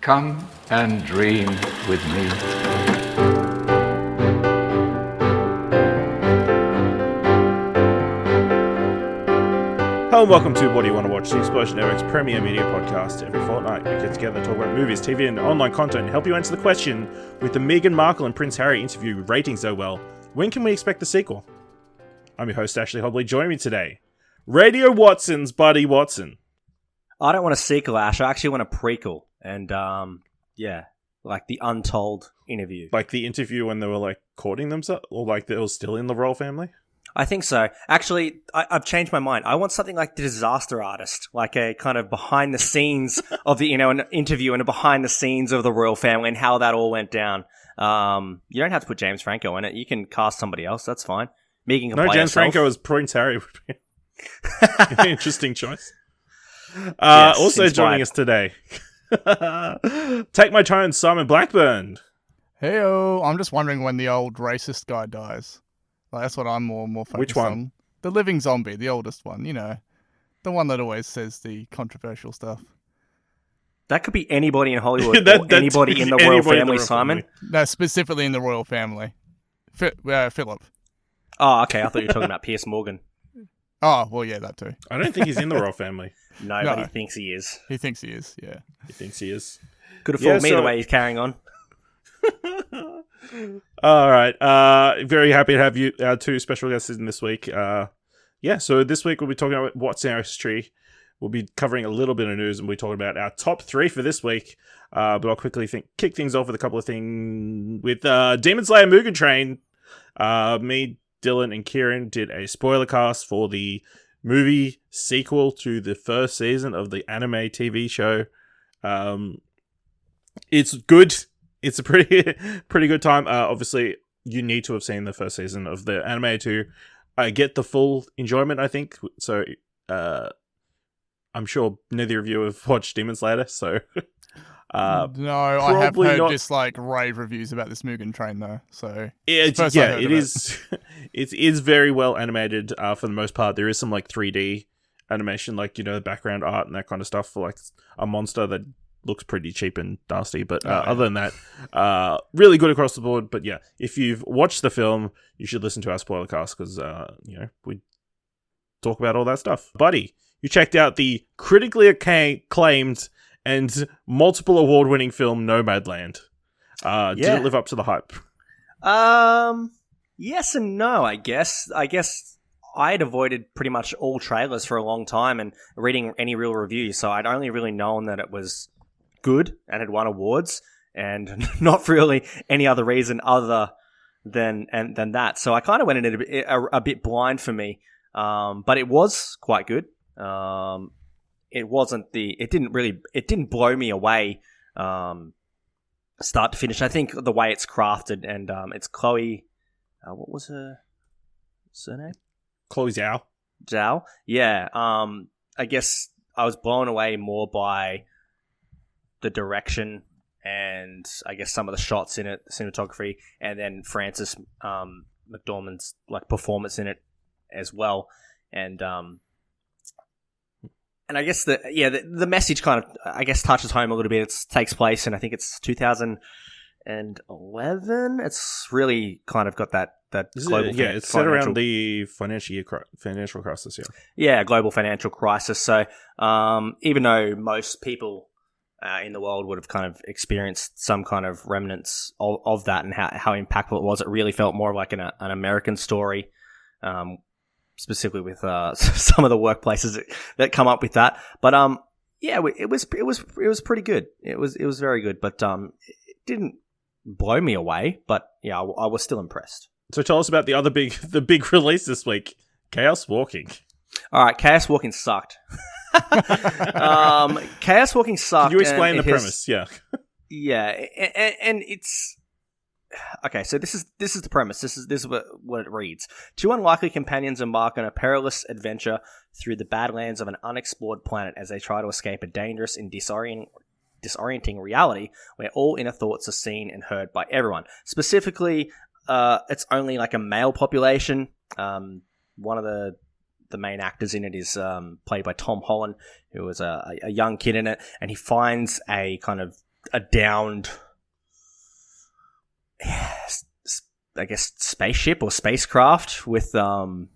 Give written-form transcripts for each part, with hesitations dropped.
Come and dream with me. Hello and welcome to What Do You Want to Watch, the Explosion Network's premier media podcast. Every fortnight we get together to talk about movies, TV and online content and help you answer the question, with the Meghan Markle and Prince Harry interview rating so well, when can we expect the sequel? I'm your host Ashley Hobley. Joining me today, Radio Watson's Buddy Watson. I don't want a sequel, Ash. I actually want a prequel. And, like the untold interview. Like the interview when they were, like, courting themselves? Or, like, they were still in the royal family? I think so. Actually, I've changed my mind. I want something like The Disaster Artist. Like a kind of behind the scenes of the, an interview and a behind the scenes of the royal family and how that all went down. You don't have to put James Franco in it. You can cast somebody else. That's fine. Megan can play James herself. Franco as Prince Harry would be an interesting choice. Yes, also inspired. Joining us today, Take My Tone, Simon Blackburn. Heyo, I'm just wondering when the old racist guy dies. Like, that's what I'm more focused on. Which one? The living zombie, the oldest one, the one that always says the controversial stuff. That could be anybody in Hollywood or anybody in the royal family, Simon. No, specifically in the royal family. Philip. Oh, okay. I thought you were talking about Piers Morgan. Oh, well, yeah, that too. I don't think he's in the royal family. No, but he thinks he is. He thinks he is, yeah. He thinks he is. Could have fooled me the way he's carrying on. All right. Very happy to have you, our two special guests in this week. So this week we'll be talking about what's in our history. We'll be covering a little bit of news and we'll be talking about our top three for this week. But I'll quickly kick things off with a couple of things with Demon Slayer Mugen Train. Me, Dylan, and Kieran did a spoiler cast for the movie sequel to the first season of the anime TV show. It's good. It's a pretty good time. Obviously, you need to have seen the first season of the anime to get the full enjoyment, I think. So, I'm sure neither of you have watched Demon Slayer, so... no, I have heard just like rave reviews about this Mugen Train though. So it is very well animated for the most part. There is some like 3D animation, like the background art and that kind of stuff for like a monster that looks pretty cheap and nasty. But other than that, really good across the board. But yeah, if you've watched the film, you should listen to our spoiler cast because we talk about all that stuff. Buddy, you checked out the critically acclaimed and multiple award-winning film Nomadland. Did it live up to the hype? Yes and no, I guess. I had avoided pretty much all trailers for a long time and reading any real reviews, so I'd only really known that it was good and had won awards, and not for really any other reason other than that. So I kind of went in it a bit blind for me, but it was quite good. It didn't blow me away, start to finish. I think the way it's crafted and, it's Chloe, what was her surname? Chloe Zhao. Zhao? Yeah. I guess I was blown away more by the direction and I guess some of the shots in it, the cinematography, and then Frances, McDormand's like performance in it as well. And I guess the message kind of, I guess, touches home a little bit. It takes place in, I think it's 2011. It's really kind of got that global. It's set around the financial crisis. Yeah, global financial crisis. So even though most people in the world would have kind of experienced some kind of remnants of that and how impactful it was, it really felt more like an American story. Specifically with some of the workplaces that come up with that, but it was pretty good. It was very good, but it didn't blow me away. But yeah, I was still impressed. So tell us about the big release this week, Chaos Walking. All right, Chaos Walking sucked. Chaos Walking sucked. Can you explain the premise? Yeah, yeah, and it's. Okay, so this is the premise. This is what it reads. Two unlikely companions embark on a perilous adventure through the badlands of an unexplored planet as they try to escape a dangerous and disorienting reality where all inner thoughts are seen and heard by everyone. Specifically, it's only like a male population. One of the main actors in it is played by Tom Holland, who was a young kid in it, and he finds a kind of a downed, I guess, spaceship or spacecraft with a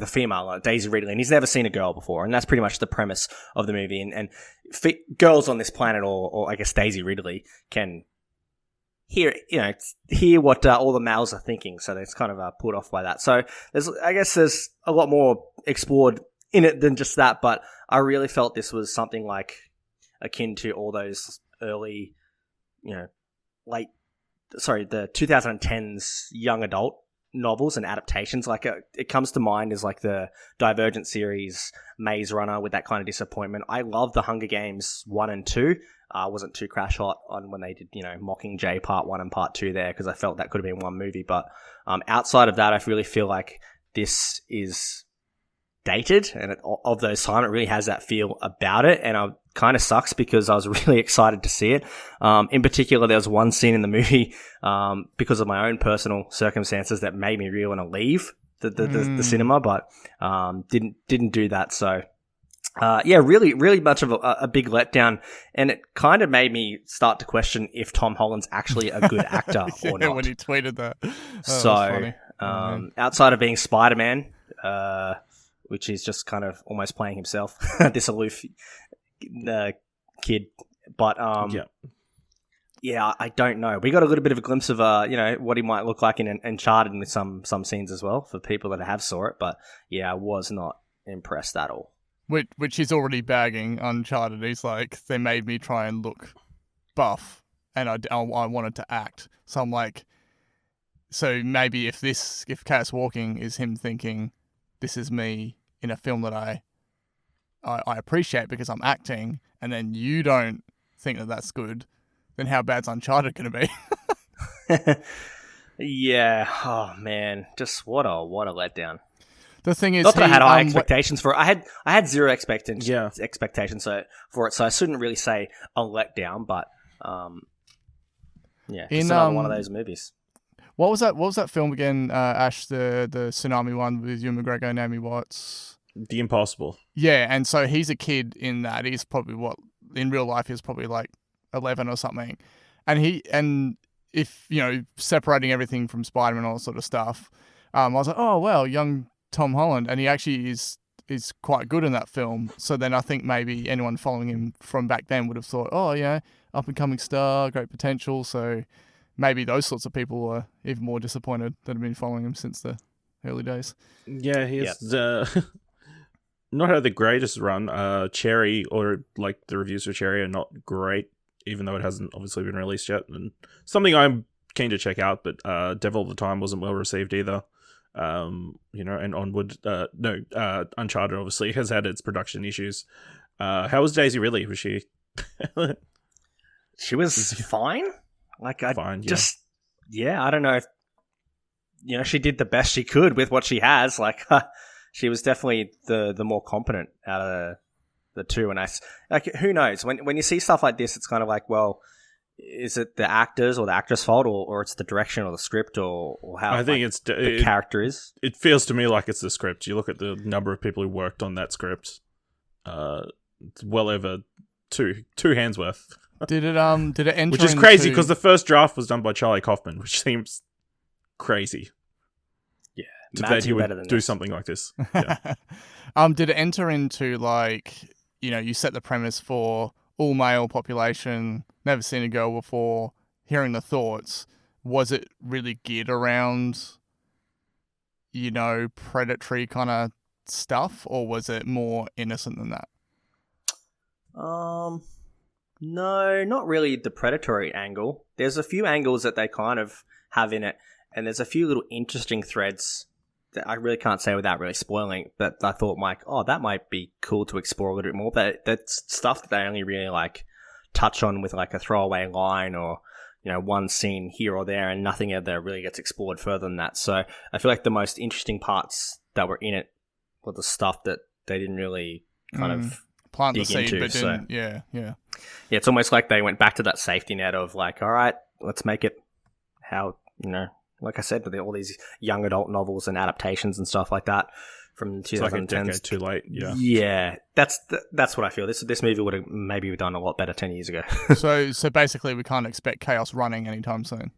female, like Daisy Ridley, and he's never seen a girl before, and that's pretty much the premise of the movie. And girls on this planet, or I guess Daisy Ridley, can hear what all the males are thinking, so it's kind of put off by that. So there's a lot more explored in it than just that, but I really felt this was something like akin to all those early, the 2010s young adult novels and adaptations. Like it comes to mind as like the Divergent series, Maze Runner, with that kind of disappointment. I love the Hunger Games 1 and 2. I wasn't too crash hot on when they did, Mockingjay Part 1 and Part 2 there, because I felt that could have been one movie. But outside of that, I really feel like this is dated, and of those time, it really has that feel about it. And it kind of sucks because I was really excited to see it. In particular, there was one scene in the movie, because of my own personal circumstances, that made me really want to leave the cinema, but didn't do that. So really, really much of a big letdown, and it kind of made me start to question if Tom Holland's actually a good actor or not. When he tweeted that. So, outside of being Spider-Man, which is just kind of almost playing himself, this aloof kid, but I don't know. We got a little bit of a glimpse of what he might look like in Uncharted with some scenes as well for people that have saw it, but I was not impressed at all. Which he's already bagging Uncharted. He's like, they made me try and look buff, and I wanted to act. So I'm like, so maybe if Cat's Walking is him thinking, this is me in a film that I appreciate because I'm acting, and then you don't think that that's good, then how bad's Uncharted going to be? Yeah. Oh man, just what a letdown. The thing is, not that I had high expectations for it. I had zero expectations for it, so I shouldn't really say a letdown. But just another one of those movies. What was that film again, Ash? The tsunami one with Ewan McGregor, Naomi Watts. The Impossible. Yeah, and so he's a kid in that. He's probably in real life he's probably like 11 or something, and if separating everything from Spider-Man and all that sort of stuff, I was like, oh well, young Tom Holland, and he actually is quite good in that film. So then I think maybe anyone following him from back then would have thought, oh yeah, up and coming star, great potential. So maybe those sorts of people are even more disappointed that have been following him since the early days. Yeah, he's not had the greatest run. Cherie, or like the reviews for Cherie, are not great, even though it hasn't obviously been released yet. And something I'm keen to check out, but Devil of the Time wasn't well received either. And Onward, Uncharted obviously has had its production issues. How was Daisy Ridley? Was she? She was fine. Like I don't know if she did the best she could with what she has. Like she was definitely the more competent out of the two. And who knows? When you see stuff like this, it's kind of like, well, is it the actors or the actress' fault, or it's the direction or the script, or how? I think the character is. It feels to me like it's the script. You look at the number of people who worked on that script. It's well over two hands worth. Did it enter? Which is crazy because the first draft was done by Charlie Kaufman, which seems crazy. Yeah, that he would do something like this. Yeah. Did it enter into you set the premise for all male population, never seen a girl before, hearing the thoughts? Was it really geared around, predatory kind of stuff, or was it more innocent than that? No, not really the predatory angle. There's a few angles that they kind of have in it, and there's a few little interesting threads that I really can't say without really spoiling, but I thought, Mike, that might be cool to explore a little bit more. But that's stuff that they only really touch on with a throwaway line or one scene here or there, and nothing ever really gets explored further than that. So I feel like the most interesting parts that were in it were the stuff that they didn't really kind of plant dig the seed, into. But so yeah. It's almost like they went back to that safety net of all right, let's make it how like I said, with all these young adult novels and adaptations and stuff like that from It's like a 2010. decade too late. Yeah. Yeah, that's what I feel. This movie would have maybe done a lot better 10 years ago. So basically, we can't expect Chaos running anytime soon.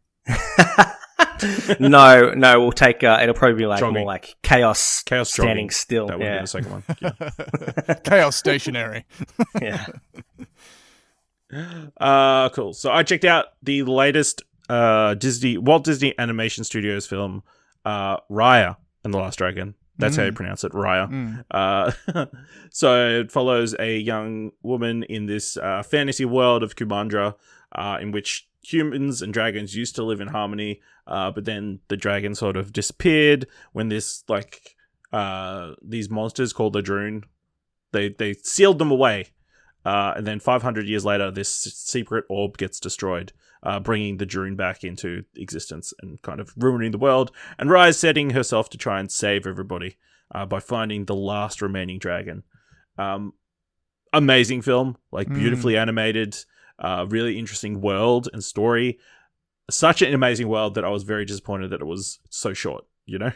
No, we'll take. It'll probably be like Jogging. more like chaos jogging. standing still. That would Yeah, be the second one. Yeah. Chaos stationary. yeah. Cool. So I checked out the latest Walt Disney Animation Studios film, Raya and the Last Dragon. That's how you pronounce it, Raya. So it follows a young woman in this fantasy world of Kumandra, in which humans and dragons used to live in harmony, but then the dragon sort of disappeared when this these monsters called the Droon, they sealed them away. And then 500 years later, this secret orb gets destroyed, bringing the Droon back into existence and kind of ruining the world. And Raya's setting herself to try and save everybody by finding the last remaining dragon. Amazing film, like beautifully animated, really interesting world and story. Such an amazing world that I was very disappointed that it was so short. You know,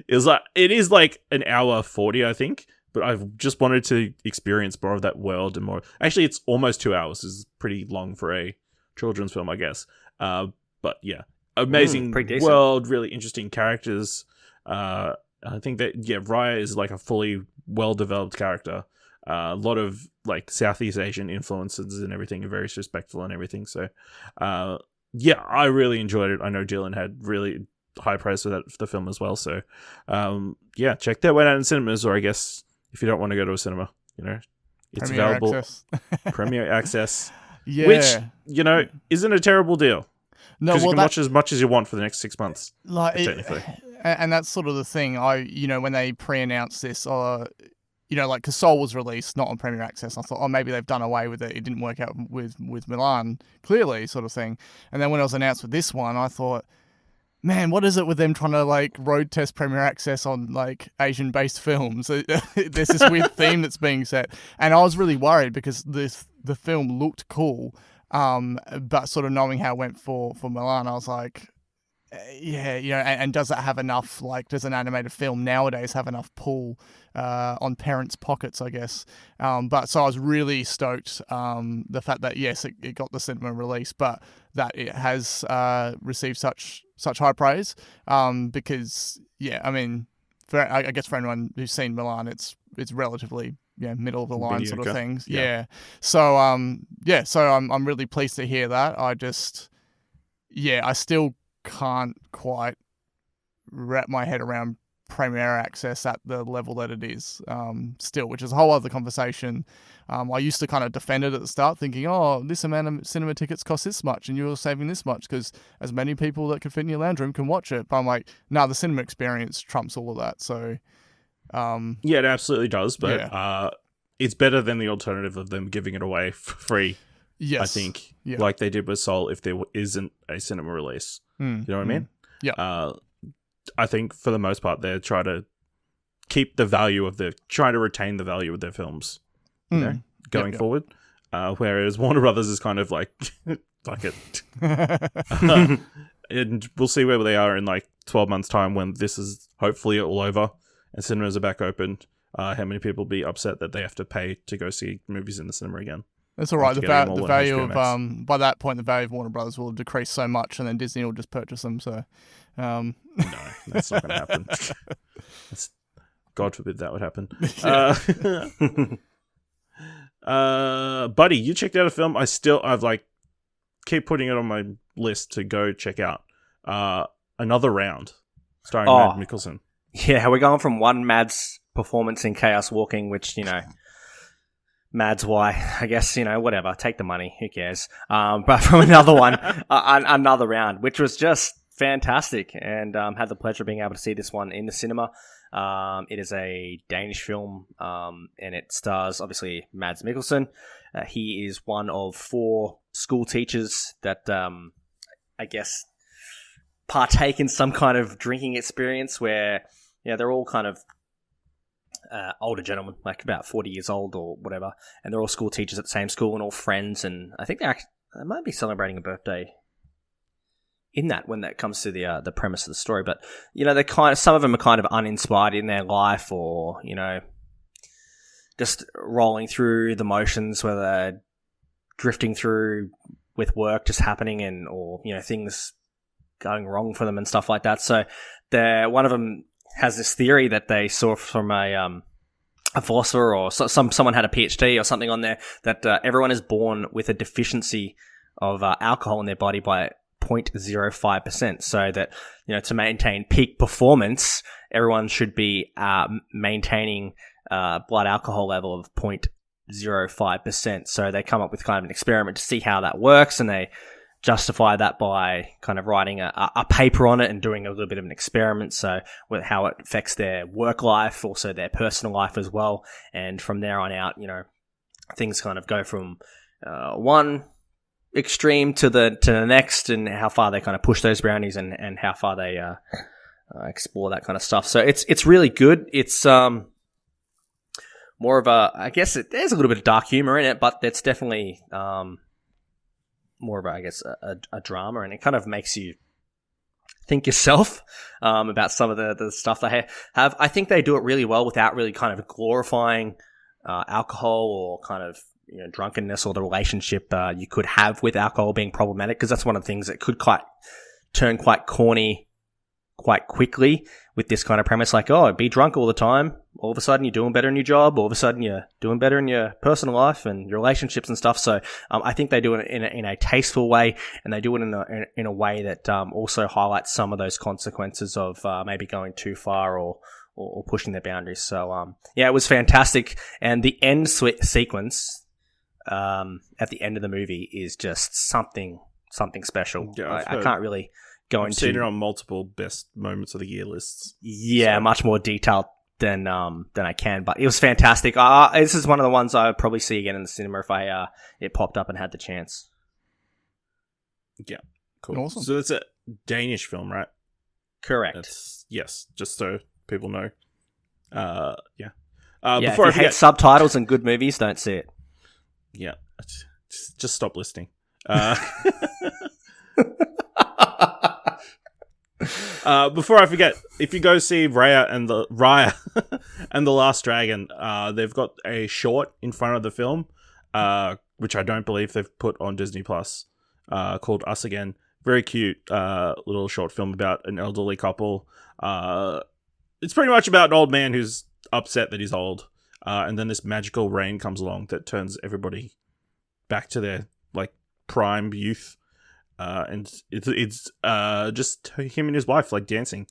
it is like an hour 40, I think. But I've just wanted to experience more of that world and more. Actually, it's almost 2 hours. It's pretty long for a children's film, I guess. But yeah, amazing world, really interesting characters. I think that Raya is like a fully well-developed character. A lot of like Southeast Asian influences and everything, very respectful and everything. So, I really enjoyed it. I know Dylan had really high praise for the film as well. So, check that one out in cinemas, or I guess, if you don't want to go to a cinema, you know, it's Premier available. access. Premier access. Yeah. Which, you know, isn't a terrible deal. No, Because you can watch as much as you want for the next 6 months. Technically. And that's sort of the thing. When they pre-announced this, because Soul was released not on Premier Access, I thought, maybe they've done away with it. It didn't work out with Milan, clearly, sort of thing. And then when it was announced with this one, I thought, man, what is it with them trying to like road test Premier Access on like Asian-based films? There's this weird theme that's being set, and I was really worried because the film looked cool, but sort of knowing how it went for Milan, I was like, and does it have enough? Like, does an animated film nowadays have enough pull on parents' pockets? I guess. But so I was really stoked. The fact that yes, it got the cinema release, but that it has received such high praise. Because I mean, I guess for anyone who's seen Milan, it's relatively middle of the line mediocre sort of things. Yeah. So so I'm really pleased to hear that. I still can't quite wrap my head around Premier Access at the level that it is still, which is a whole other conversation. I used to kind of defend it at the start, thinking, this amount of cinema tickets cost this much and you're saving this much because as many people that can fit in your lounge room can watch it. But I'm like, no, the cinema experience trumps all of that. So it absolutely does, but it's better than the alternative of them giving it away for free. Yes. I think, like they did with Soul, if there isn't a cinema release. You know what I mean? Yeah. I think for the most part, they're trying to keep the value trying to retain the value of their films, going forward. Whereas Warner Brothers is kind of like, fuck it. And we'll see where they are in like 12 months' time when this is hopefully all over and cinemas are back open. How many people will be upset that they have to pay to go see movies in the cinema again? That's all right. The value of by that point, the value of Warner Brothers will decrease so much, and then Disney will just purchase them. So, no, that's not going to happen. God forbid that would happen. Buddy, you checked out a film. I've like keep putting it on my list to go check out. Another Round, starring Mads Mikkelsen. Yeah, we're going from one Mads performance in Chaos Walking, which Mads, why? I guess, whatever. Take the money. Who cares? But from another one, Another Round, which was just fantastic, and had the pleasure of being able to see this one in the cinema. It is a Danish film, and it stars, obviously, Mads Mikkelsen. He is one of 4 school teachers that, I guess, partake in some kind of drinking experience where, they're all kind of older gentlemen, like about 40 years old or whatever, and they're all school teachers at the same school and all friends, and I think they might be celebrating a birthday in that when that comes to the premise of the story. But they're some of them are kind of uninspired in their life, or just rolling through the motions, where they're drifting through with work just happening, or things going wrong for them and stuff like that. So one of them has this theory that they saw from a philosopher, or someone had a PhD or something on there, that everyone is born with a deficiency of alcohol in their body by 0.05%. So that to maintain peak performance, everyone should be maintaining blood alcohol level of 0.05%. So they come up with kind of an experiment to see how that works, and they justify that by kind of writing a paper on it and doing a little bit of an experiment, so with how it affects their work life, also their personal life as well. And from there on out, things kind of go from one extreme to the next, and how far they kind of push those boundaries, and how far they explore that kind of stuff. So it's really good. It's more of I guess there's a little bit of dark humor in it, but it's definitely more of a drama, and it kind of makes you think yourself about some of the stuff they have. I think they do it really well without really kind of glorifying alcohol, or kind of drunkenness, or the relationship you could have with alcohol being problematic, because that's one of the things that could turn quite corny quite quickly with this kind of premise, like, oh, be drunk all the time, all of a sudden you're doing better in your job, all of a sudden you're doing better in your personal life and your relationships and stuff. So I think they do it in a tasteful way, and they do it in a way that also highlights some of those consequences of maybe going too far, or pushing their boundaries. So it was fantastic, and the end sequence at the end of the movie is just something special. Yeah, I can't really go into. I've seen it on multiple best moments of the year lists. Yeah, much more detailed than I can, but it was fantastic. This is one of the ones I would probably see again in the cinema if it popped up and had the chance. Yeah, cool. Awesome. So it's a Danish film, right? Correct. Yes, just so people know. Yeah, before if you hate subtitles and good movies, don't see it. Yeah, just stop listening. Before I forget, if you go see Raya and the Last Dragon, they've got a short in front of the film, which I don't believe they've put on Disney Plus, called Us Again. Very cute little short film about an elderly couple. It's pretty much about an old man who's upset that he's old, and then this magical rain comes along that turns everybody back to their prime youth. And it's just him and his wife dancing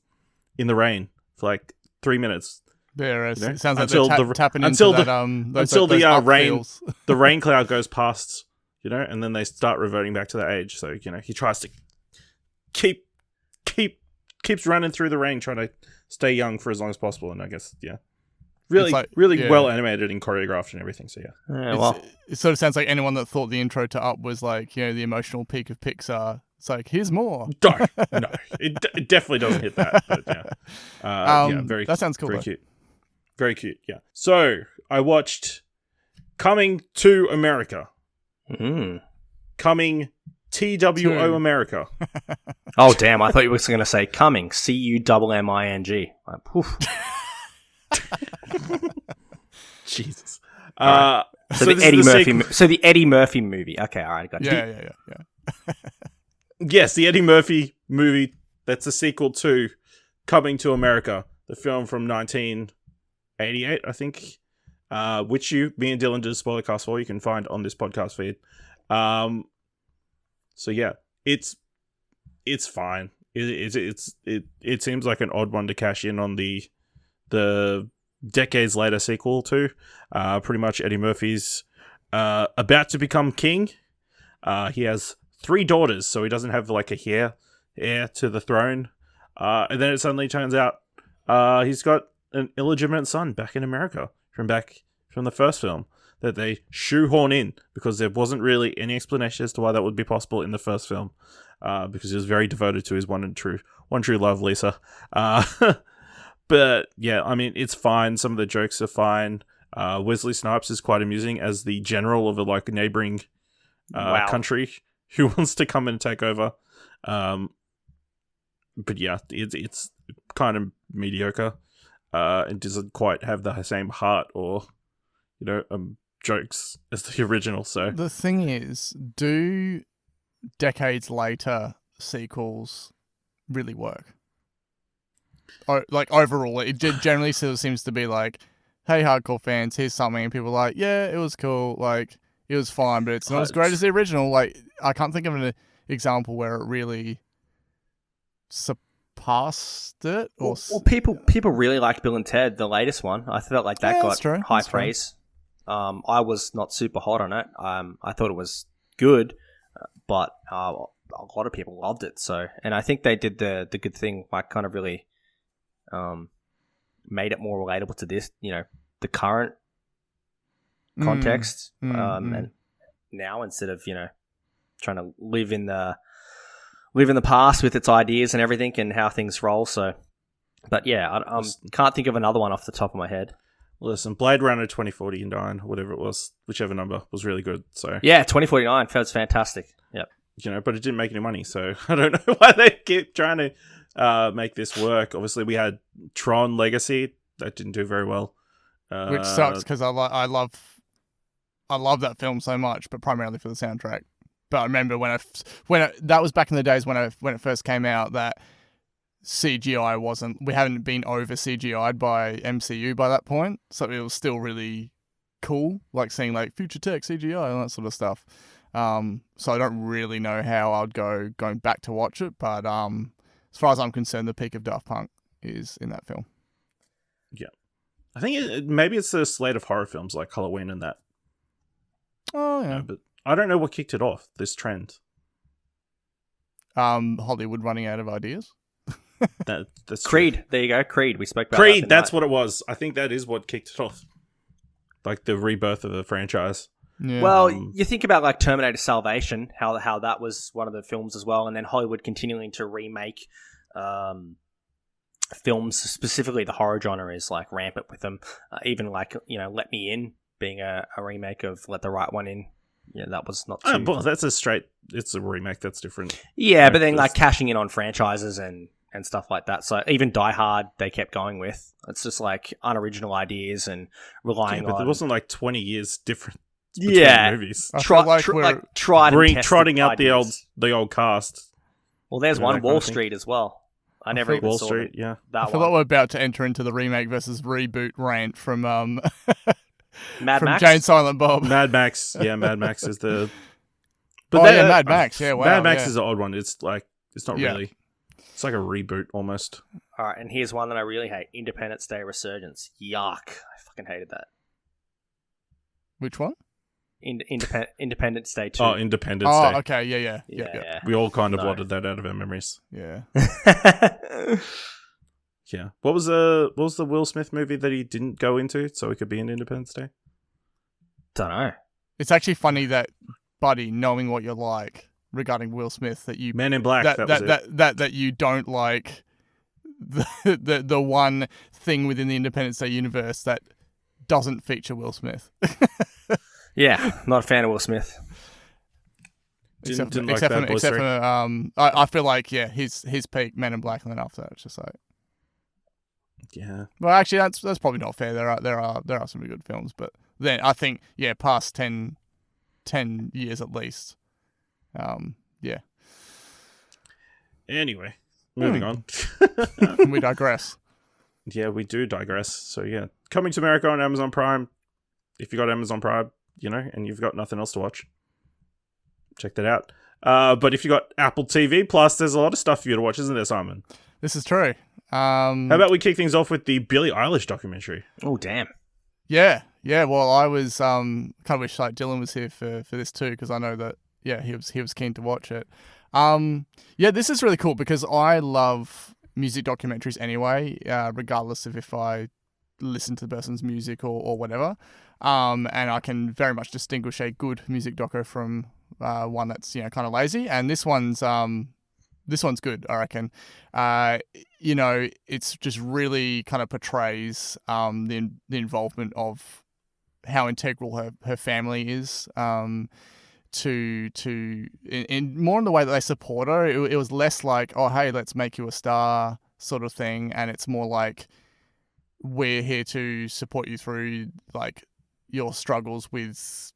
in the rain for 3 minutes. Yeah, it sounds like until they're tapping into the rain, upfields. the rain cloud goes past, and then they start reverting back to their age. So he tries to keeps running through the rain, trying to stay young for as long as possible. And I guess really well animated and choreographed and everything. So it sort of sounds like anyone that thought the intro to Up was the emotional peak of Pixar. It's like, here's more. No, it definitely doesn't hit that. But yeah, that sounds cool. Very cute, very cute. Yeah. So I watched Coming to America. Coming TWO America. Oh damn! I thought you were going to say Coming CUMMING. Poof. Jesus. Right. So the Eddie Murphy movie. Okay, all right, I got you. Yeah. Yes, the Eddie Murphy movie that's a sequel to Coming to America, the film from 1988, I think, which me and Dylan did a spoiler cast for. You can find on this podcast feed. So yeah, it's fine. It seems like an odd one to cash in on the decades later sequel to. Pretty much Eddie Murphy's about to become king. He has 3 daughters, so he doesn't have a heir to the throne. And then it suddenly turns out he's got an illegitimate son back in America from the first film that they shoehorn in because there wasn't really any explanation as to why that would be possible in the first film, because he was very devoted to his one true love, Lisa. But yeah, I mean, it's fine. Some of the jokes are fine. Wesley Snipes is quite amusing as the general of a neighboring country who wants to come and take over. but yeah, it's kind of mediocre. It doesn't quite have the same heart or jokes as the original. So The thing is, do decades later sequels really work? Like overall, it generally still seems to be like, hey, hardcore fans, here's something, and people are like, yeah, it was cool, like it was fine, but it's not as great as the original. Like, I can't think of an example where it really surpassed it. Or Well, people really liked Bill and Ted, the latest one. I felt like that got high praise. I was not super hot on it. I thought it was good, but a lot of people loved it. So, and I think they did the good thing, like kind of really made it more relatable to this, the current context. And now, instead of trying to live in the past with its ideas and everything and how things roll. So, but yeah, I can't think of another one off the top of my head. Listen, Blade Runner 2049, whatever it was, whichever number, was really good. So yeah, 2049 felt fantastic. Yep. But it didn't make any money, so I don't know why they keep trying to make this work. Obviously, we had Tron Legacy that didn't do very well, which sucks because I love that film so much, but primarily for the soundtrack. But I remember when that was back in the days when it first came out, that CGI we hadn't been over CGI'd by MCU by that point, so it was still really cool, like seeing like future tech CGI and that sort of stuff. So I don't really know how I'd going back to watch it, but as far as I'm concerned, the peak of Daft Punk is in that film. Yeah, I think maybe it's a slate of horror films like Halloween and that. Oh yeah, but I don't know what kicked it off, this trend. Hollywood running out of ideas. That's Creed. True. There you go. Creed. We spoke about Creed. That's what it was. I think that is what kicked it off, like the rebirth of the franchise. Yeah. Well, you think about like Terminator Salvation, how that was one of the films as well, and then Hollywood continuing to remake films, specifically the horror genre is like rampant with them. Even like Let Me In being a remake of Let the Right One In. Yeah, that was not too... well, it's a remake, that's different. Yeah, but then like cashing in on franchises and stuff like that. So even Die Hard, they kept going with. It's just like unoriginal ideas and relying but on... there wasn't like 20 years different movies. Trotting out the old cast. Well, there's one, Wall Street as well. I never even Wall saw Street, yeah. I feel like we're about to enter into the remake versus reboot rant from Mad Max? Jane Silent Bob. Mad Max. Yeah, Mad Max is the... Mad Max. Yeah, wow. Mad Max is an odd one. It's like, it's not really... It's like a reboot almost. All right, and here's one that I really hate. Independence Day Resurgence. Yuck. I fucking hated that. Which one? Independence Day 2. Oh, Independence Day. Oh, okay. Yeah. We all kind of wanted that out of our memories. Yeah. Yeah. What was the Will Smith movie that he didn't go into so he could be in Independence Day? Don't know. It's actually funny that, buddy, knowing what you're like regarding Will Smith, that you Men in Black. That you don't like the one thing within the Independence Day universe that doesn't feature Will Smith. Yeah, not a fan of Will Smith. Except for I feel like his peak Men in Black, and then after that it's just like, yeah. Well, actually, that's probably not fair. There are some really good films, but then I think past 10 years at least. Yeah. Anyway, moving on. We digress. Yeah, we do digress. So yeah, coming to America on Amazon Prime. If you got Amazon Prime, and you've got nothing else to watch, check that out. But if you got Apple TV Plus, there's a lot of stuff for you to watch, isn't there, Simon? This is true. How about we kick things off with the Billie Eilish documentary? Oh, damn. Yeah. Well, I was kind of wish like Dylan was here for this too, because I know that he was keen to watch it. This is really cool because I love music documentaries anyway, regardless of if I listen to the person's music or whatever. And I can very much distinguish a good music doco from one that's kind of lazy. And this one's good, I reckon. It's just really kind of portrays the involvement of how integral her family is in more in the way that they support her. It was less like, oh hey, let's make you a star sort of thing, and it's more like, we're here to support you through like your struggles with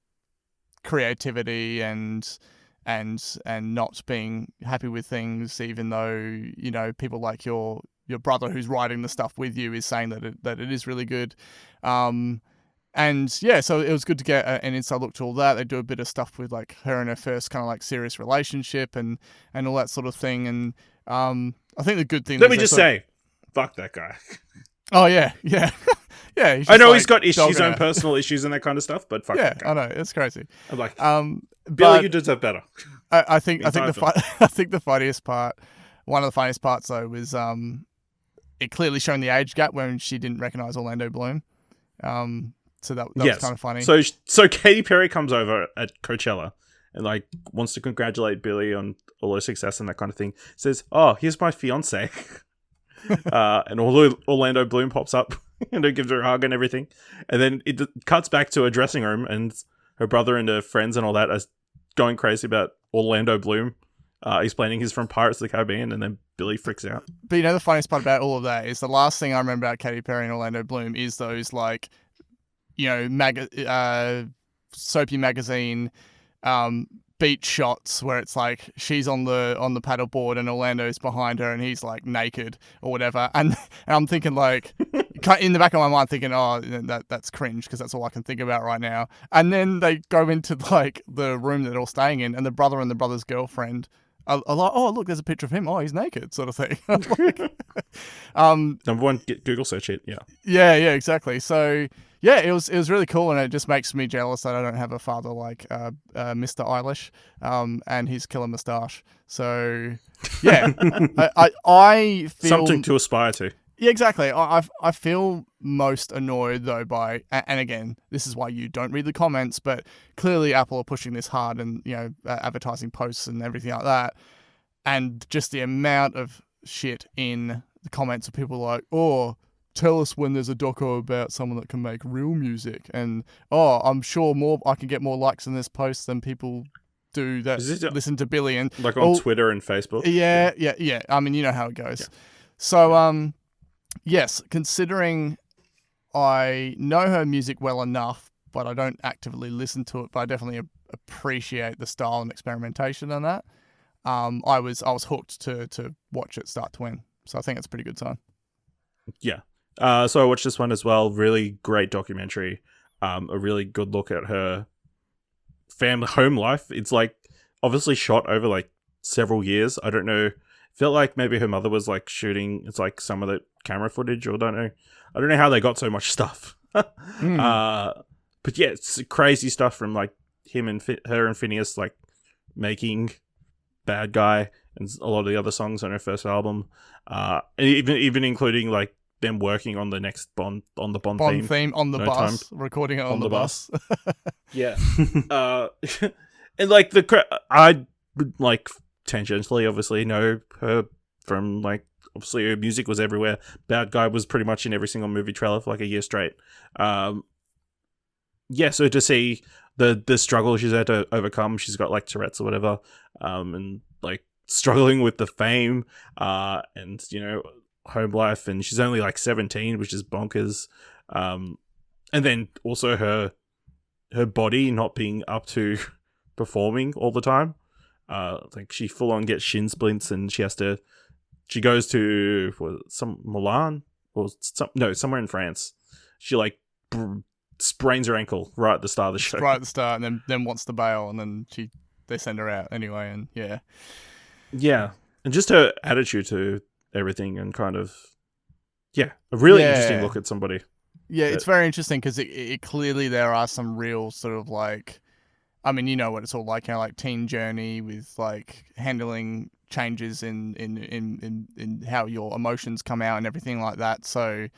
creativity and not being happy with things, even though, you know, people like your brother who's writing the stuff with you is saying that it is really good. And yeah, so it was good to get an inside look to all that. They do a bit of stuff with like her and her first kind of like serious relationship and all that sort of thing. And I think the good thing. Let me just say, fuck that guy. Oh yeah. Yeah. I know like he's got his own her. personal issues and that kind of stuff, but fuck Yeah, that guy. I know, it's crazy. I'm like, But Billie, you deserve better. I think In time I think the funniest part, one of the funniest parts though, was it clearly showing the age gap when she didn't recognize Orlando Bloom. So that was kind of funny. So Katy Perry comes over at Coachella and like wants to congratulate Billie on all her success and that kind of thing. Says, "Oh, here's my fiance," and Orlando Bloom pops up and gives her a hug and everything. And then it cuts back to a dressing room, and her brother and her friends and all that are going crazy about Orlando Bloom, explaining he's from Pirates of the Caribbean, and then Billie freaks out. But you know, the funniest part about all of that is the last thing I remember about Katy Perry and Orlando Bloom is those like, you know, soapy magazine beach shots where it's like she's on the paddleboard and Orlando's behind her and he's like naked or whatever, and I'm thinking like in the back of my mind thinking, oh, that's cringe because that's all I can think about right now. And then they go into like the room that they're all staying in, and the brother and the brother's girlfriend are like, oh look, there's a picture of him, oh he's naked, sort of thing. Number one, Google search it. Yeah, exactly. So yeah, it was really cool, and it just makes me jealous that I don't have a father like Mr. Eilish and his killer moustache. So yeah, I feel something to aspire to. Yeah, exactly. I feel most annoyed though by, and again, this is why you don't read the comments, but clearly Apple are pushing this hard, and you know, advertising posts and everything like that, and just the amount of shit in the comments of people like, oh, tell us when there's a doco about someone that can make real music, and oh, I'm sure I can get more likes in this post than people do that listen to Billie, and like on Twitter and Facebook. Yeah. I mean, you know how it goes. Yeah. So yes, considering I know her music well enough, but I don't actively listen to it, but I definitely appreciate the style and experimentation on that. I was hooked to watch it start to end, so I think it's a pretty good sign. Yeah. So I watched this one as well. Really great documentary. A really good look at her family home life. It's like obviously shot over like several years. I don't know. Felt like maybe her mother was like shooting. It's like some of the camera footage, or I don't know how they got so much stuff. But yeah, it's crazy stuff from like him and her and Phineas like making Bad Guy and a lot of the other songs on her first album. And even including like them working on the next Bond theme on the bus, recording it on the bus. Yeah. And like I like tangentially obviously know her from like, obviously her music was everywhere. Bad Guy was pretty much in every single movie trailer for like a year straight. Yeah, so to see the struggle she's had to overcome, she's got like Tourette's or whatever, and like struggling with the fame, and you know, home life, and she's only like 17, which is bonkers. And then also her body not being up to performing all the time. Like she full on gets shin splints, and she goes to Milan or somewhere in France. She like sprains her ankle right at the start of the show. Right at the start, and then wants to bail, and then they send her out anyway, and yeah, and just her attitude to everything, and kind of a really interesting look at somebody. Yeah, it's very interesting because it clearly there are some real sort of like, I mean, you know what it's all like, you know, like teen journey with like handling changes in how your emotions come out and everything like that. So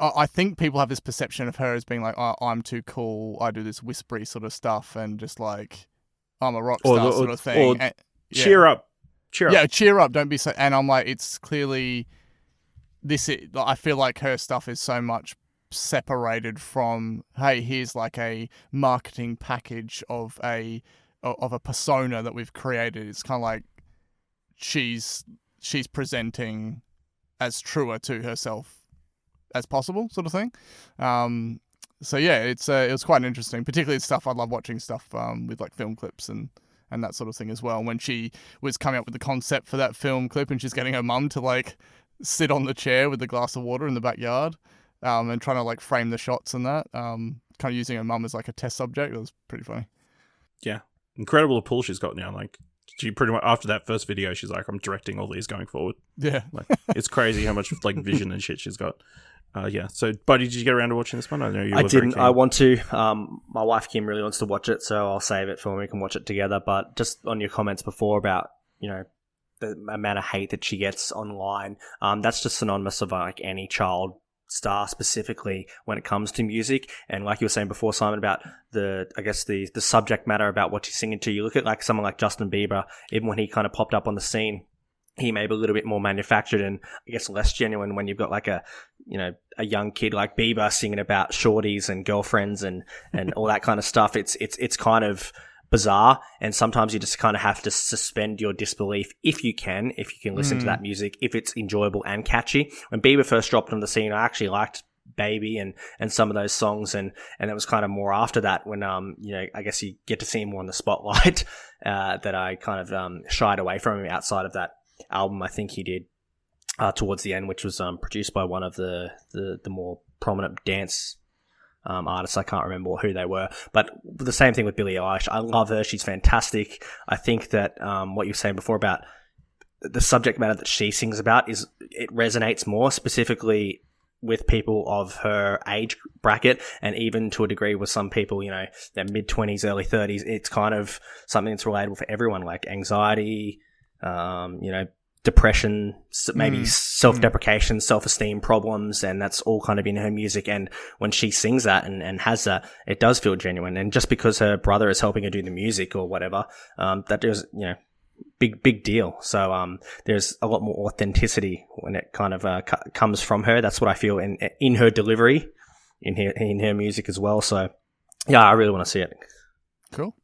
I think people have this perception of her as being like, oh, I'm too cool, I do this whispery sort of stuff, and just like I'm a rock star sort of thing. Or cheer up. Yeah, cheer up. Don't be so. And I'm like, it's clearly this. I feel like her stuff is so much separated from, hey, here's like a marketing package of a of a persona that we've created. It's kind of like she's presenting as truer to herself as possible, sort of thing. So yeah, it was quite interesting. Particularly stuff I love watching stuff with like film clips and that sort of thing as well. When she was coming up with the concept for that film clip, and she's getting her mum to like sit on the chair with the glass of water in the backyard, and trying to like frame the shots and that, kind of using her mum as like a test subject. It was pretty funny. Yeah, incredible pull she's got now. Like, she pretty much after that first video, she's like, I'm directing all these going forward. Yeah, like it's crazy how much like vision and shit she's got. Yeah. So, Buddy, did you get around to watching this one? I know you. I didn't. I want to. My wife Kim really wants to watch it, so I'll save it for when we can watch it together. But just on your comments before about, you know, the amount of hate that she gets online, that's just synonymous of like any child star, specifically when it comes to music. And like you were saying before, Simon, about the subject matter about what she's singing to. You look at like someone like Justin Bieber, even when he kind of popped up on the scene, he may be a little bit more manufactured and I guess less genuine when you've got like a young kid like Bieber singing about shorties and girlfriends and all that kind of stuff. It's kind of bizarre, and sometimes you just kind of have to suspend your disbelief if you can listen to that music, if it's enjoyable and catchy. When Bieber first dropped on the scene, I actually liked Baby and some of those songs, and it was kind of more after that when I guess you get to see him more in the spotlight that I kind of shied away from him outside of that album I think he did towards the end, which was produced by one of the more prominent dance artists. I can't remember who they were, but the same thing with Billie Eilish. I love her. She's fantastic. I think that what you were saying before about the subject matter that she sings about it resonates more specifically with people of her age bracket, and even to a degree with some people, their mid-20s, early 30s. It's kind of something that's relatable for everyone, like anxiety, depression, maybe self-deprecation, self-esteem problems, and that's all kind of in her music. And when she sings that and has that, it does feel genuine. And just because her brother is helping her do the music or whatever, that is, big deal. So there's a lot more authenticity when it kind of comes from her. That's what I feel in her delivery, in her music as well. So yeah, I really want to see it. Cool.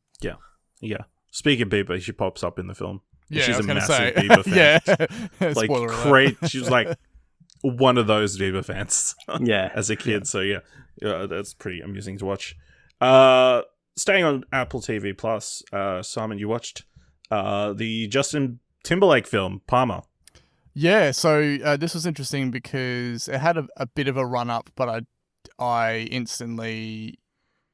Yeah. Speaking of Bieber, she pops up in the film. Yeah, she's I was a gonna massive say. Bieber fan. Yeah. Like Spoiler great. alert. She was like one of those Bieber fans. Yeah. As a kid. So yeah, that's pretty amusing to watch. Staying on Apple TV Plus, Simon, you watched the Justin Timberlake film Palmer. Yeah, so this was interesting because it had a bit of a run up, but I instantly,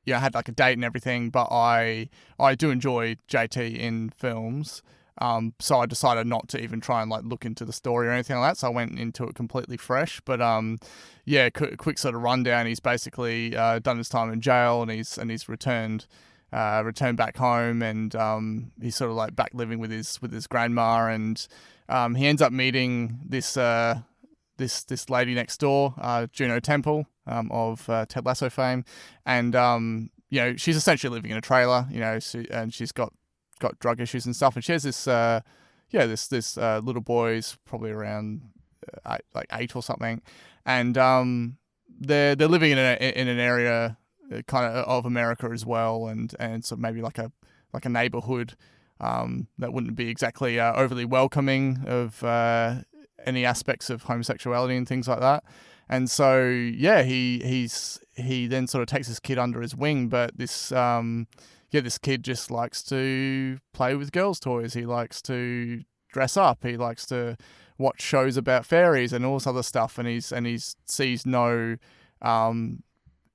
I had like a date and everything, but I do enjoy JT in films. So I decided not to even try and like look into the story or anything like that. So I went into it completely fresh. But quick sort of rundown. He's basically done his time in jail, and he's returned back home, and he's sort of like back living with his grandma, and he ends up meeting this lady next door, Juno Temple, of Ted Lasso fame, and she's essentially living in a trailer, and she's got drug issues and stuff, and she has this little boy's probably around 8 or something, and they're living in an area kind of America as well, and so maybe like a neighborhood that wouldn't be exactly overly welcoming of any aspects of homosexuality and things like that. And so he then sort of takes this kid under his wing, but this kid just likes to play with girls' toys. He likes to dress up. He likes to watch shows about fairies and all this other stuff. And he sees no,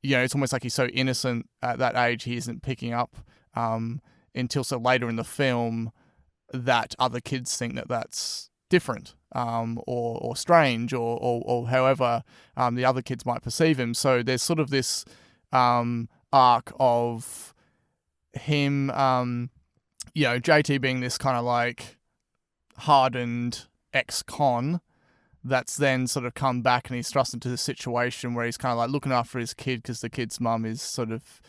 it's almost like he's so innocent at that age. He isn't picking up until so later in the film that other kids think that that's different, or strange, or however the other kids might perceive him. So there's sort of this arc of him, JT being this kind of like hardened ex-con that's then sort of come back, and he's thrust into this situation where he's kind of like looking after his kid because the kid's mum is sort of,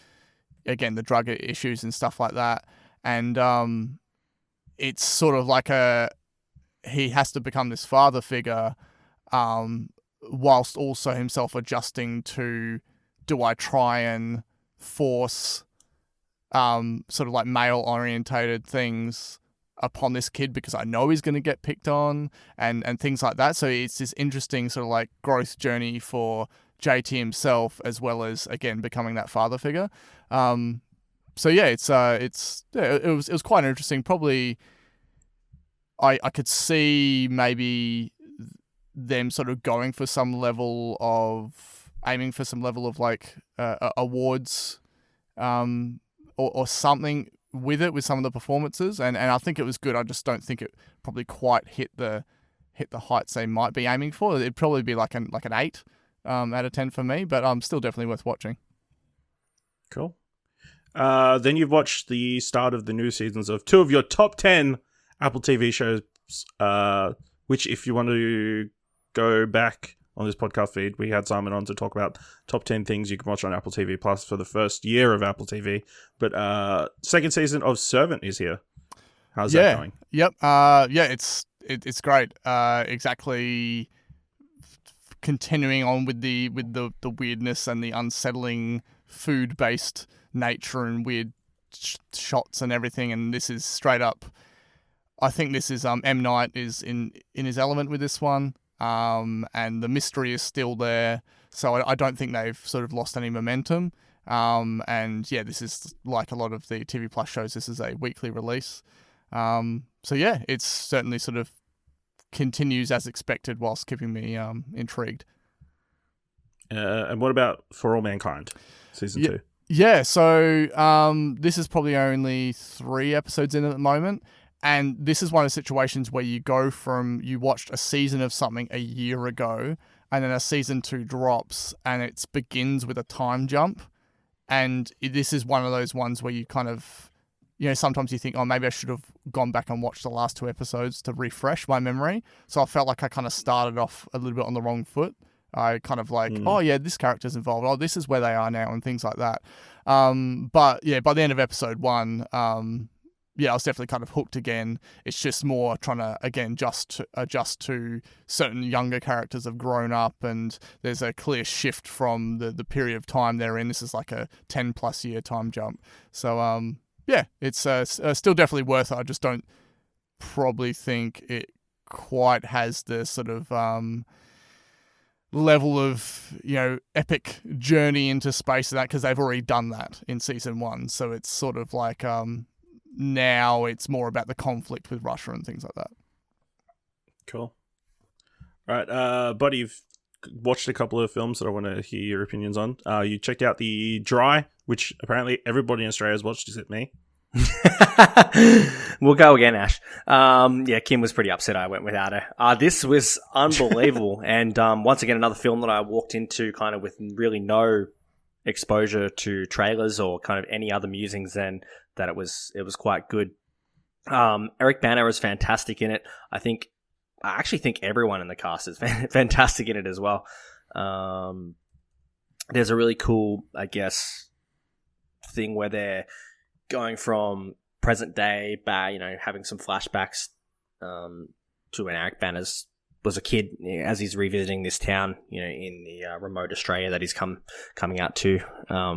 again, the drug issues and stuff like that. And it's sort of like he has to become this father figure, whilst also himself adjusting to, do I try and force sort of like male orientated things upon this kid because I know he's going to get picked on and things like that. So it's this interesting sort of like growth journey for JT himself, as well as again becoming that father figure. So yeah, it was quite interesting. Probably, I could see maybe them sort of going for some level of aiming for some level of like awards, or something with it, with some of the performances, and I think it was good. I just don't think it probably quite hit the heights they might be aiming for. It'd probably be like an 8 out of 10 for me, but still definitely worth watching. Cool. Then you've watched the start of the new seasons of 2 of your top 10 Apple TV shows, which if you want to go back on this podcast feed, we had Simon on to talk about top 10 things you can watch on Apple TV Plus for the first year of Apple TV. But second season of Servant is here. How's that going? Yep. It's great. Exactly. Continuing on with the weirdness and the unsettling food-based nature and weird shots and everything, and this is straight up. I think this is M. Night is in his element with this one, and the mystery is still there. So I don't think they've sort of lost any momentum. And yeah, this is like a lot of the TV Plus shows. This is a weekly release. So yeah, it's certainly sort of continues as expected whilst keeping me intrigued. And what about For All Mankind, season 2? Yeah, so this is probably only 3 episodes in at the moment, and this is one of the situations where you go from you watched a season of something a year ago, and then a season 2 drops, and it begins with a time jump, and this is one of those ones where you kind of, sometimes you think, oh, maybe I should have gone back and watched the last 2 episodes to refresh my memory. So I felt like I kind of started off a little bit on the wrong foot. I kind of like, oh yeah, this character's involved. Oh, this is where they are now and things like that. But yeah, by the end of episode 1, I was definitely kind of hooked again. It's just more trying to, again, adjust to certain younger characters have grown up, and there's a clear shift from the period of time they're in. This is like a 10 plus year time jump. So, yeah, it's still definitely worth it. I just don't probably think it quite has the sort of level of, epic journey into space of that, because they've already done that in season 1. So it's sort of like now it's more about the conflict with Russia and things like that. Cool. All right, buddy, you've watched a couple of films that I want to hear your opinions on. You checked out The Dry, which apparently everybody in Australia has watched except me. We'll go again, Ash. Yeah, Kim was pretty upset I went without her. This was unbelievable. And once again, another film that I walked into kind of with really no exposure to trailers or kind of any other musings than that it was quite good. Eric Bana is fantastic in it. I actually think everyone in the cast is fantastic in it as well. There's a really cool, I guess, thing where they're going from present day back, having some flashbacks to when Eric Bana was a kid as he's revisiting this town, in the remote Australia that he's coming out to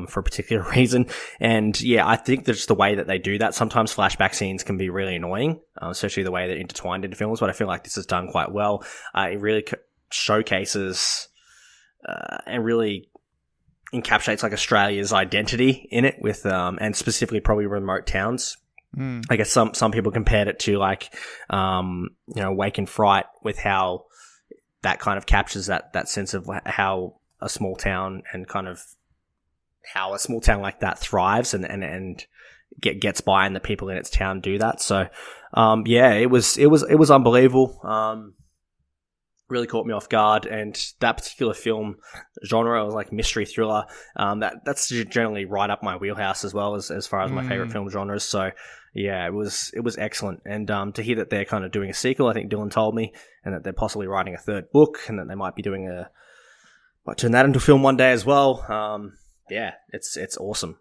for a particular reason. And yeah, I think that's the way that they do that. Sometimes flashback scenes can be really annoying, especially the way they're intertwined into films, but I feel like this is done quite well. It really showcases and really encapsulates like Australia's identity in it with and specifically probably remote towns. I guess some people compared it to like Wake and Fright, with how that kind of captures that sense of how a small town and kind of how a small town like that thrives and gets by, and the people in its town do that. So yeah, it was unbelievable. Really caught me off guard, and that particular film genre was like mystery thriller. That's generally right up my wheelhouse as well as far as my favorite film genres. So yeah, it was excellent. And to hear that they're kind of doing a sequel, I think Dylan told me, and that they're possibly writing a 3rd book, and that they might be doing turn that into film one day as well. Yeah, it's awesome.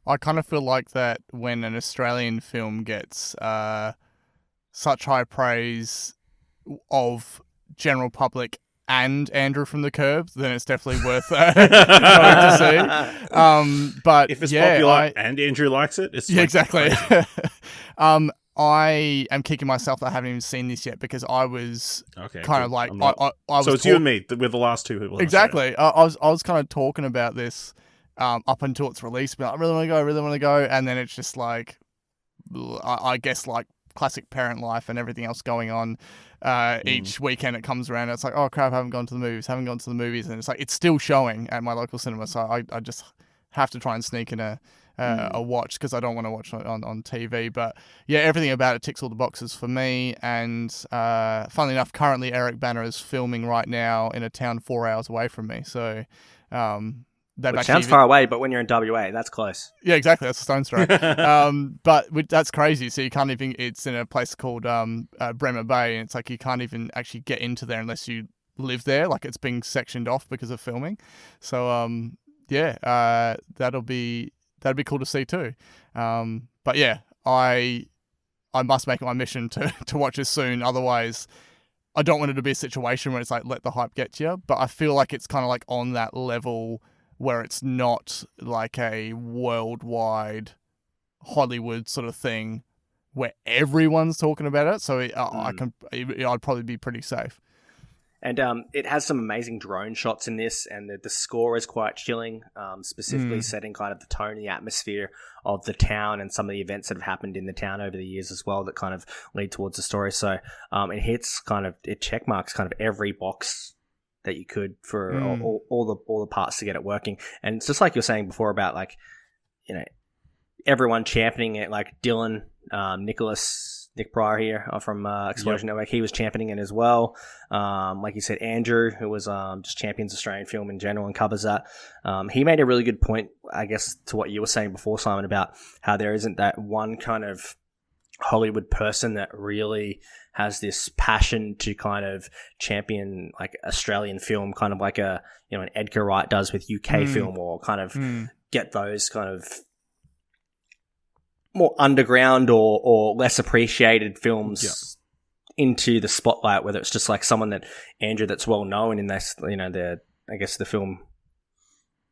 I kind of feel like that when an Australian film gets such high praise of general public and Andrew from The Curb, then it's definitely worth going to see. But if it's yeah, popular and Andrew likes it, it's yeah, like exactly. crazy. I am kicking myself that I haven't even seen this yet because I was kind of like I was. So it's you and me. We're the last two people. Exactly. I was kind of talking about this up until its release, but I really want to go, and then it's just like I guess like classic parent life and everything else going on. Each weekend it comes around, and it's like, oh crap, I haven't gone to the movies, and it's like it's still showing at my local cinema, so I just have to try and sneak in a watch because I don't want to watch it on TV. But yeah, everything about it ticks all the boxes for me. And funnily enough, currently Eric Bana is filming right now in a town 4 hours away from me. So which sounds far away, but when you're in WA, that's close. Yeah, exactly. That's a stone's throw. But that's crazy. So you can't even. It's in a place called Bremer Bay, and it's like you can't even actually get into there unless you live there. Like it's being sectioned off because of filming. So yeah, that'd be cool to see too. But yeah, I must make it my mission to watch this soon. Otherwise, I don't want it to be a situation where it's like let the hype get to you. But I feel like it's kind of like on that level where it's not like a worldwide Hollywood sort of thing where everyone's talking about it. So I'd probably be pretty safe. And it has some amazing drone shots in this, and the score is quite chilling, specifically setting kind of the tone and the atmosphere of the town and some of the events that have happened in the town over the years as well that kind of lead towards the story. So it check marks kind of every box that you could for all the parts to get it working. And it's just like you're saying before about like, you know, everyone championing it, like Dylan, Nick Pryor here from Explosion Network. He was championing it as well. Like you said, Andrew, who was just champions Australian film in general and covers that. He made a really good point, I guess, to what you were saying before, Simon, about how there isn't that one kind of Hollywood person that really has this passion to kind of champion like Australian film, kind of like an Edgar Wright does with UK film, or kind of get those kind of more underground or less appreciated films into the spotlight, whether it's just like someone that Andrew that's well known in this, the film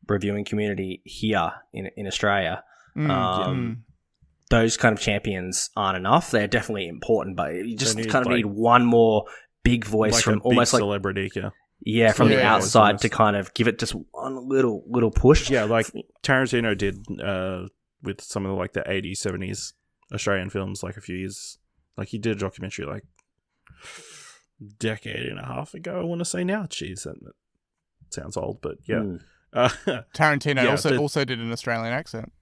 reviewing community here in Australia. Those kind of champions aren't enough. They're definitely important, but you just kind of need one more big voice like from a almost big like celebrity, from the outside to kind of give it just one little push. Yeah, like Tarantino did with some of the 80s, 70s Australian films like a few years. Like he did a documentary like decade and a half ago, I want to say now. Jeez, that sounds old, but yeah. Tarantino also did an Australian accent.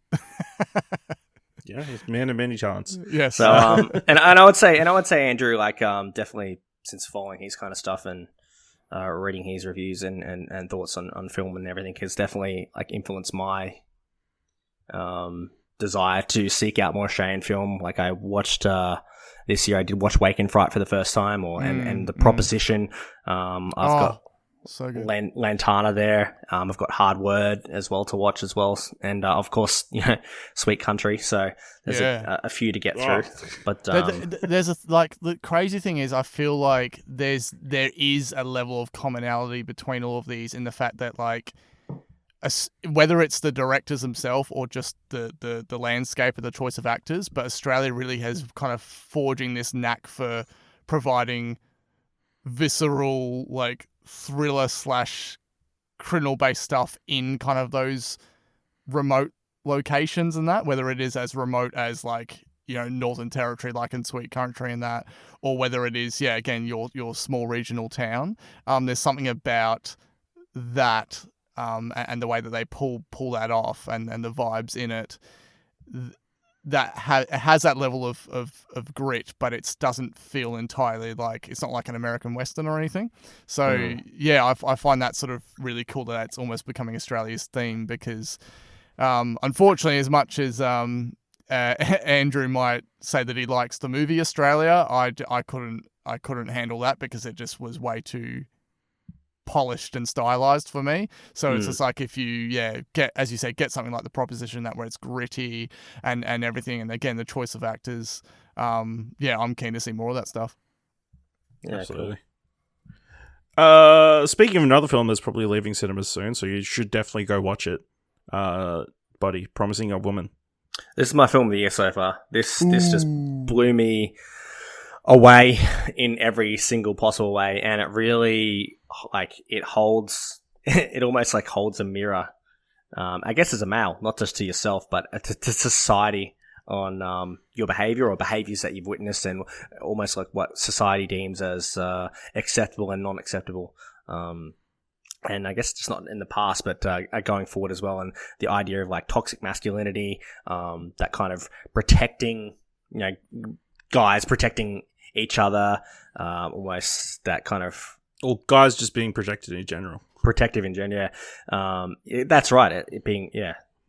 Yeah, he's a man of many talents. Yes. So and I would say Andrew, like definitely since following his kind of stuff and reading his reviews and thoughts on film and everything has definitely like influenced my desire to seek out more Australian film. Like I watched this year, I did watch Wake and Fright for the first time, and The Proposition. I've got so good. Lantana there. I've got Hard Word as well to watch as well, and of course, Sweet Country. So there's a few to get through. But there's the crazy thing is, I feel like there is a level of commonality between all of these in the fact that like, whether it's the directors themselves or just the landscape of the choice of actors, but Australia really has kind of forging this knack for providing visceral, like thriller / criminal based stuff in kind of those remote locations and that, whether it is as remote as like, Northern Territory, like in Sweet Country and that, or whether it is, again, your small regional town. There's something about that, and the way that they pull that off and the vibes in it that has that level of grit, but it doesn't feel entirely like, it's not like an American Western or anything. So I find that sort of really cool that it's almost becoming Australia's theme, because unfortunately, as much as Andrew might say that he likes the movie Australia, I couldn't handle that because it just was way too polished and stylized for me. So it's just like, if you get, as you say, get something like The Proposition, that where it's gritty and everything, and again the choice of actors, I'm keen to see more of that stuff. Yeah, absolutely. Speaking of another film that's probably leaving cinemas soon, so you should definitely go watch it. Buddy, Promising Young Woman. This is my film of the year so far. This just blew me away in every single possible way, and it really it almost holds a mirror. I guess as a male, not just to yourself, but to society on your behavior or behaviors that you've witnessed, and almost like what society deems as acceptable and non-acceptable. And I guess just not in the past, but going forward as well. And the idea of like toxic masculinity, that kind of protecting, guys protecting each other, almost that kind of... Or guys just being protected in general. Protective in general, yeah. That's right. It being,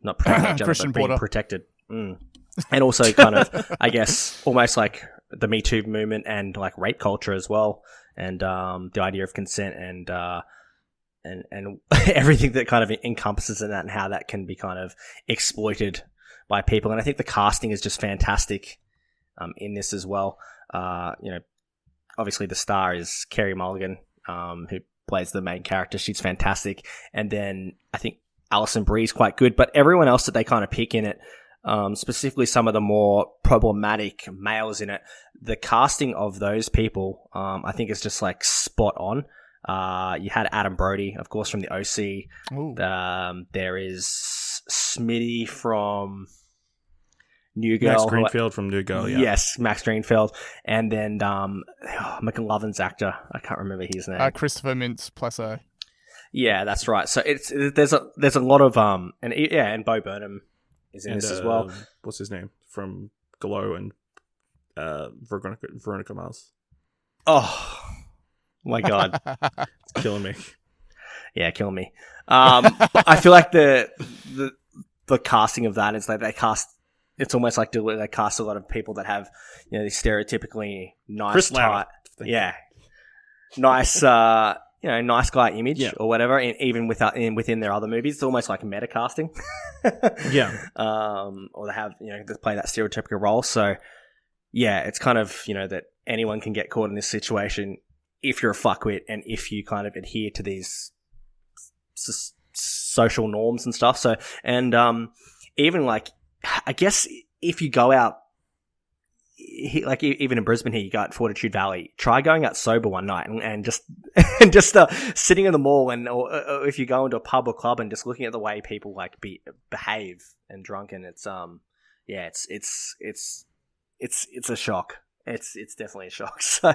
not protecting each other, Christian but being Porter. protected. And also kind of, I guess, almost like the Me Too movement and like rape culture as well. And the idea of consent and everything that kind of encompasses in that, and how that can be kind of exploited by people. And I think the casting is just fantastic in this as well. Obviously the star is Carey Mulligan, who plays the main character. She's fantastic. And then I think Alison Brie's quite good, but everyone else that they kind of pick in it, specifically some of the more problematic males in it, the casting of those people, I think is just like spot on. You had Adam Brody, of course, from the OC. There is Smitty from New Girl. Max Greenfield from New Girl, yeah. Yes, Max Greenfield. And then McLovin's actor. I can't remember his name. Christopher Mintz-Plasse. Yeah, that's right. So there's a lot of and Bo Burnham is in this as well. What's his name from Glow and Veronica Mars? Oh my god, it's killing me. Yeah, killing me. I feel like the casting of that is like they cast. It's almost like they cast a lot of people that have these stereotypically nice, Chris Lauer. Nice. Nice guy image or whatever, and even within their other movies, it's almost like meta casting. Yeah. Or they have, to play that stereotypical role. So, yeah, it's kind of, that anyone can get caught in this situation if you're a fuckwit and if you kind of adhere to these social norms and stuff. So, and even like, I guess if you go out, like even in Brisbane here, you go at Fortitude Valley. Try going out sober one night and just sitting in the mall, and or if you go into a pub or club and just looking at the way people like behave and drunken, it's it's a shock. It's definitely a shock. So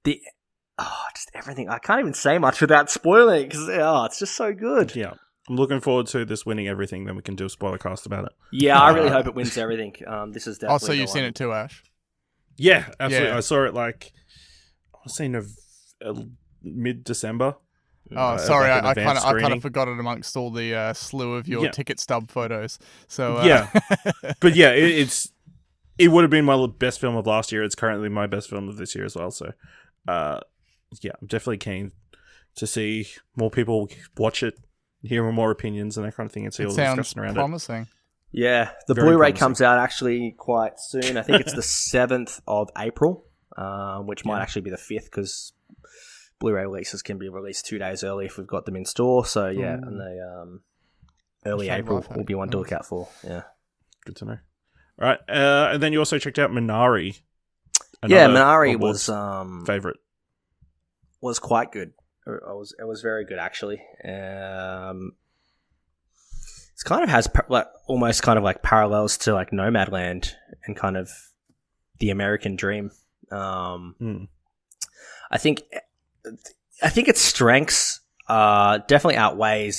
just everything. I can't even say much without spoiling it because it's just so good. Yeah. I'm looking forward to this winning everything. Then we can do a spoiler cast about it. Yeah, I really hope it wins everything. This is definitely. Oh, so you've seen it too, Ash? Yeah, absolutely. Yeah. I saw it I was saying mid-December. Oh, sorry, I like an advanced kind of screening. forgot it amongst all the slew of your ticket stub photos. So yeah, but yeah, it would have been my best film of last year. It's currently my best film of this year as well. So, I'm definitely keen to see more people watch it, hear more opinions and that kind of thing, and see all the discussion around promising. Yeah, the Very Blu-ray promising. comes out actually quite soon. I think it's the 7th of April, which might actually be the 5th because Blu-ray releases can be released 2 days early if we've got them in store. So yeah, and the early Shame April life, will be one to nice. look out for. Yeah, good to know. All right, and then you also checked out Minari. yeah, Minari favorite. was quite good. It was very good actually. It's kind of has almost kind of like parallels to like Nomadland and kind of the American dream. I think its strengths definitely outweigh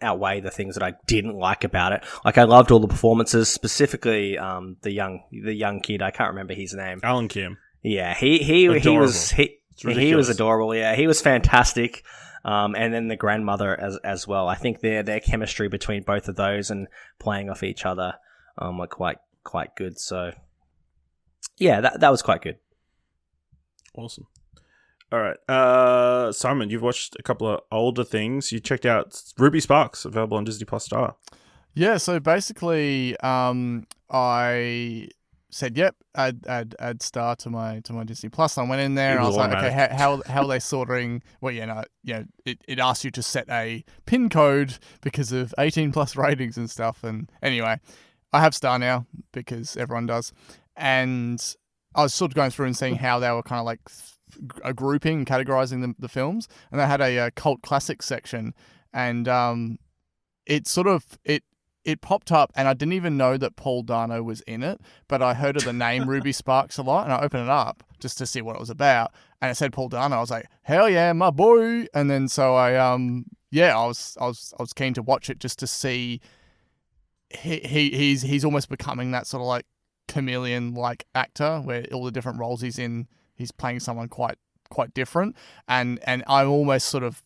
the things that I didn't like about it. Like I loved all the performances, specifically the young kid. I can't remember his name. Alan Kim. Yeah, he was ridiculous. adorable. Yeah, he was fantastic. And then the grandmother as well. I think their chemistry between both of those and playing off each other were quite good. So yeah, that was quite good. Awesome. All right, Simon, you've watched a couple of older things. You checked out Ruby Sparks, available on Disney Plus Star. Yeah, so basically, I said, "Yep, add Star to my Disney Plus." And I went in there It and I was was like, "Okay, automatic. how are they sorting?" Well, it asks you to set a PIN code because of 18 plus ratings and stuff. And anyway, I have Star now because everyone does, and I was sort of going through and seeing how they were kind of like a grouping, categorizing the films, and they had a cult classics section, and it sort of it popped up, and I didn't even know that Paul Dano was in it, but I heard of the name Ruby Sparks a lot, and I opened it up just to see what it was about, and it said Paul Dano. I was like, hell yeah, my boy! And then so I was keen to watch it just to see. He's almost becoming that sort of like chameleon like actor where all the different roles he's in, he's playing someone quite different, and I almost sort of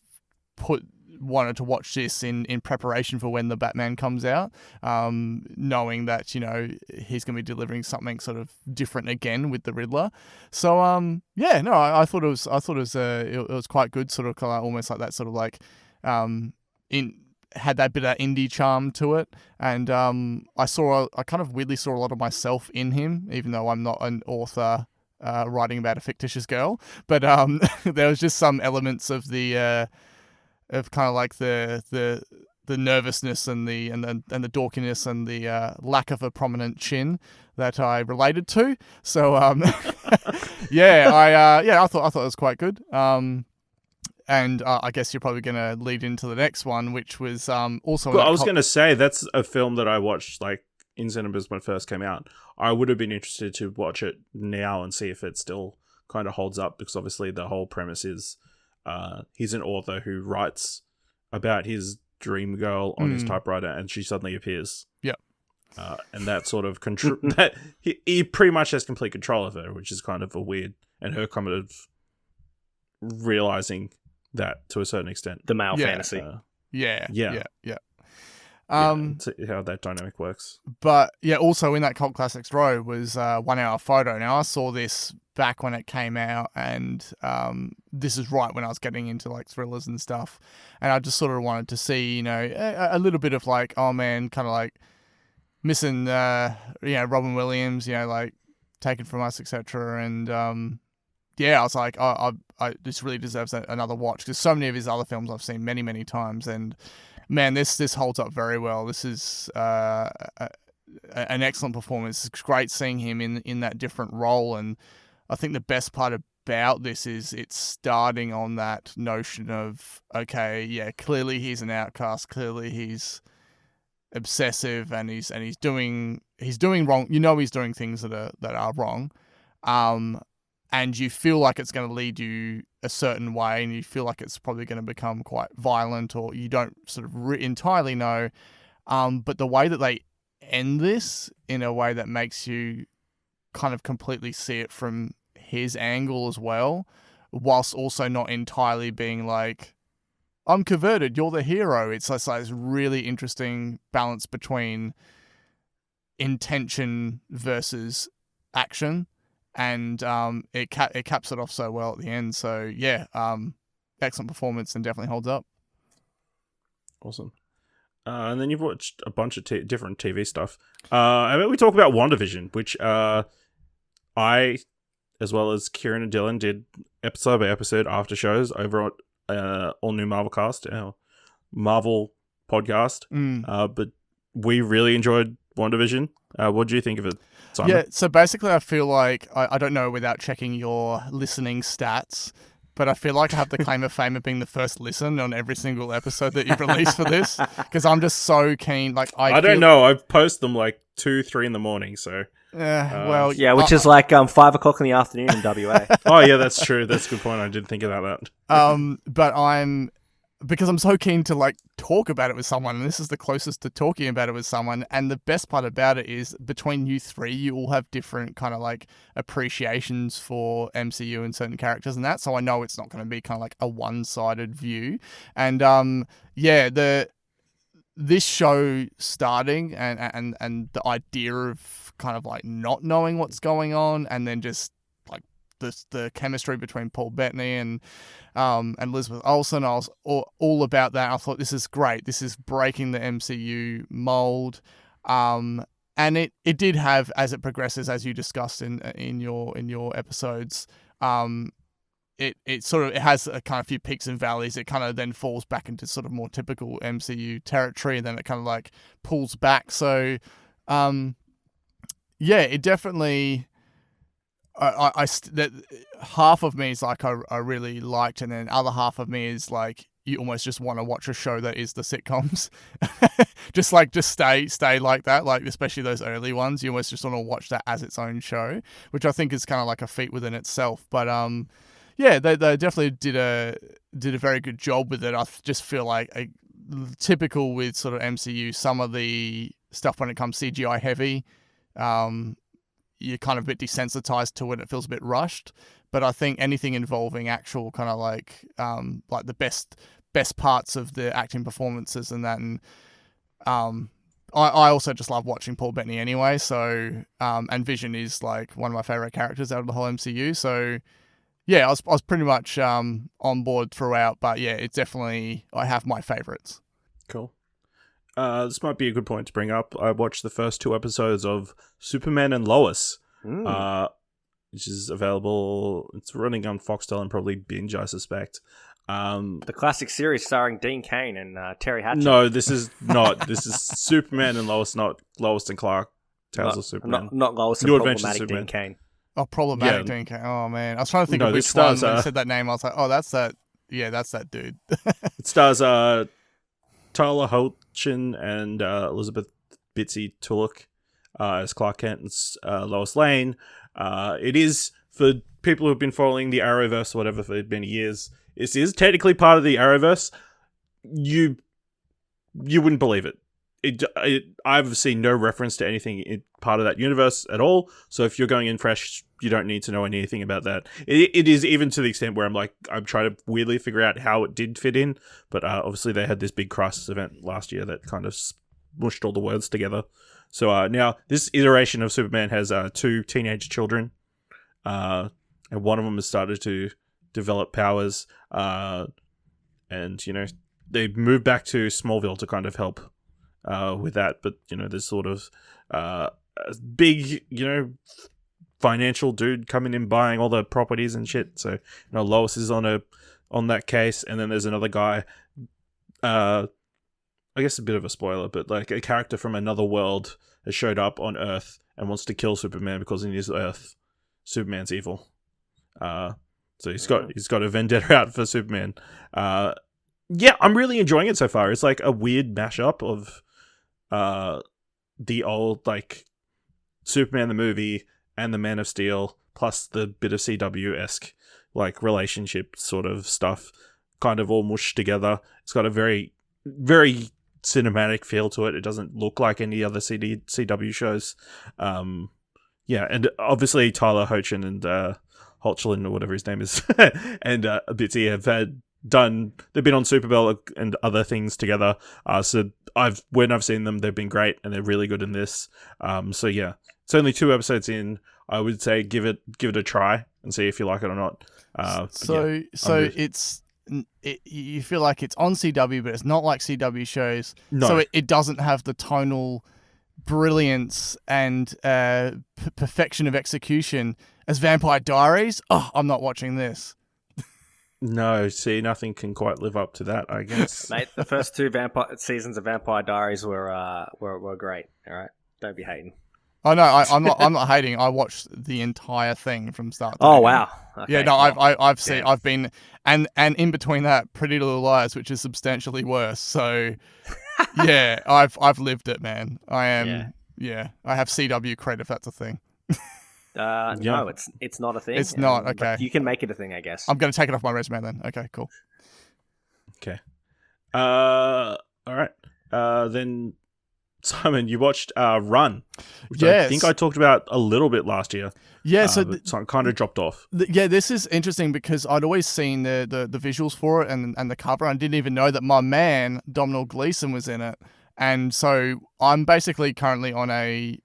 wanted to watch this in preparation for when the Batman comes out, knowing that he's going to be delivering something sort of different again with the Riddler. So I thought it was quite good, sort of almost like that sort of like had that bit of indie charm to it, and I kind of weirdly saw a lot of myself in him, even though I'm not an author writing about a fictitious girl, but there was just some elements of the of kind of like the nervousness and the dorkiness and the lack of a prominent chin that I related to. So I thought it was quite good. And I guess you're probably going to lead into the next one, which was also. Well, I was going to say that's a film that I watched like in cinemas when it first came out. I would have been interested to watch it now and see if it still kind of holds up, because obviously the whole premise is he's an author who writes about his dream girl on his typewriter, and she suddenly appears. Yep. And that sort of control that he pretty much has complete control of her, which is kind of a weird, and her kind of realizing that to a certain extent. The male fantasy. Yeah. How that dynamic works. But yeah, also in that Cult Classics row was 1 Hour Photo. Now I saw this back when it came out, and this is right when I was getting into like thrillers and stuff, and I just sort of wanted to see a little bit of like, oh man, kind of like missing Robin Williams, like Taken From Us, etc. And I was like, I this really deserves another watch, because so many of his other films I've seen many, many times, and man, this holds up very well. This is an excellent performance. It's great seeing him in that different role, and I think the best part about this is it's starting on that notion of, okay, yeah, clearly he's an outcast, clearly he's obsessive, and he's doing wrong. He's doing things that are wrong. And you feel like it's going to lead you a certain way, and you feel like it's probably going to become quite violent, or you don't sort of entirely know. But the way that they end this in a way that makes you kind of completely see it from his angle as well, whilst also not entirely being like, I'm converted, you're the hero. It's like this really interesting balance between intention versus action. And it caps it off so well at the end. So yeah, excellent performance, and definitely holds up. Awesome. And then you've watched a bunch of different TV stuff. I bet we talk about WandaVision, which I, as well as Kieran and Dylan, did episode by episode after shows over on All New Marvel Cast, our Marvel podcast. But we really enjoyed WandaVision. What do you think of it, Simon? Yeah, so basically I feel like, I don't know without checking your listening stats, but I feel like I have the claim of fame of being the first listen on every single episode that you've released for this, because I'm just so keen. Like I don't know, I post them like 2-3 in the morning, so... which is like 5 o'clock in the afternoon in WA. Oh yeah, that's true. That's a good point. I didn't think about that. But because I'm so keen to like talk about it with someone, and this is the closest to talking about it with someone. And the best part about it is, between you three, you all have different kind of like appreciations for MCU and certain characters and that. So I know it's not going to be kind of like a one-sided view. And this show starting and the idea of kind of like not knowing what's going on, and then just like the chemistry between Paul Bettany and Elizabeth Olsen, I was all about that. I thought, this is great. This is breaking the MCU mold. and it did have, as it progresses, as you discussed in your episodes, it sort of, it has a kind of few peaks and valleys. It kind of then falls back into sort of more typical MCU territory, and then it kind of like pulls back. So, yeah, it definitely. That half of me is like I really liked, and then other half of me is like you almost just want to watch a show that is the sitcoms, just stay like that, like especially those early ones. You almost just want to watch that as its own show, which I think is kind of like a feat within itself. But yeah, they definitely did a very good job with it. I just feel like typical with sort of MCU, some of the stuff when it comes CGI heavy, you're kind of a bit desensitized to it. It feels a bit rushed. But I think anything involving actual kind of like the best parts of the acting performances and that, and I also just love watching Paul Bettany anyway. So and Vision is like one of my favorite characters out of the whole MCU. So yeah, I was pretty much on board throughout. But yeah, it's definitely, I have my favorites. Cool. This might be a good point to bring up. I watched the first 2 episodes of Superman and Lois, which is available. It's running on Foxtel and probably Binge, I suspect. The classic series starring Dean Cain and Terry Hatcher. No, this is not. This is Superman and Lois, not Lois and Clark. Tales of Superman. Not Lois and New problematic Dean Cain. Oh, problematic Dean Cain. Oh man, I was trying to think of which one. When you said that name, I was like, oh, that's that. Yeah, that's that dude. It stars Tyler Hoechlin and Elizabeth Bitsy Tulloch as Clark Kent and Lois Lane. It is, for people who've been following the Arrowverse or whatever for many years, it is technically part of the Arrowverse. You wouldn't believe it. I've seen no reference to anything in part of that universe at all. So if you're going in fresh, you don't need to know anything about that. It is even to the extent where I'm trying to weirdly figure out how it did fit in. But obviously they had this big crisis event last year that kind of mushed all the words together. So now this iteration of Superman has 2 teenage children, and one of them has started to develop powers. And they moved back to Smallville to kind of help with that. But there's sort of a big financial dude coming in buying all the properties and shit. So Lois is on that case, and then there's another guy. I guess a bit of a spoiler, but like a character from another world has showed up on Earth and wants to kill Superman because in his Earth, Superman's evil. So he's got a vendetta out for Superman. Yeah, I'm really enjoying it so far. It's like a weird mashup of the old like Superman the movie and the Man of Steel, plus the bit of CW-esque like relationship sort of stuff, kind of all mushed together. It's got a very, very cinematic feel to it. It doesn't look like any other CW shows. Yeah, and obviously Tyler Hoechlin and Hoechlin or whatever his name is, and Bitsy have they've been on Superbell and other things together. So when I've seen them, they've been great and they're really good in this. So yeah, it's only 2 episodes in. I would say give it a try and see if you like it or not. You feel like it's on CW, but it's not like CW shows. No. So it doesn't have the tonal brilliance and perfection of execution as Vampire Diaries. Oh, I'm not watching this. No, see, nothing can quite live up to that, I guess. Mate, the first 2 seasons of Vampire Diaries were great. All right, don't be hating. Oh no, I'm not hating. I watched the entire thing from start to end. Oh wow. Okay, yeah, no, I've seen. I've been and in between that, Pretty Little Liars, which is substantially worse. So yeah, I've lived it, man. I am. Yeah, I have CW cred if that's a thing. No, it's not a thing. It's not, okay. But you can make it a thing, I guess. I'm going to take it off my resume then. Okay, cool. Okay. All right. Then, Simon, you watched Run, which yes. I think I talked about a little bit last year. Yeah, so I kind of dropped off. Yeah, this is interesting because I'd always seen the visuals for it and the cover. I didn't even know that my man, Domhnall Gleeson, was in it. And so I'm basically currently on I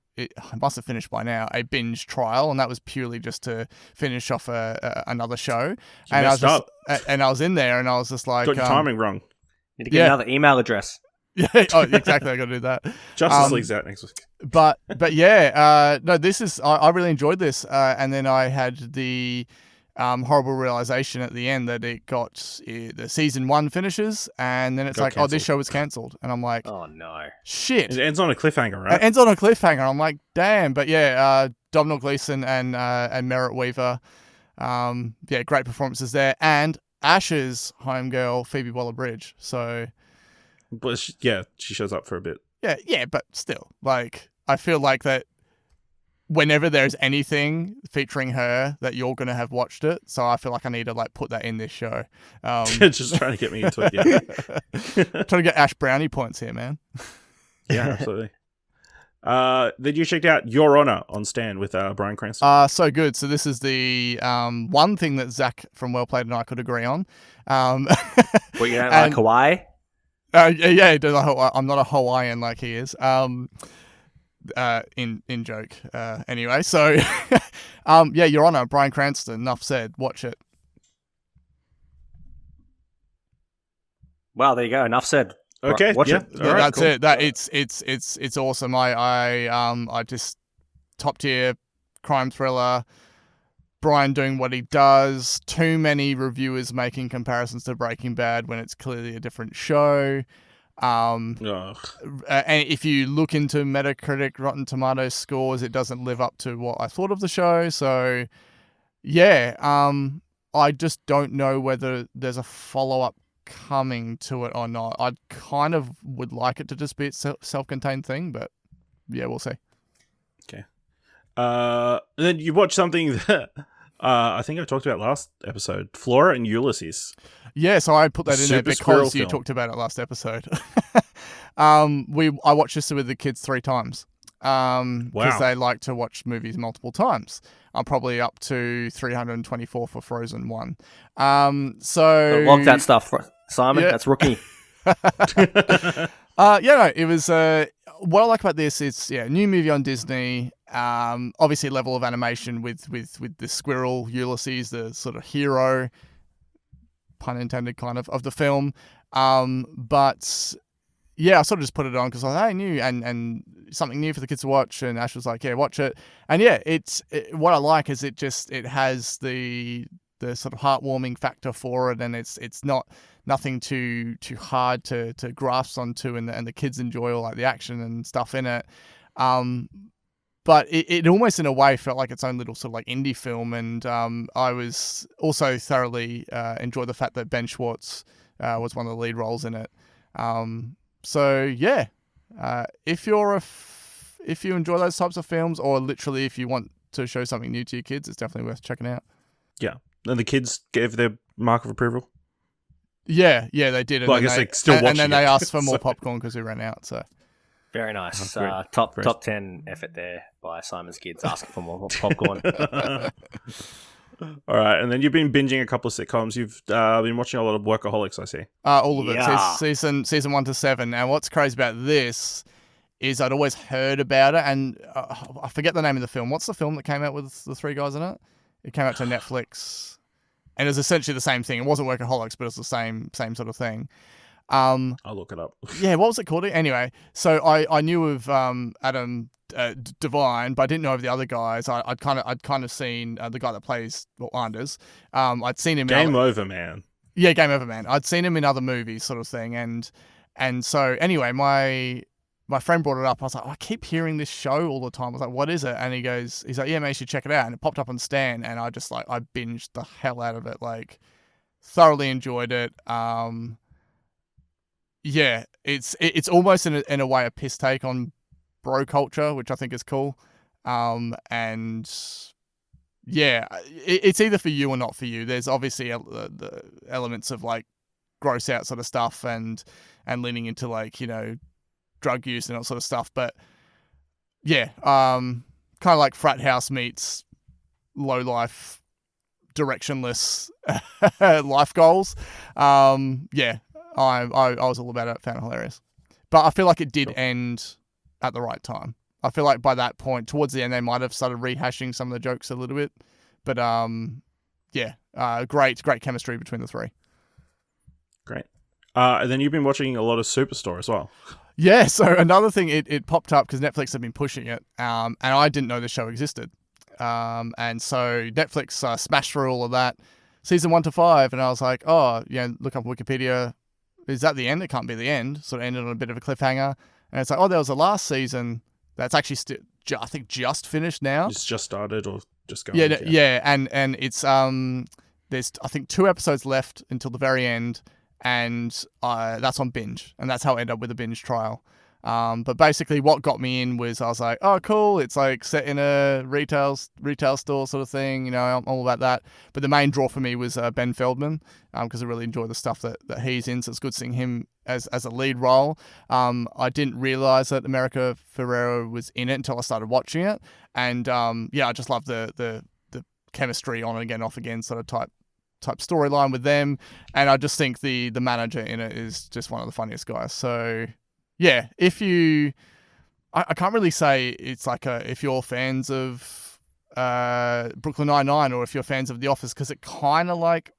must have finished by now, a binge trial, and that was purely just to finish off another show. And I was and I was in there, and I was just like, got your timing wrong. Need to get another email address. Yeah, oh, exactly. I got to do that. Justice League's out next week. But yeah, no, this is I really enjoyed this, and then I had the horrible realization at the end that it got the season 1 finishes, and then it's like, cancelled. oh, this show was cancelled, and I'm like, Oh no. shit. It ends on a cliffhanger, right? It ends on a cliffhanger. I'm like, damn. But yeah, Domhnall Gleeson and Merritt Weaver, yeah, great performances there, and Ash's homegirl Phoebe Waller-Bridge. So But she shows up for a bit. yeah, but still, like, I feel like that whenever there's anything featuring her, that you're gonna have watched it. So I feel like I need to like put that in this show. Just trying to get me into it. Yeah, trying to get Ash Brownie points here, man. yeah, absolutely. Then you checked out Your Honor on Stan with Bryan Cranston. So good. So this is the one thing that Zach from Well Played and I could agree on. Well, you don't like Hawaii? Yeah, I'm not a Hawaiian like he is. In joke. Anyway, so yeah, Your Honor, Bryan Cranston. Enough said. Watch it. Well, there you go. Enough said. Okay, Watch yeah. it. All right, That's cool. it. That it's awesome. I just top tier crime thriller. Brian doing what he does. Too many reviewers making comparisons to Breaking Bad when it's clearly a different show. Ugh. And if you look into Metacritic, Rotten Tomatoes scores, it doesn't live up to what I thought of the show. So, yeah, I just don't know whether there's a follow-up coming to it or not. I kind of would like it to just be its self-contained thing, but yeah, we'll see. Okay. And then you watched something that I think I talked about last episode, Flora and Ulysses. Yeah, so I put that in there Super squirrel because you film. talked about it last episode. I watched this with the kids 3 times. Because Wow. they like to watch movies multiple times. I'm probably up to 324 for Frozen 1. So Lock that stuff, Simon. Yeah. That's rookie. yeah, no, it was. What I like about this is, new movie on Disney. Obviously, level of animation with the squirrel Ulysses, the sort of hero, pun intended, kind of the film. But yeah, I sort of just put it on because I was like, hey, new and something new for the kids to watch. And Ash was like, yeah, watch it. And yeah, what I like is it has the sort of heartwarming factor for it, and it's nothing too hard to grasp onto, and the kids enjoy all like the action and stuff in it. But it almost in a way felt like its own little sort of like indie film, and I was also thoroughly enjoyed the fact that Ben Schwartz was one of the lead roles in it. So yeah, if you enjoy those types of films, or literally if you want to show something new to your kids, it's definitely worth checking out. Yeah. And the kids gave their mark of approval. Yeah, they did. Well, I guess they're still watching and then they it, asked for more so- popcorn because we ran out. So Very nice. Great. Top 10 effort there by Simon's kids asking for more popcorn. All right, and then you've been binging a couple of sitcoms. You've been watching a lot of Workaholics, I see. all of it, Yeah. season 1 to 7. Now, what's crazy about this is I'd always heard about it, and I forget the name of the film. What's the film that came out with the 3 guys in it? It came out to Netflix, and it was essentially the same thing. It wasn't Workaholics, but it was the same sort of thing. I'll look it up. Yeah, what was it called? Anyway, so I knew of Adam Devine, but I didn't know of the other guys. I'd kind of seen the guy that plays Anders. I'd seen him. Game over, man. Yeah, Game Over Man. I'd seen him in other movies, sort of thing, and so anyway, my friend brought it up. I was like, I keep hearing this show all the time. I was like, what is it? And he's like, yeah, man, you should check it out. And it popped up on Stan, and I binged the hell out of it. Like, thoroughly enjoyed it. Yeah, it's almost in a way a piss take on bro culture, which I think is cool. And yeah, it's either for you or not for you. There's obviously the elements of like gross out sort of stuff and leaning into like, drug use and that sort of stuff. But yeah, kind of like frat house meets low life, directionless life goals. Yeah, I was all about it. Found it hilarious. But I feel like it did end at the right time. I feel like by that point, towards the end, they might have started rehashing some of the jokes a little bit. But yeah, great chemistry between the 3. Great. And then you've been watching a lot of Superstore as well. Yeah, so another thing, it popped up because Netflix had been pushing it, and I didn't know the show existed. And so Netflix smashed through all of that, season 1 to 5, and I was like, oh, yeah, look up Wikipedia. Is that the end? It can't be the end. Sort of ended on a bit of a cliffhanger. And it's like, oh, there was a last season that's actually I think just finished now. It's just started or just going. Yeah, and it's there's I think 2 episodes left until the very end, and that's on binge, and that's how I ended up with a binge trial. But basically what got me in was I was like, oh, cool. It's like set in a retail store sort of thing. You know, I'm all about that. But the main draw for me was Ben Feldman, because I really enjoy the stuff that he's in. So it's good seeing him as a lead role. I didn't realize that America Ferrera was in it until I started watching it. And I just love the chemistry on and again, off again sort of type storyline with them. And I just think the manager in it is just one of the funniest guys. So yeah, if you, I can't really say it's like if you're fans of Brooklyn Nine-Nine or if you're fans of The Office, because it kind of like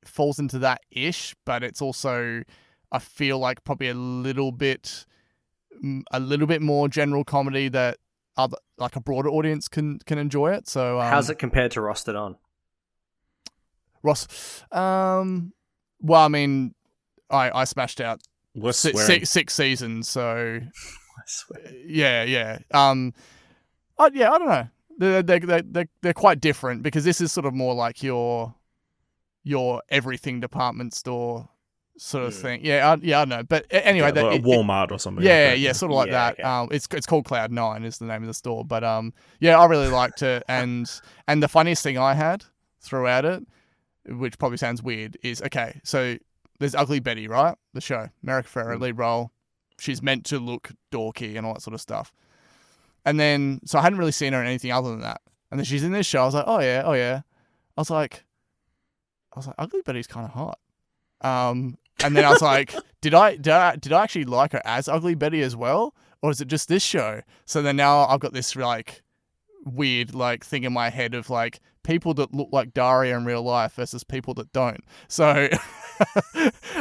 falls into that ish, but it's also, I feel like probably a little bit more general comedy that other, like a broader audience can enjoy it. So how's it compared to Rostered On? Ross, well, I mean, I smashed out six seasons, so yeah. I don't know. They're quite different because this is sort of more like your everything department store sort of thing. Yeah, I don't know. But anyway, like Walmart or something. Yeah, like that. Sort of like that. Okay. It's called Cloud 9 is the name of the store. But I really liked it, and the funniest thing I had throughout it, which probably sounds weird, is okay. So there's Ugly Betty, right? The show, America Ferrera, lead role. She's meant to look dorky and all that sort of stuff. And then, so I hadn't really seen her in anything other than that. And then she's in this show. I was like, oh yeah. I was like, Ugly Betty's kind of hot. And then I was like, did I actually like her as Ugly Betty as well, or is it just this show? So then now I've got this like weird like thing in my head of like people that look like Daria in real life versus people that don't. So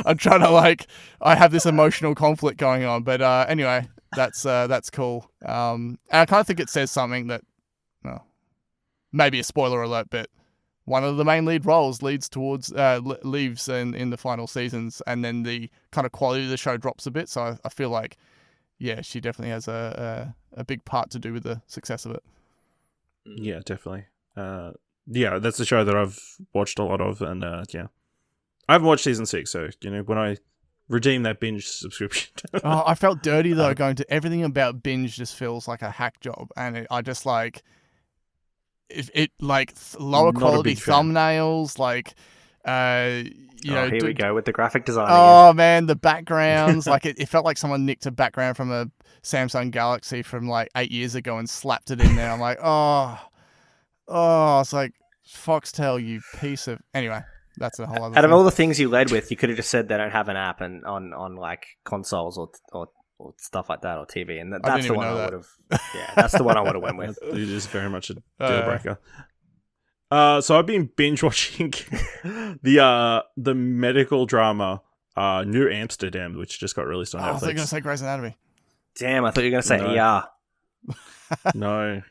I'm trying to like, I have this emotional conflict going on. But anyway, that's cool. And I kind of think it says something that, maybe a spoiler alert, but one of the main lead roles leaves in the final seasons, and then the kind of quality of the show drops a bit. So I feel like, yeah, she definitely has a big part to do with the success of it. Yeah, definitely. That's the show that I've watched a lot of, and I haven't watched season 6, so when I redeem that binge subscription. I felt dirty though. Going to everything about binge just feels like a hack job, and I just like it like lower quality thumbnails, like here we go with the graphic design. Oh man, the backgrounds, like it felt like someone nicked a background from a Samsung Galaxy from like 8 years ago and slapped it in there. I'm like, it's like Foxtel, you piece of. Anyway, that's a whole other. Out of all the things you led with, you could have just said they don't have an app and on like consoles or stuff like that or TV, and that's the one I would have. Yeah, that's the one I would have went with. It is very much a deal breaker. So I've been binge watching the medical drama New Amsterdam, which just got released on Netflix. I thought you were going to say Grey's Anatomy. Damn, I thought you were going to say ER. No.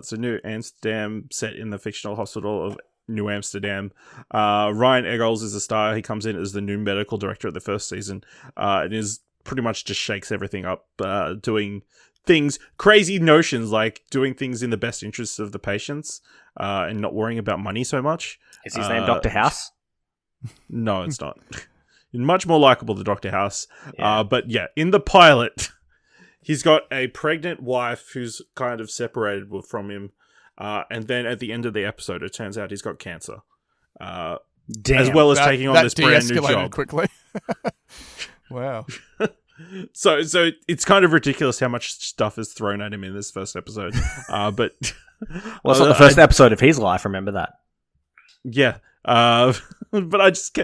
So New Amsterdam, set in the fictional hospital of New Amsterdam. Ryan Eggles is the star. He comes in as the new medical director of the first season, and is pretty much just shakes everything up, doing things, crazy notions, like doing things in the best interests of the patients, and not worrying about money so much. Is his name Dr. House? No, it's not. Much more likable than Dr. House. Yeah. But yeah, in the pilot, he's got a pregnant wife who's kind of separated from him. And then at the end of the episode, it turns out he's got cancer. Damn, as well as taking on this brand new job. Quickly. Wow. So it's kind of ridiculous how much stuff is thrown at him in this first episode. But well, it's not the first episode of his life. Remember that. Yeah. But I just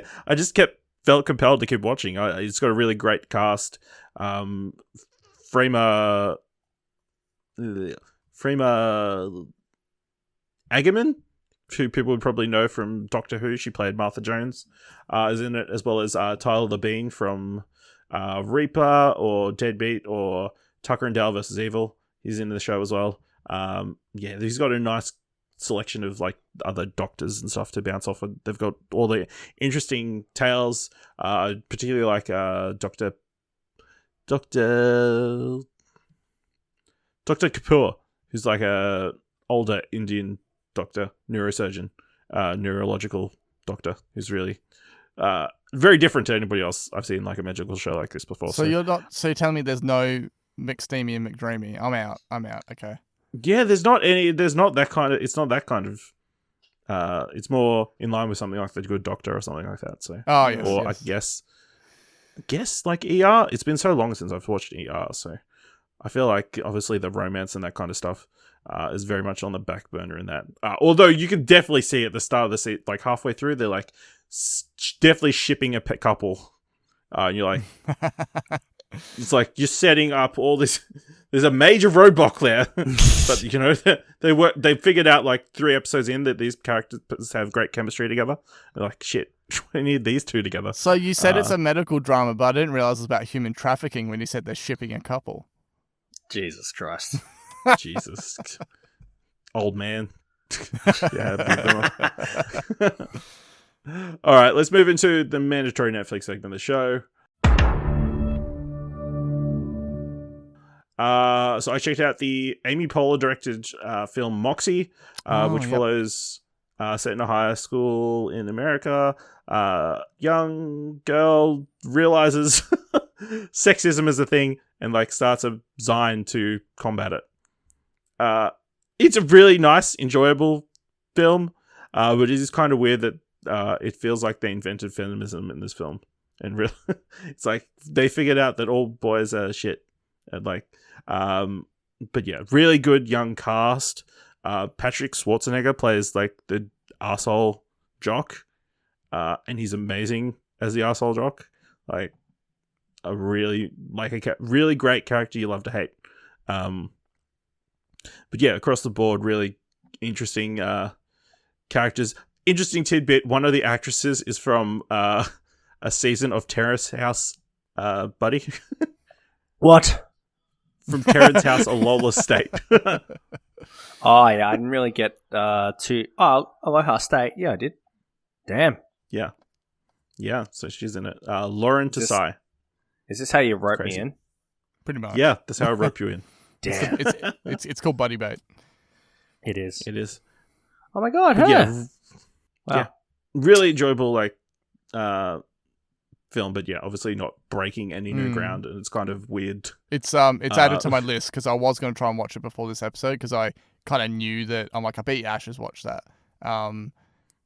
felt compelled to keep watching. It's got a really great cast. Freema Aggerman, who people would probably know from Doctor Who. She played Martha Jones, is in it, as well as Tyler Labine from Reaper or Deadbeat or Tucker and Dale vs. Evil. He's in the show as well. He's got a nice selection of like other doctors and stuff to bounce off of. They've got all the interesting tales, particularly like Dr. Kapoor, who's like a older Indian doctor, neurosurgeon, neurological doctor, who's really very different to anybody else I've seen like a medical show like this before. So you're telling me there's no McSteamy and McDreamy? I'm out. Okay. Yeah, it's not that kind of it's more in line with something like The Good Doctor or something like that. So yes, or yes. I guess like ER. It's been so long since I've watched ER, so I feel like obviously the romance and that kind of stuff is very much on the back burner in that. Although you can definitely see at the start of the season, like halfway through, they're like definitely shipping a pet couple. And you're like, it's like you're setting up all this. There's a major roadblock there, but you know they figured out like 3 episodes in that these characters have great chemistry together. They're like, shit, we need these two together. So you said it's a medical drama, but I didn't realize it was about human trafficking when you said they're shipping a couple. Jesus Christ. Jesus. Old man. Yeah. All right, let's move into the mandatory Netflix segment of the show. So I checked out the Amy Poehler directed film Moxie, which follows set in a high school in America. Young girl realizes sexism is a thing and like starts a Zine to combat it. It's a really nice, enjoyable film, but it is kind of weird that it feels like they invented feminism in this film. And really, it's like they figured out that all boys are shit. And like, but yeah, really good young cast. Patrick Schwarzenegger plays like the arsehole jock, and he's amazing as the arsehole jock. Like a really really great character you love to hate. But yeah, across the board, really interesting characters. Interesting tidbit: one of the actresses is from a season of Terrace House, Buddy. What? From Terrence House, A Lawless State. Oh, yeah, I didn't really get to... Oh, Aloha State. Yeah, I did. Damn. Yeah. Yeah, so she's in it. Lauren Tasai. Is this how you rope Crazy. me in? Pretty much. Yeah, that's how I rope you in. Damn. It's called Buddy Bait. It is. It is. Oh my god, huh? Yeah. Wow. Yeah. Really enjoyable, like, film, but yeah, obviously not breaking any new ground, and it's kind of weird. It's added to my list because I was going to try and watch it before this episode because I kind of knew that I'm like, I bet Ash has watched that.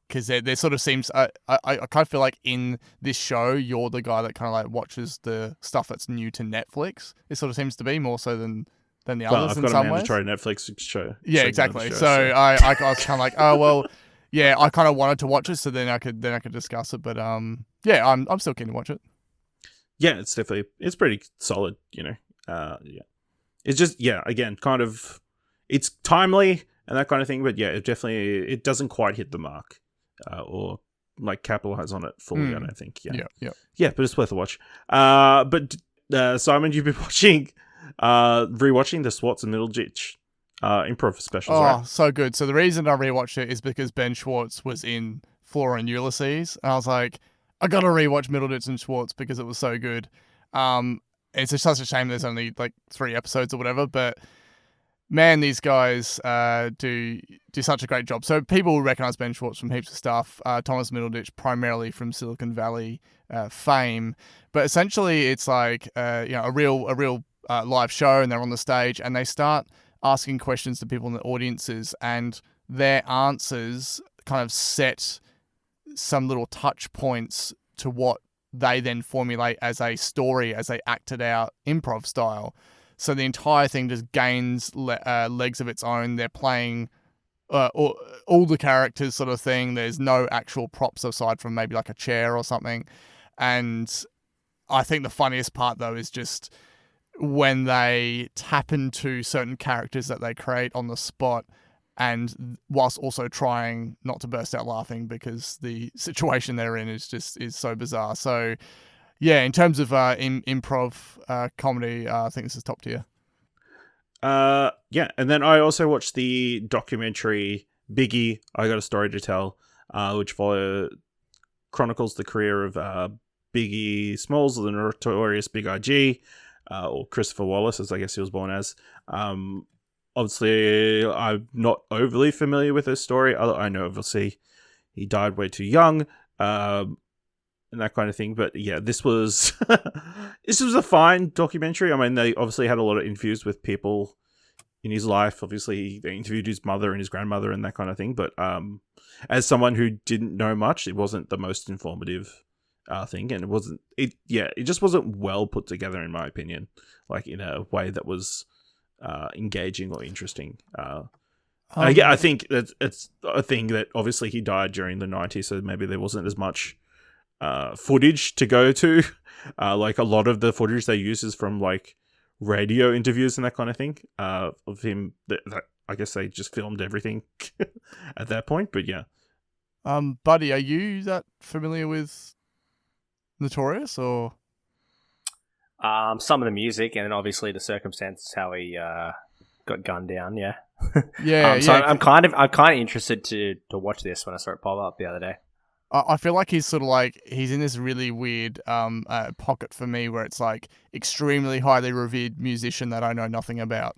Because there sort of seems I kind of feel like in this show you're the guy that kind of like watches the stuff that's new to Netflix. It sort of seems to be more so than the others I've in got some a ways. mandatory Netflix show. Yeah, exactly. So I was kind of like, oh well, yeah, I kind of wanted to watch it so then I could discuss it, but yeah, I'm still keen to watch it. Yeah, it's pretty solid, you know. Yeah. It's just, yeah, again, kind of, it's timely and that kind of thing, but yeah, it doesn't quite hit the mark or like capitalize on it fully, I don't think. Yeah, but it's worth a watch. But Simon, you've been rewatching the Swartz and Middleditch improv specials, right? Oh, so good. So the reason I rewatched it is because Ben Schwartz was in Flora and Ulysses, and I was like, I gotta rewatch Middleditch and Schwartz because it was so good. It's just such a shame there's only like 3 episodes or whatever, but man, these guys do such a great job. So people will recognize Ben Schwartz from heaps of stuff. Thomas Middleditch primarily from Silicon Valley fame, but essentially it's like a real live show, and they're on the stage and they start asking questions to people in the audiences, and their answers kind of set some little touch points to what they then formulate as a story, as they act it out improv style. So the entire thing just gains legs of its own. They're playing all the characters sort of thing. There's no actual props aside from maybe like a chair or something. And I think the funniest part though is just when they tap into certain characters that they create on the spot and whilst also trying not to burst out laughing because the situation they're in is so bizarre. So yeah, in terms of improv comedy, I think this is top tier. Yeah, and then I also watched the documentary Biggie, I Got a Story to Tell, which chronicles the career of Biggie Smalls, the notorious Big IG, or Christopher Wallace, as I guess he was born as. Obviously, I'm not overly familiar with his story. I know, obviously, he died way too young, and that kind of thing. But yeah, this was a fine documentary. I mean, they obviously had a lot of interviews with people in his life. Obviously, they interviewed his mother and his grandmother and that kind of thing. But as someone who didn't know much, it wasn't the most informative thing, and it just wasn't well put together, in my opinion, like in a way that was engaging or interesting. I think that it's a thing that obviously he died during the 90s, so maybe there wasn't as much footage to go to. Like a lot of the footage they use is from like radio interviews and that kind of thing of him. That I guess they just filmed everything at that point. But yeah, Buddy, are you that familiar with Notorious or? Some of the music, and then obviously the circumstances how he got gunned down. Yeah, yeah. So I'm kind of interested to watch this when I saw it pop up the other day. I feel like he's sort of like he's in this really weird pocket for me where it's like extremely highly revered musician that I know nothing about.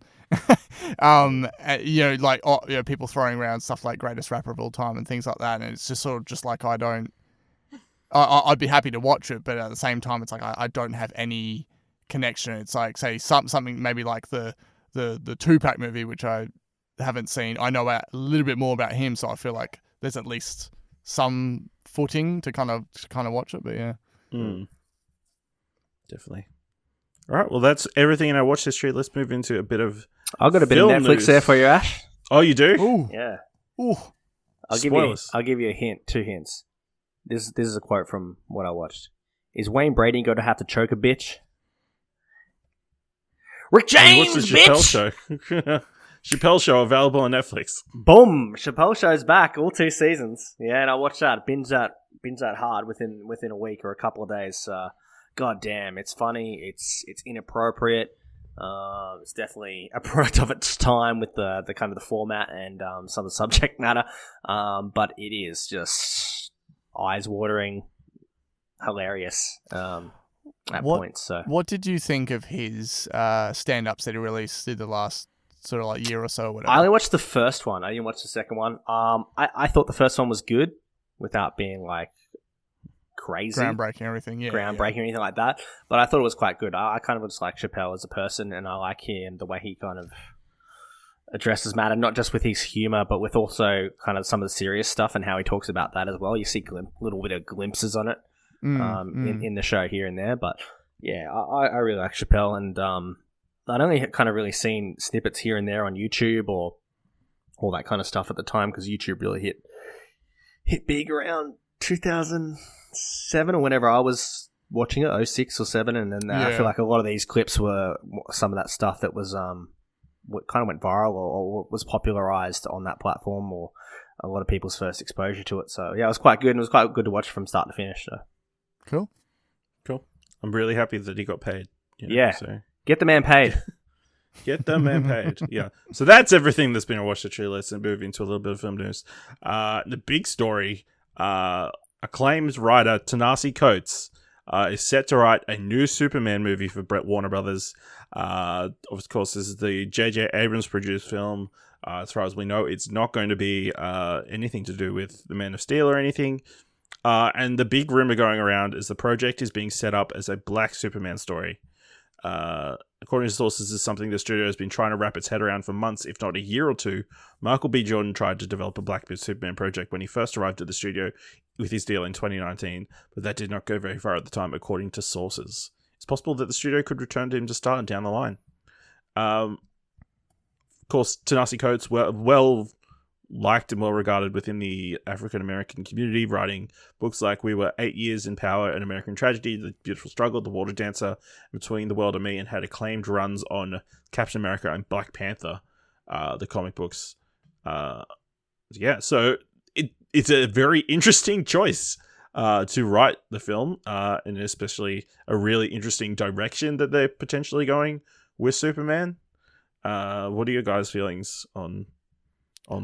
People throwing around stuff like greatest rapper of all time and things like that, and it's just sort of just like I'd be happy to watch it, but at the same time, it's like I don't have any connection. It's like, say, something maybe like the Tupac movie, which I haven't seen. I know a little bit more about him, so I feel like there's at least some footing to kind of watch it. But yeah, definitely. All right, well, that's everything in our watch history. Let's move into a bit of. I've got a bit of Netflix news there for you, Ash. Oh, you do? Ooh. Yeah. Ooh. I'll give you a hint. 2 hints. This is a quote from what I watched. Is Wayne Brady going to have to choke a bitch? Rick James, what's the bitch! Chappelle Show? Chappelle Show available on Netflix. Boom! Chappelle Show's back, all 2 seasons. Yeah, and I watched that, binge that hard within a week or a couple of days. God damn, it's funny. It's inappropriate. It's definitely a product of its time with the kind of the format and some of the subject matter. But it is just eyes-watering, hilarious at points. So, what did you think of his stand-ups that he released through the last sort of like year or so or whatever? I only watched the first one. I didn't watch the second one. I thought the first one was good without being like crazy, groundbreaking, everything, or anything like that. But I thought it was quite good. I kind of just like Chappelle as a person, and I like him the way he kind of addresses matter, not just with his humor, but with also kind of some of the serious stuff and how he talks about that as well. You see little bit of glimpses on it in the show here and there. But yeah, I really like Chappelle, and I'd only kind of really seen snippets here and there on YouTube or all that kind of stuff at the time, because YouTube really hit big around 2007 or whenever I was watching it, 06 or 7, and then I feel like a lot of these clips were some of that stuff that was what kind of went viral or was popularized on that platform, or a lot of people's first exposure to it. So yeah, it was quite good, and it was quite good to watch from start to finish. So cool. I'm really happy that he got paid. So. Get the man paid. Get the man paid. Yeah. So that's everything that's been a watch history. Let's move into a little bit of film news. The big story, acclaimed writer Ta-Nehisi Coates is set to write a new Superman movie for Warner Brothers. Of course, this is the J.J. Abrams produced film. As far as we know, it's not going to be anything to do with the Man of Steel or anything. And the big rumor going around is the project is being set up as a Black Superman story. According to sources, this is something the studio has been trying to wrap its head around for months, if not a year or two. Michael B. Jordan tried to develop a Black Superman project when he first arrived at the studio with his deal in 2019, but that did not go very far at the time, according to sources. It's possible that the studio could return to him to start down the line. Of course, Ta-Nehisi Coates were well liked and well regarded within the African American community, writing books like We Were 8 Years in Power, An American Tragedy, The Beautiful Struggle, The Water Dancer, Between the World and Me, and had acclaimed runs on Captain America and Black Panther, the comic books. Yeah, so it's a very interesting choice to write the film, and especially a really interesting direction that they're potentially going with Superman. What are your guys' feelings on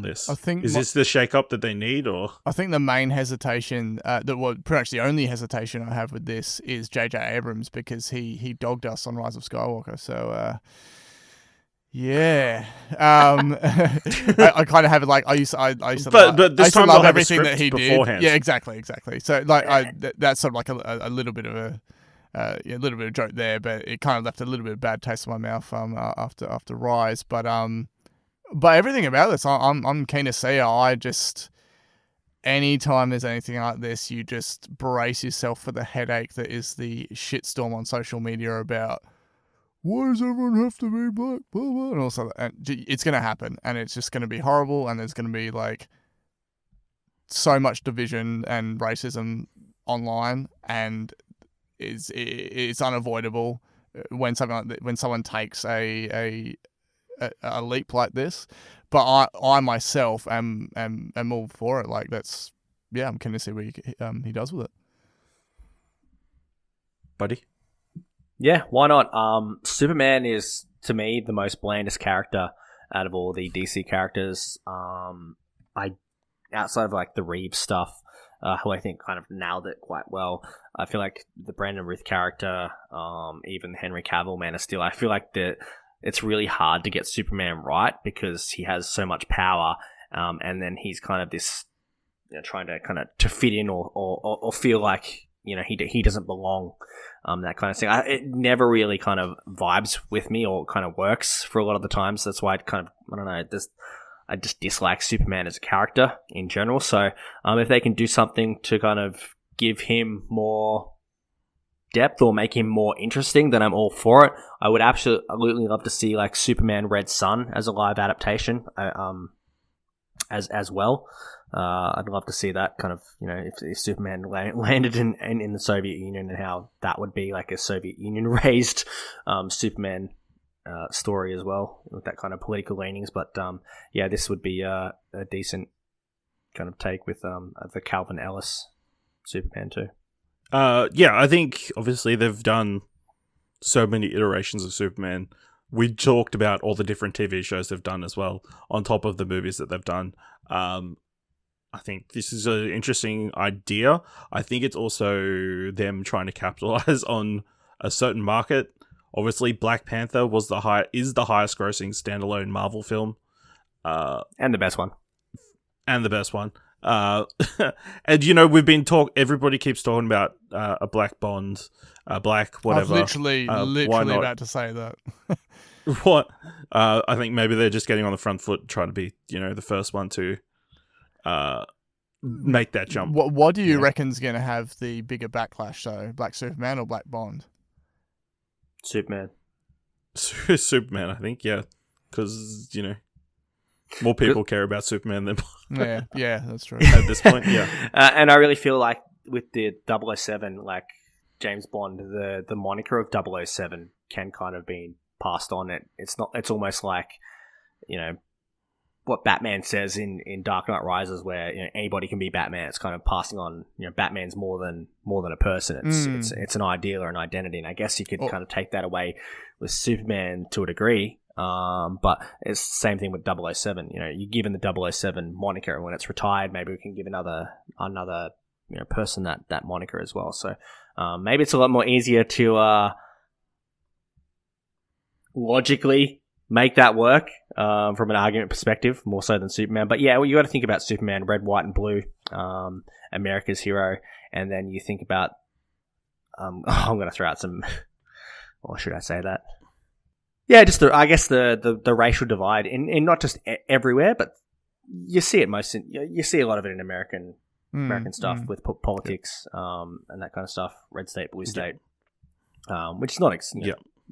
this? I think is this the shake-up that they need, or I think the main hesitation, pretty much the only hesitation I have with this is J.J. Abrams, because he dogged us on Rise of Skywalker. So, yeah, I kind of have it like I used to but this time love they'll have a everything that script he beforehand. did. Yeah, exactly. So like that's sort of like a little bit of a little bit of joke there, but it kind of left a little bit of bad taste in my mouth after Rise. But everything about this, I'm keen to see. I just, anytime there's anything like this, you just brace yourself for the headache that is the shitstorm on social media about why does everyone have to be black, blah, blah, and also, and it's going to happen, and it's just going to be horrible, and there's going to be like so much division and racism online, and it's unavoidable when someone takes a leap like this. But I myself am all for it. Like, I'm keen to see what he does with it. Buddy? Yeah, why not? Superman is, to me, the most blandest character out of all the DC characters. Outside of like the Reeves stuff, who I think kind of nailed it quite well. I feel like the Brandon Routh character, even Henry Cavill, Man of Steel, I feel like it's really hard to get Superman right because he has so much power, and then he's kind of this, trying to kind of to fit in or feel like he doesn't belong, that kind of thing. It never really kind of vibes with me or kind of works for a lot of the times. That's why I don't know. I just dislike Superman as a character in general. So if they can do something to kind of give him more depth or make him more interesting, then I'm all for it. I would absolutely love to see like Superman Red Sun as a live adaptation, as well. I'd love to see that kind of, if Superman landed in the Soviet Union, and how that would be like a Soviet Union raised Superman story as well, with that kind of political leanings. But this would be a decent kind of take with the Calvin Ellis Superman too. I think obviously they've done so many iterations of Superman. We talked about all the different TV shows they've done as well, on top of the movies that they've done. I think this is an interesting idea. I think it's also them trying to capitalize on a certain market. Obviously, Black Panther is the highest grossing standalone Marvel film. And the best one. And we've been everybody keeps talking about a Black Bond, Black whatever. I was literally about to say that. What? I think maybe they're just getting on the front foot, trying to be, the first one to make that jump. What do you reckon's going to have the bigger backlash, though? Black Superman or Black Bond? Superman, I think, yeah. Because, more people care about Superman than yeah, that's true. At this point, yeah. And I really feel like with the 007, like James Bond, the moniker of 007 can kind of be passed on. It's almost like, what Batman says in Dark Knight Rises, where anybody can be Batman. It's kind of passing on. Batman's more than a person. It's an ideal or an identity, and I guess you could kind of take that away with Superman to a degree. But it's the same thing with 007. You're given the 007 moniker, and when it's retired, maybe we can give another person that moniker as well. So maybe it's a lot more easier to logically make that work from an argument perspective, more so than Superman. But yeah, you got to think about Superman, red, white, and blue, America's hero, and then you think about. I'm going to throw out some. Or should I say that? Yeah, just the racial divide in not just everywhere, but you see it you see a lot of it in American stuff with politics and that kind of stuff. Red state, blue state, which is not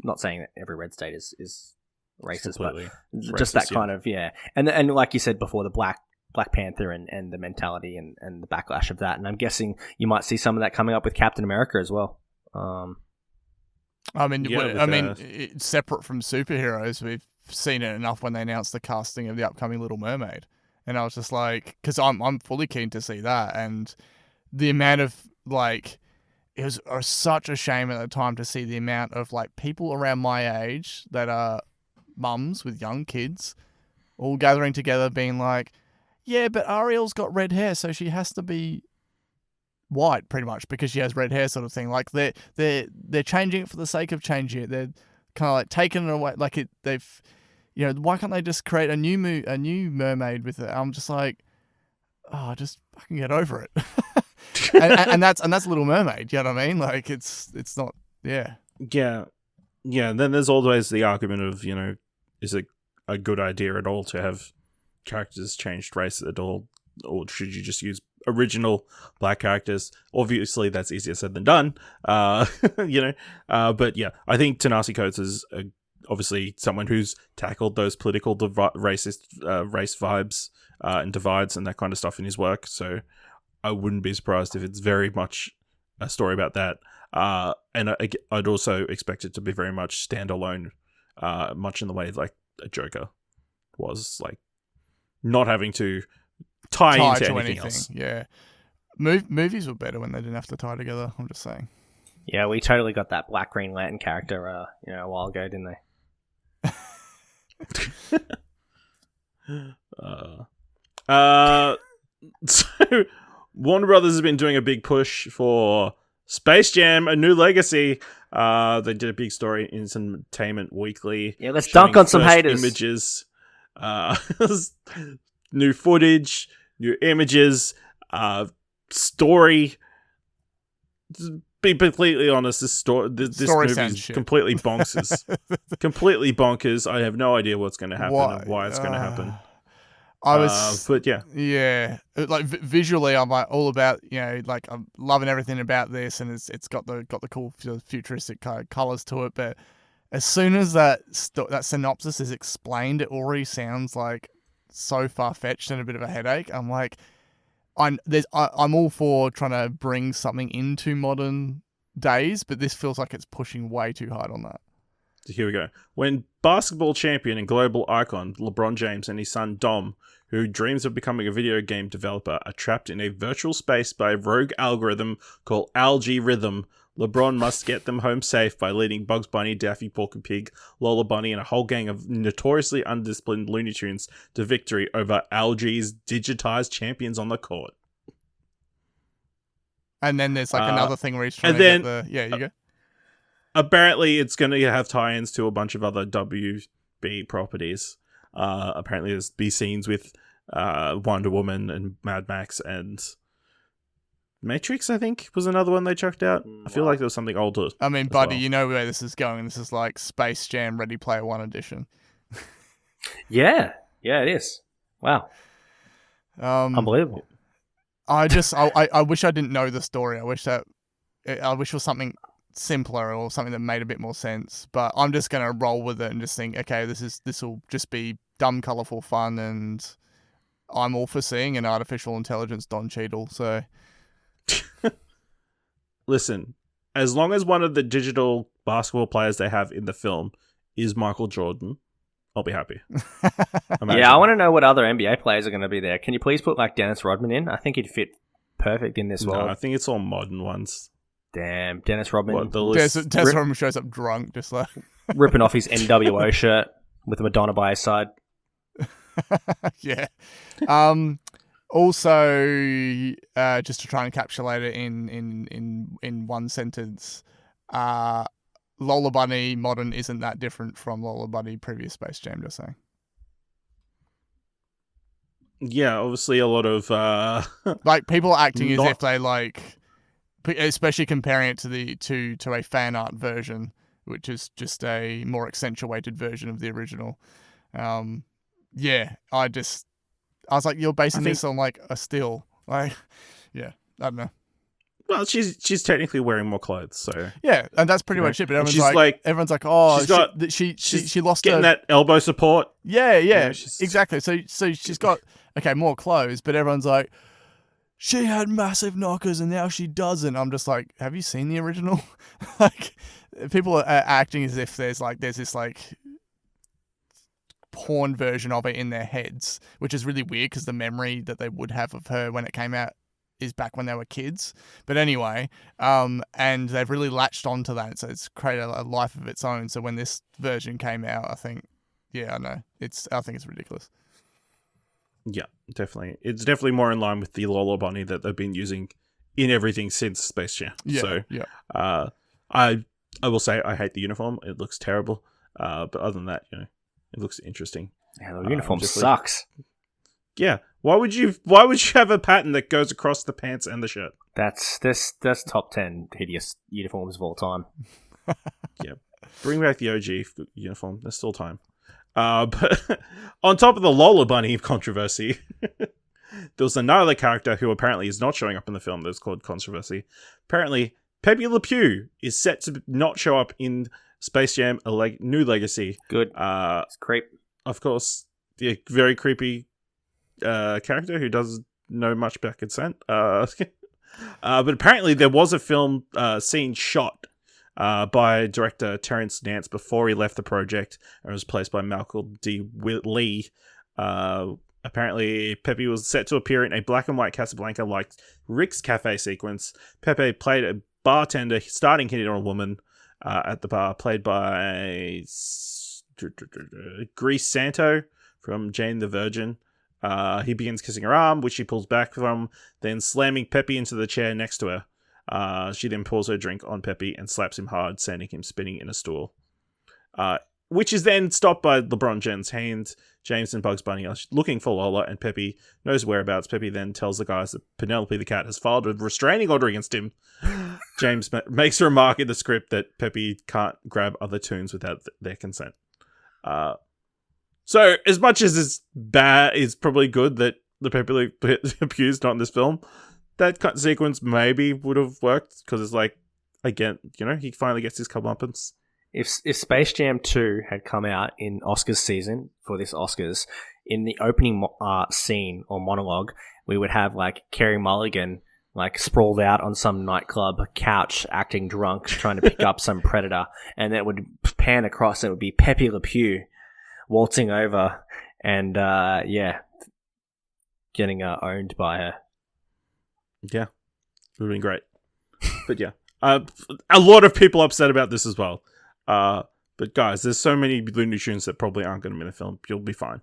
not saying that every red state is racist, but just that kind of and like you said before, the Black Panther and the mentality and the backlash of that, and I'm guessing you might see some of that coming up with Captain America as well. It's separate from superheroes. We've seen it enough when they announced the casting of the upcoming Little Mermaid. And I was just like, because I'm fully keen to see that, and the amount of like, it was such a shame at the time to see the amount of like people around my age that are mums with young kids all gathering together, being like, yeah, but Ariel's got red hair, so she has to be white, pretty much, because she has red hair, sort of thing. Like they're changing it for the sake of changing it. They're kind of like taking it away. Like they've, why can't they just create a new mermaid with it? I'm just like, oh, just fucking get over it. and that's Little Mermaid. You know what I mean? Like it's not. Yeah. Yeah. Then there's always the argument of is it a good idea at all to have characters changed race at all, or should you just use original black characters? Obviously, that's easier said than done. But yeah, I think Ta-Nehisi Coates is obviously someone who's tackled those political race vibes and divides and that kind of stuff in his work. So I wouldn't be surprised if it's very much a story about that. And I'd also expect it to be very much standalone, much in the way like a Joker was, like not having to tie into anything else. Yeah, movies were better when they didn't have to tie together. I'm just saying. Yeah, we totally got that Black Green Lantern character, a while ago, didn't they? So Warner Brothers has been doing a big push for Space Jam: A New Legacy. They did a big story in Entertainment Weekly. Yeah, let's dunk on some haters. Images, new footage, new images, story. To be completely honest, this movie is completely bonkers. Completely bonkers. I have no idea what's going to happen and why it's going to happen. But yeah, like visually, I'm like all about, like I'm loving everything about this, and it's got the cool futuristic kind of colors to it. But as soon as that synopsis is explained, it already sounds like so far fetched and a bit of a headache. I'm like, I'm all for trying to bring something into modern days, but this feels like it's pushing way too hard on that. Here we go. When basketball champion and global icon LeBron James and his son Dom, who dreams of becoming a video game developer, are trapped in a virtual space by a rogue algorithm called Algae Rhythm, LeBron must get them home safe by leading Bugs Bunny, Daffy, Porky Pig, Lola Bunny, and a whole gang of notoriously undisciplined Looney Tunes to victory over Algae's digitized champions on the court. And then there's like another thing where he's trying to get the... Yeah, you go. Apparently, it's going to have tie-ins to a bunch of other WB properties. Apparently, there's be scenes with Wonder Woman and Mad Max and Matrix, I think, was another one they chucked out. I feel like there was something older. I mean, buddy, you know where this is going. This is like Space Jam Ready Player One edition. Yeah, it is. Wow. Unbelievable. I wish I didn't know the story. I wish it was something simpler or something that made a bit more sense, but I'm just going to roll with it and just think, okay, this will just be dumb, colourful fun, and I'm all for seeing an artificial intelligence Don Cheadle, so... Listen, as long as one of the digital basketball players they have in the film is Michael Jordan, I'll be happy. Yeah, I want to know what other NBA players are going to be there. Can you please put like Dennis Rodman in? I think he'd fit perfect in this world. No, I think it's all modern ones. Damn, Dennis Rodman. Dennis Rodman shows up drunk, just like... ripping off his NWO shirt with Madonna by his side. Yeah. Also, just to try and encapsulate it in one sentence, Lola Bunny modern isn't that different from Lola Bunny previous Space Jam, just saying. Yeah, obviously a lot of... like, people acting as if they, like... Especially comparing it to a fan art version, which is just a more accentuated version of the original. Yeah, I was like, you're basing this on like a still, like, yeah, I don't know. Well, she's technically wearing more clothes, so yeah, and that's pretty much it. But everyone's like, oh, she lost getting that elbow support. Yeah, exactly. So she's got more clothes, but everyone's like, she had massive knockers and now she doesn't. I'm just like, have you seen the original? Like, people are acting as if there's this like porn version of it in their heads, which is really weird because the memory that they would have of her when it came out is back when they were kids. But anyway, and they've really latched onto that, so it's created a life of its own. So when this version came out, I think it's ridiculous. Yeah, definitely. It's definitely more in line with the Lola Bunny that they've been using in everything since Space Jam. Yeah, so, yeah. I will say I hate the uniform. It looks terrible. But other than that, it looks interesting. Yeah, the uniform sucks. Yeah. Why would you have a pattern that goes across the pants and the shirt? That's top 10 hideous uniforms of all time. Yeah. Bring back the OG uniform. There's still time. But on top of the Lola Bunny controversy, there was another character who apparently is not showing up in the film that's called controversy. Apparently, Pepe Le Pew is set to not show up in Space Jam: A New Legacy. Good. It's creep. Of course, the very creepy character who doesn't know much about consent. But apparently there was a film scene shot by director Terrence Nance before he left the project and was replaced by Malcolm D. Lee. Apparently, Pepe was set to appear in a black and white Casablanca-like Rick's Cafe sequence. Pepe played a bartender starting hitting on a woman at the bar, played by Grease Santo from Jane the Virgin. He begins kissing her arm, which she pulls back from, then slamming Pepe into the chair next to her. She then pours her drink on Pepe and slaps him hard, sending him spinning in a stool. Which is then stopped by LeBron James and Bugs Bunny are looking for Lola, and Pepe knows whereabouts. Pepe then tells the guys that Penelope the cat has filed a restraining order against him. James makes a remark in the script that Pepe can't grab other tunes without their consent. So, as much as it's bad, it's probably good that the Pepe Le Pew's not in this film. That cut sequence maybe would have worked, because it's like, again, he finally gets his comeuppance. If Space Jam 2 had come out in Oscars season for this Oscars, in the opening scene or monologue, we would have like Carey Mulligan like sprawled out on some nightclub couch, acting drunk, trying to pick up some predator, and then it would pan across. And it would be Pepe Le Pew waltzing over and getting owned by her. Yeah, it would have been great. But yeah, a lot of people upset about this as well. But guys, there's so many Looney Tunes that probably aren't going to be in the film. You'll be fine.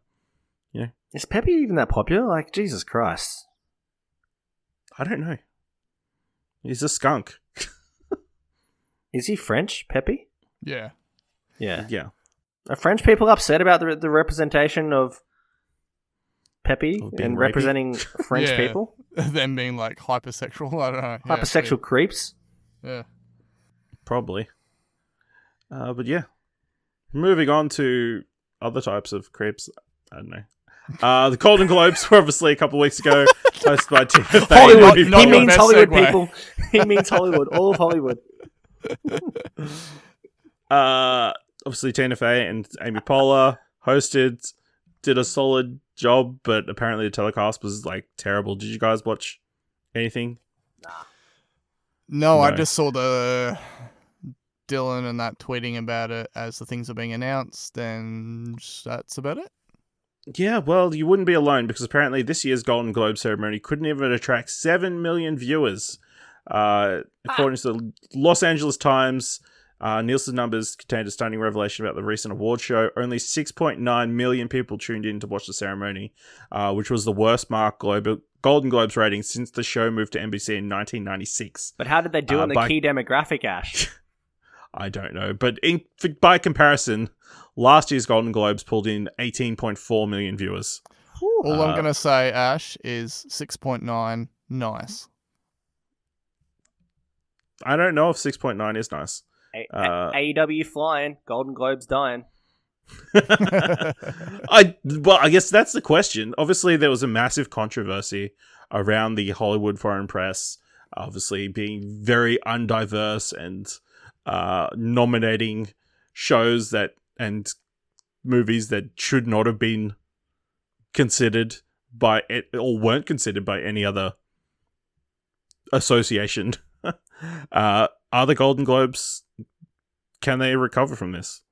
Yeah. Is Pepe even that popular? Like, Jesus Christ. I don't know. He's a skunk. Is he French, Pepe? Yeah. Yeah. Yeah. Are French people upset about the representation of Pepe and representing French people? Them being like hypersexual, I don't know. Hypersexual creeps? Yeah. Probably. But yeah. Moving on to other types of creeps. I don't know. The Golden Globes were obviously a couple of weeks ago, hosted by Tina Fey. Hollywood. Not He means Hollywood segue. people. He means Hollywood. All of Hollywood. Obviously Tina Fey and Amy Poehler hosted, did a solid job, but apparently the telecast was like terrible. Did you guys watch anything? No, I just saw the Dylan and that tweeting about it as the things are being announced, and that's about it. Yeah, well, you wouldn't be alone, because apparently this year's Golden Globe ceremony couldn't even attract 7 million viewers. According to the Los Angeles Times, Nielsen numbers contained a stunning revelation about the recent award show. Only 6.9 million people tuned in to watch the ceremony, which was the worst mark Golden Globes rating since the show moved to NBC in 1996. But how did they do on the key demographic, Ash? I don't know. But by comparison, last year's Golden Globes pulled in 18.4 million viewers. All I'm going to say, Ash, is 6.9 nice. I don't know if 6.9 is nice. AEW flying, Golden Globes dying. I guess that's the question. Obviously, there was a massive controversy around the Hollywood foreign press, obviously being very undiverse and nominating shows and movies that should not have been considered by or weren't considered by any other association. Are the Golden Globes, can they recover from this?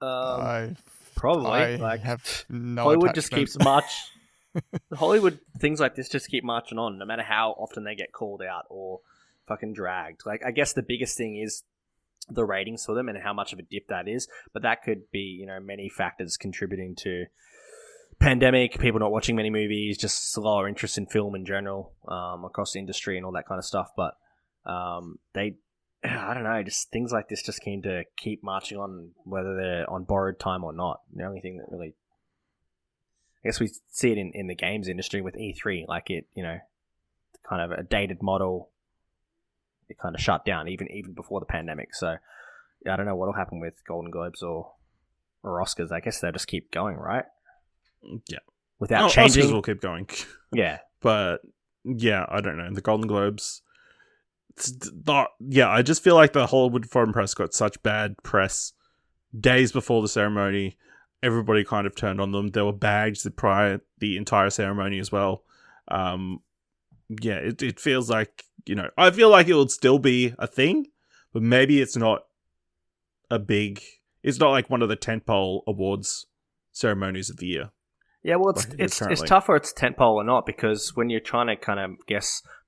I Probably. I Like have no Hollywood just attachment. keeps Hollywood things like this just keep marching on, no matter how often they get called out or fucking dragged. Like, I guess the biggest thing is the ratings for them and how much of a dip that is, but that could be, many factors contributing to pandemic, people not watching many movies, just slower interest in film in general, across the industry and all that kind of stuff. But I don't know, just things like this just seem to keep marching on, whether they're on borrowed time or not. The only thing that really, I guess we see it in the games industry with E3, like it, kind of a dated model. It kind of shut down even before the pandemic. So I don't know what'll happen with Golden Globes or Oscars. I guess they'll just keep going, right? Yeah. Without changing. Oscars will keep going. Yeah. But yeah, I don't know. The Golden Globes. I just feel like the Hollywood Foreign Press got such bad press days before the ceremony. Everybody kind of turned on them. There were bags the entire ceremony as well. It feels like, I feel like it would still be a thing, but maybe it's not it's not like one of the tentpole awards ceremonies of the year. Yeah, well, like it's tough whether it's tentpole or not, because when you're trying to kind of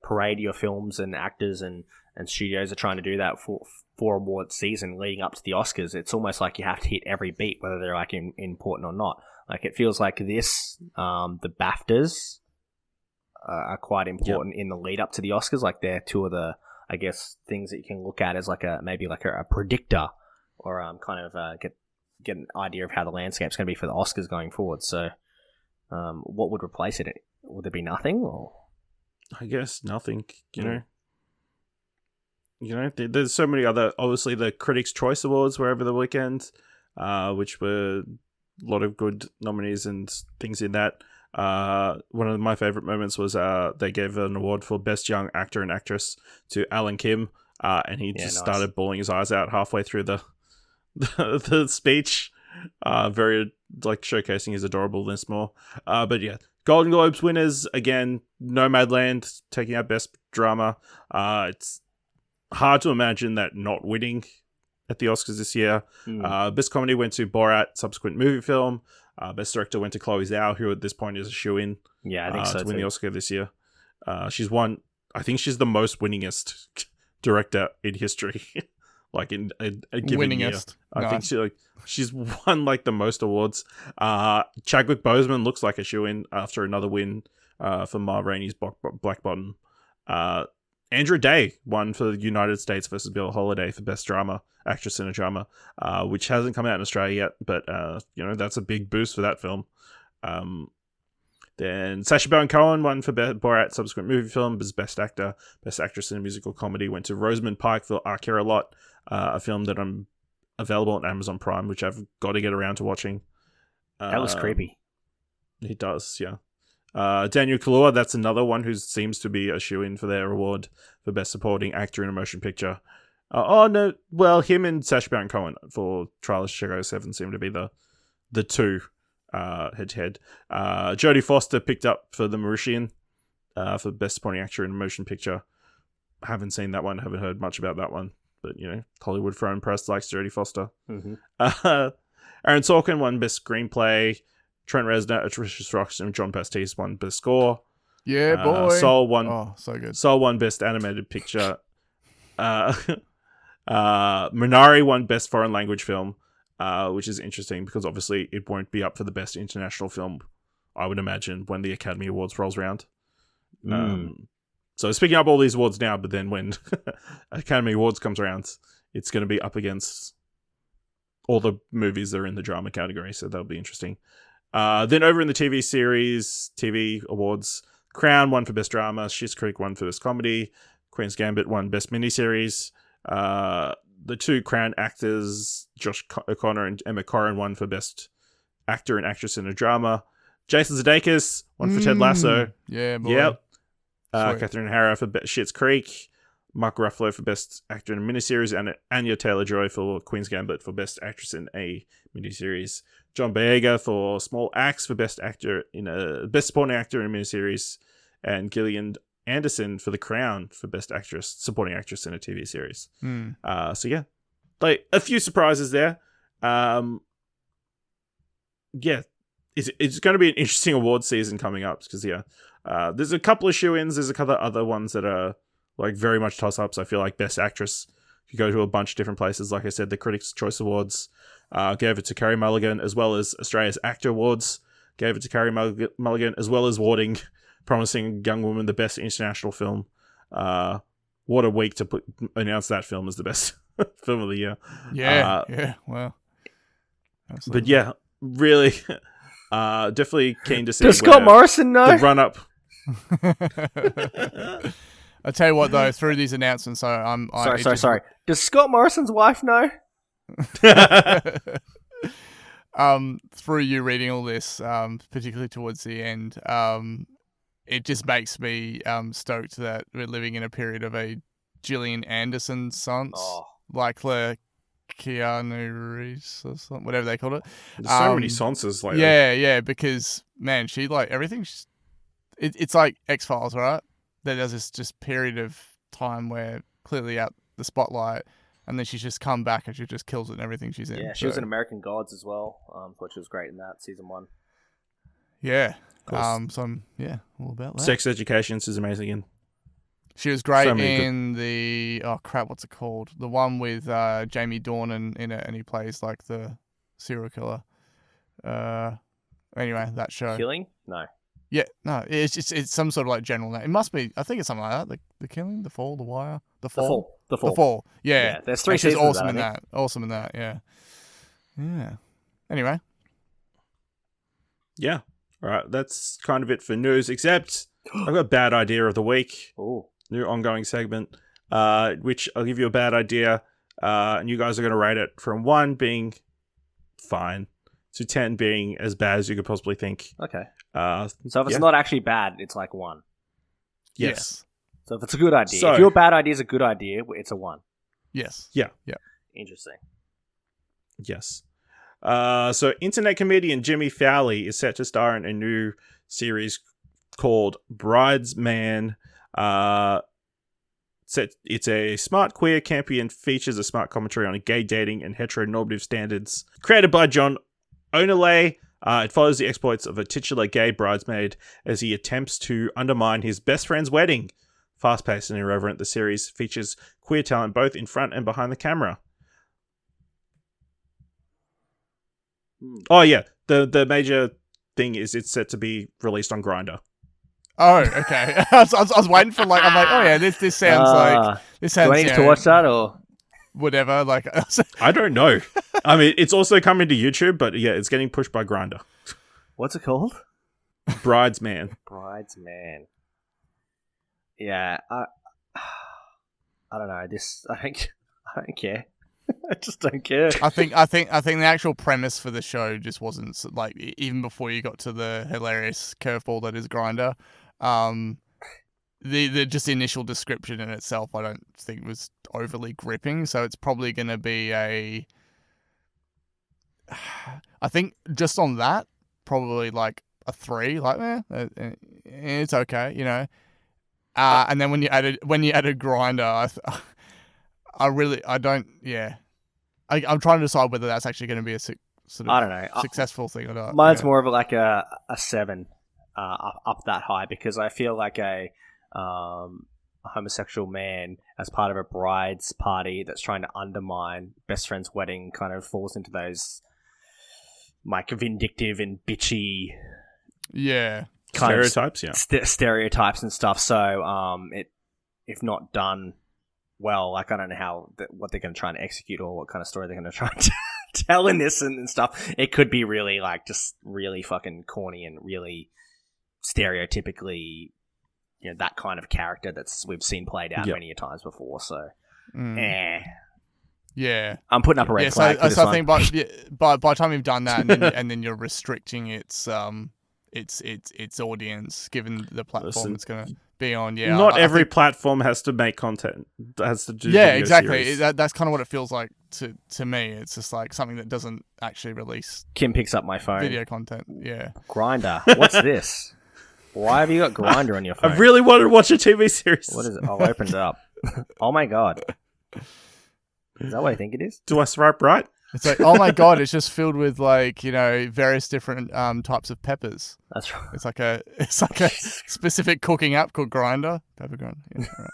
parade your films and actors and studios are trying to do that for award season leading up to the Oscars, it's almost like you have to hit every beat, whether they're like important or not. Like, it feels like this, the BAFTAs are quite important in the lead up to the Oscars. Like, they're two of the, I guess, things that you can look at as maybe a predictor, or kind of get an idea of how the landscape's going to be for the Oscars going forward. So, what would replace it? Would there be nothing? Or I guess nothing. There's so many other. Obviously, the Critics' Choice Awards were over the weekend, which were a lot of good nominees and things in that. One of my favorite moments was they gave an award for Best Young Actor and Actress to Alan Kim, and he started bawling his eyes out halfway through the speech, very showcasing his adorableness more. But yeah, Golden Globes winners again. Nomadland taking out Best Drama. It's hard to imagine that not winning at the Oscars this year. Best Comedy went to Borat, subsequent movie film. Best Director went to Chloe Zhao, who at this point is a shoo-in. Yeah, I think so to win too. the Oscar this year. She's won. I think she's the most winningest director in history. In a given Winningest. year. I think she's won the most awards. Chadwick Boseman looks like a shoo-in after another win for Ma Rainey's Black Bottom. Andra Day won for United States versus Bill Holiday for Best Drama, Actress in a Drama, which hasn't come out in Australia yet, but that's a big boost for that film. Then Sacha Baron Cohen won for Borat, subsequent movie film, as Best Actor. Best Actress in a Musical Comedy went to Rosamund Pike for I Care a Lot, a film that I'm available on Amazon Prime, which I've got to get around to watching. That was creepy. He does, yeah. Daniel Kaluuya, that's another one who seems to be a shoo-in for their award for Best Supporting Actor in a Motion Picture. Him and Sacha Baron Cohen for Trial of Chicago 7 seem to be the two head-to-head. Jodie Foster picked up for The Mauritian for Best Supporting Actor in a Motion Picture. Haven't seen that one, haven't heard much about that one, but Hollywood Foreign Press likes Jodie Foster. Mm-hmm. Aaron Sorkin won Best Screenplay. Trent Reznor, Atrocious Rocks, and John Pastis won Best Score. Yeah, boy. Soul won. Oh, so good. Soul won Best Animated Picture. Minari won Best Foreign Language Film, which is interesting because obviously it won't be up for the Best International Film, I would imagine, when the Academy Awards rolls around. So it's picking up all these awards now, but then when Academy Awards comes around, it's going to be up against all the movies that are in the drama category, so that'll be interesting. Then over in the TV awards, Crown won for Best Drama, Schitt's Creek won for Best Comedy, Queen's Gambit won Best Miniseries. The two Crown actors, Josh O'Connor and Emma Corrin, won for Best Actor and Actress in a Drama. Jason Sudeikis won for Ted Lasso. Yeah, boy. Yep. Catherine O'Hara for Schitt's Creek. Mark Ruffalo for Best Actor in a Miniseries, and Anya Taylor-Joy for Queen's Gambit for Best Actress in a Miniseries. John Boyega for Small Axe for Best Supporting Actor in a Miniseries, and Gillian Anderson for The Crown for Best Supporting Actress in a TV Series. So yeah, a few surprises there. yeah, it's going to be an interesting award season coming up because there's a couple of shoe-ins. There's a couple of other ones that are like very much toss-ups. I feel like Best Actress could go to a bunch of different places. Like I said, the Critics' Choice Awards gave it to Carey Mulligan, as well as Australia's Actor Awards gave it to Carey Mulligan, as well as awarding Promising Young Woman the Best International Film. What a week to announce that film as the best film of the year. Yeah, well. Absolutely. But yeah, really, definitely keen to see. Does Scott Morrison know? The run-up. I tell you what, though, through these announcements, Sorry. Does Scott Morrison's wife know? Through you reading all this, particularly towards the end, it just makes me stoked that we're living in a period of a Gillian Anderson sons, like the Keanu Reeves or something, whatever they called it. There's so many sonses lately. Yeah, because man, she like everything. It's like X-Files, right? There's this just period of time where clearly out the spotlight, and then she's just come back and she just kills it in everything she's in. Yeah, she was in American Gods as well. Thought she was great in that season 1. Yeah. So I'm all about that. Sex Education is amazing. And she was great in the what's it called? The one with Jamie Dornan in it, and he plays like the serial killer. Anyway, that show. Killing? No. Yeah, no, it's some sort of like general name. It must be. I think it's something like that. The Killing, The Fall, The Wire, The Fall. Yeah, there's 3 seasons. She's Awesome in that. Awesome in that. Yeah. Anyway. Yeah. All right. That's kind of it for news. Except I've got a bad idea of the week. Ooh. New ongoing segment, which I'll give you a bad idea, and you guys are going to rate it from 1 being fine to 10 being as bad as you could possibly think. Okay. So if it's not actually bad, it's like 1. Yes. So if it's a good idea, if your bad idea is a good idea, it's a 1. Yes. Yeah. Interesting. Yes. So internet comedian Jimmy Fowley is set to star in a new series called Bridesman. It's a smart, queer, campy, and features a smart commentary on gay dating and heteronormative standards. Created by John Onelay, it follows the exploits of a titular gay bridesmaid as he attempts to undermine his best friend's wedding. Fast-paced and irreverent, the series features queer talent both in front and behind the camera. Oh yeah, the major thing is it's set to be released on Grindr. Oh, okay. I was waiting for like, I'm like, oh yeah, this sounds like this sounds. Do I need to watch that or whatever? Like, I don't know. I mean, it's also coming to YouTube, but yeah, it's getting pushed by Grindr. What's it called? Bridesman. Bridesman. Yeah, I don't know. I don't care. I just don't care. I think the actual premise for the show just wasn't like, even before you got to the hilarious curveball that is Grindr. The just initial description in itself, I don't think was overly gripping. So it's probably going to be I think just on that, probably like a 3. Like, it's okay, you know. And then when you added Grindr, I'm trying to decide whether that's actually going to be a sort of I don't know. successful thing or not. Mine's more of like a 7 up that high, because I feel like a homosexual man as part of a bride's party that's trying to undermine best friend's wedding kind of falls into those like vindictive and bitchy Stereotypes, stereotypes and stuff. So if not done well, like I don't know what they're going to try and execute or what kind of story they're going to try and tell in this and stuff. It could be really like just really fucking corny and really stereotypically, you know, that kind of character we've seen played out many times before. So, yeah, I'm putting up a red flag. So I think by the time you've done that, and then you're restricting its audience, given the platform it's going to be on. Yeah, not every platform has to make content. Has to do. Yeah, exactly. That's kind of what it feels like to me. It's just like something that doesn't actually release. Kim picks up my phone. Video content. Yeah. Grindr. What's this? Why have you got Grindr on your phone? I really wanted to watch a TV series. What is it? I'll open it up. Oh my god. Is that what I think it is? Do I swipe right? It's like, oh my god, it's just filled with like, various different types of peppers. That's right. It's like a specific cooking app called Grinder. Pepper Grinder. Yeah, right.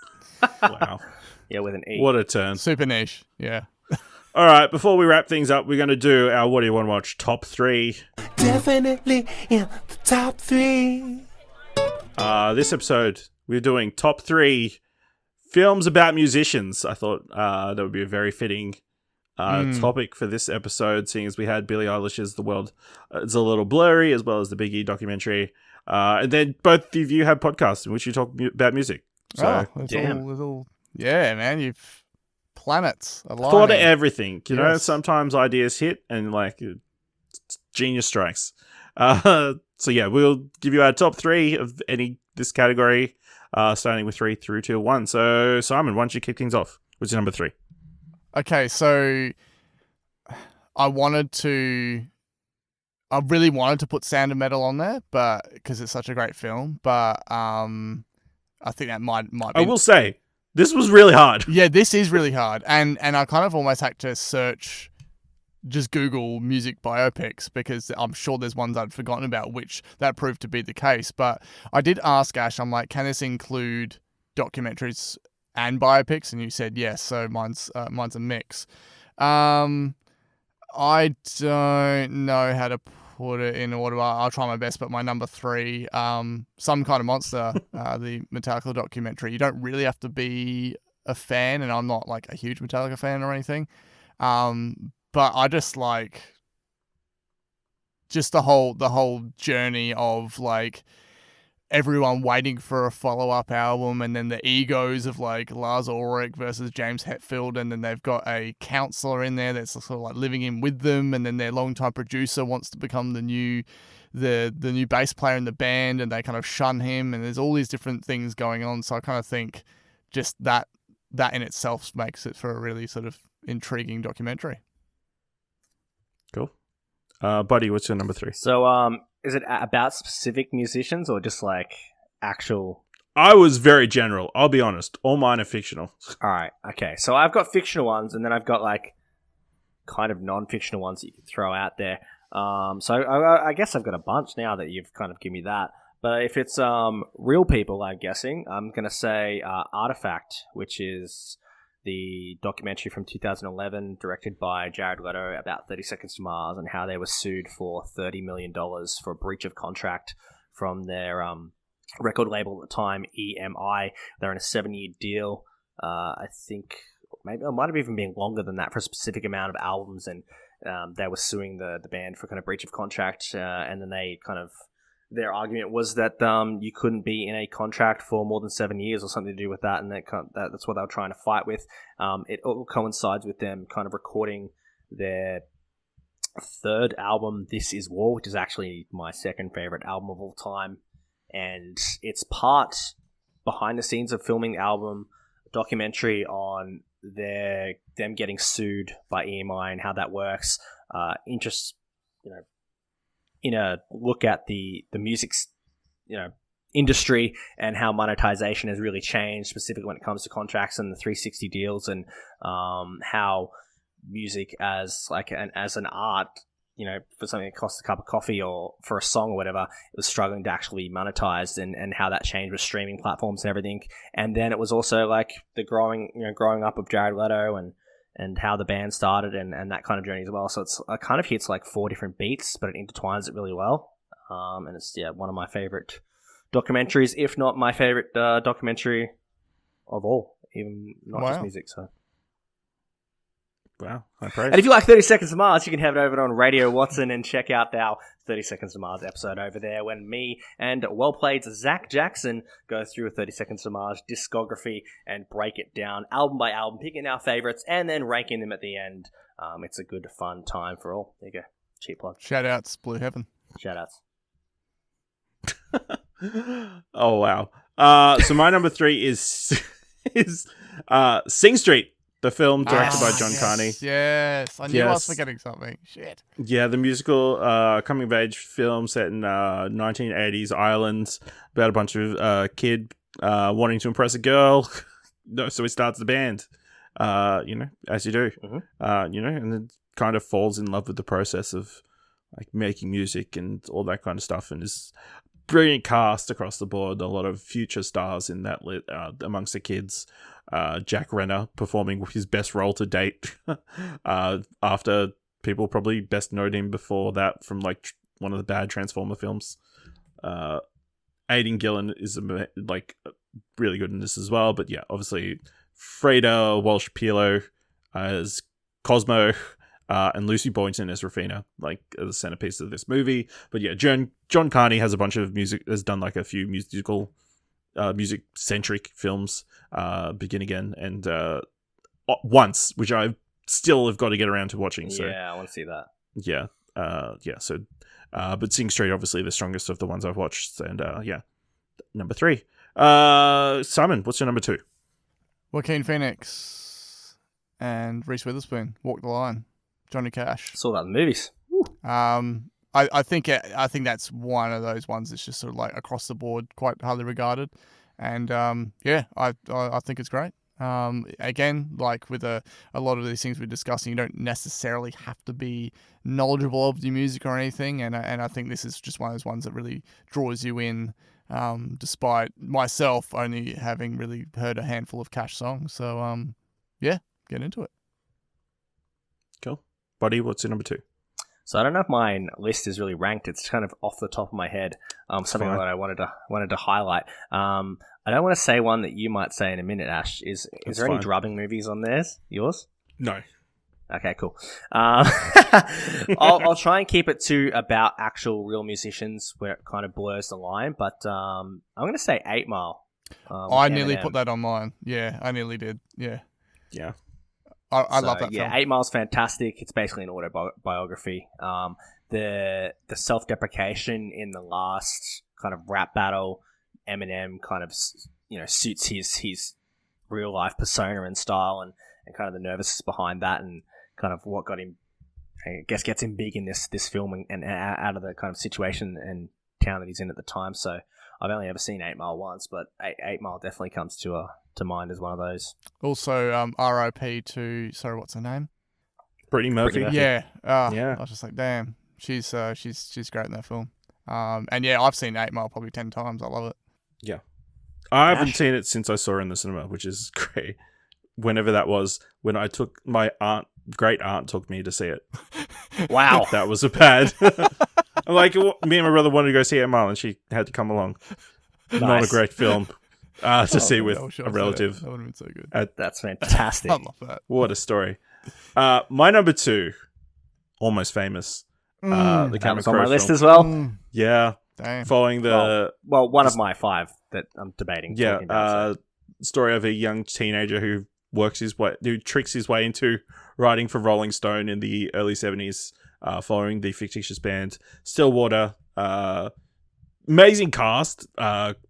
Wow. Yeah, with an E. What a turn. Super niche. Yeah. All right, before we wrap things up, we're going to do our What Do You Want to Watch top 3. Definitely in the top 3. This episode, we're doing top 3 films about musicians. I thought that would be a very fitting topic for this episode, seeing as we had Billie Eilish's The World Is a Little Blurry, as well as the Big E documentary. And then both of you have podcasts in which you talk about music. So, it's damn. all, yeah, man, you've planets aligning. thought of everything. You know, Yes. sometimes ideas hit and like genius strikes. So yeah, we'll give you our top 3 of this category, starting with 3 through to 1. So Simon, why don't you kick things off? What's your number 3? Okay, so I really wanted to put Sound of Metal on there, but because it's such a great film, but I think that might be. I will say, this was really hard. Yeah, this is really hard, and I kind of almost had to just Google music biopics because I'm sure there's ones I'd forgotten about, which that proved to be the case. But I did ask Ash, I'm like, can this include documentaries and biopics? And you said yes, so mine's a mix. I don't know how to put it in order. I'll try my best, but my number 3, Some Kind of Monster, the Metallica documentary. You don't really have to be a fan, and I'm not like a huge Metallica fan or anything. But I just like the whole journey of like everyone waiting for a follow-up album, and then the egos of like Lars Ulrich versus James Hetfield, and then they've got a counselor in there that's sort of like living in with them, and then their longtime producer wants to become the new bass player in the band, and they kind of shun him, and there's all these different things going on. So I kind of think just that in itself makes it for a really sort of intriguing documentary. Cool. Buddy, what's your number 3? So, is it about specific musicians or just like actual? I was very general. I'll be honest. All mine are fictional. All right. Okay. So I've got fictional ones, and then I've got like kind of non-fictional ones that you can throw out there. So I guess I've got a bunch now that you've kind of given me that. But if it's real people, I'm guessing, I'm going to say Artifact, which is the documentary from 2011 directed by Jared Leto about 30 Seconds to Mars, and how they were sued for $30 million for a breach of contract from their record label at the time, EMI. They're in a 7-year deal. I think maybe it might have even been longer than that for a specific amount of albums, and they were suing the band for kind of breach of contract, and then they kind of, their argument was that you couldn't be in a contract for more than 7 years or something to do with that, and that's what they were trying to fight with. It all coincides with them kind of recording their 3rd album, This Is War, which is actually my 2nd favorite album of all time, and it's part behind the scenes of filming the album, documentary on them getting sued by EMI and how that works. In a look at the music, industry and how monetization has really changed, specifically when it comes to contracts and the 360 deals, and how music as an art, for something that costs a cup of coffee or for a song or whatever, it was struggling to actually monetize, and how that changed with streaming platforms and everything. And then it was also like the growing up of Jared Leto and how the band started and that kind of journey as well. So it kind of hits like 4 different beats, but it intertwines it really well. And it's one of my favorite documentaries, if not my favorite documentary of all, even not just music. So. Wow, high praise. And if you like 30 Seconds to Mars, you can have it over on Radio Watson and check out our 30 Seconds to Mars episode over there, when me and well-played Zach Jackson go through a 30 Seconds to Mars discography and break it down album by album, picking our favorites and then ranking them at the end. It's a good, fun time for all. There you go. Cheap plug. Shout-outs, Blue Heaven. Shout-outs. Oh, wow. So my number 3 is Sing Street, the film directed by John Carney. Yes, I knew I was forgetting something. Shit. Yeah, the musical coming-of-age film set in 1980s Ireland about a bunch of kid wanting to impress a girl. No, so he starts the band, as you do. Mm-hmm. And then kind of falls in love with the process of like making music and all that kind of stuff, and is brilliant cast across the board. A lot of future stars in that amongst the kids. Jack Renner performing his best role to date after people probably best known him before that from like one of the bad Transformer films. Aidan Gillen is like really good in this as well, but yeah, obviously Freda Walsh-Pilo as Cosmo, and Lucy Boynton as Rafina, like the centerpiece of this movie. But yeah, John Carney has has done like a few music centric films, Begin Again and Once, which I still have got to get around to watching. So yeah, I want to see that. Yeah. So, but Sing Street, obviously the strongest of the ones I've watched, and yeah, number 3. Simon, what's your number 2? Joaquin Phoenix and Reese Witherspoon, Walk the Line. Johnny Cash. Saw that in the movies. I think that's one of those ones that's just sort of like across the board quite highly regarded, and I think it's great. Again, like with a lot of these things we're discussing, you don't necessarily have to be knowledgeable of the music or anything, and I think this is just one of those ones that really draws you in. Despite myself only having really heard a handful of Cash songs, so yeah, get into it. Cool. Buddy, what's your number 2? So I don't know if my list is really ranked. It's kind of off the top of my head. Something that I wanted to highlight. I don't want to say one that you might say in a minute, Ash. Is there any drubbing movies on theirs? Yours? No. Okay, cool. I'll try and keep it to about actual real musicians where it kind of blurs the line. But I'm going to say 8 Mile. I nearly put that on mine. Yeah, I nearly did. Yeah. Yeah. I love that film. Yeah, 8 Mile's fantastic. It's basically an autobiography. The self-deprecation in the last kind of rap battle, Eminem kind of suits his real life persona and style, and kind of the nervousness behind that, and kind of what got him, I guess, gets him big in this film and out of the kind of situation and town that he's in at the time. So I've only ever seen 8 Mile once, but 8 Mile definitely comes to mind as one of those. Also, R.I.P. to, sorry, what's her name? Brittany Murphy. Yeah. Yeah. I was just like, damn, she's great in that film. And yeah, I've seen 8 Mile probably 10 times. I love it. Yeah. I haven't seen it since I saw it in the cinema, which is great. Whenever that was, when I took my great aunt took me to see it. Wow. That was a bad. I'm like, me and my brother wanted to go see 8 Mile, and she had to come along. Nice. Not a great film to see with a relative. That would have been so good. That's fantastic. I love that. What a story. My number 2, Almost Famous. The That Cameron was on Crowe my list film. as well. Yeah. Damn. Following the Well, one of my 5 that I'm debating. talking about, so. Story of a young teenager who tricks his way into writing for Rolling Stone in the early 70s, following the fictitious band Stillwater. Amazing cast: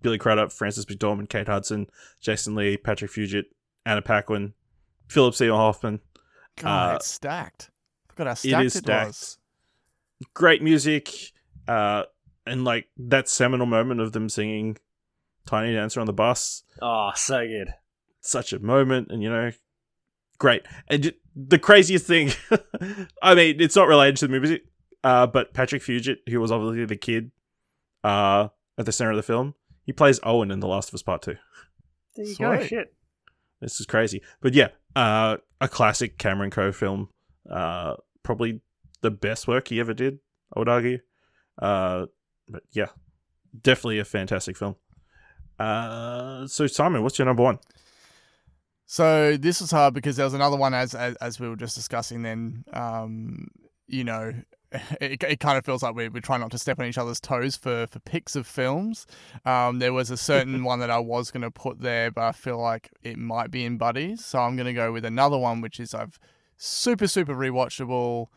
Billy Crudup, Frances McDormand, Kate Hudson, Jason Lee, Patrick Fugit, Anna Paquin, Philip Seymour Hoffman. God, it's stacked. Look at how stacked It is stacked. was. Great music, and like that seminal moment of them singing "Tiny Dancer" on the bus. Oh, so good. Such a moment, and great. And the craziest thing, I mean, it's not related to the movie, but Patrick Fugit, who was obviously the kid at the center of the film, he plays Owen in The Last of Us Part 2. There you go. Sweet. Shit. This is crazy. But yeah, a classic Cameron Crowe film. Probably the best work he ever did, I would argue. But yeah, definitely a fantastic film. So Simon, what's your number 1? So this was hard because there was another one as we were just discussing then, it kind of feels like we try not to step on each other's toes for picks of films. There was a certain one that I was going to put there, but I feel like it might be in Buddies. So I'm going to go with another one, which is super rewatchable.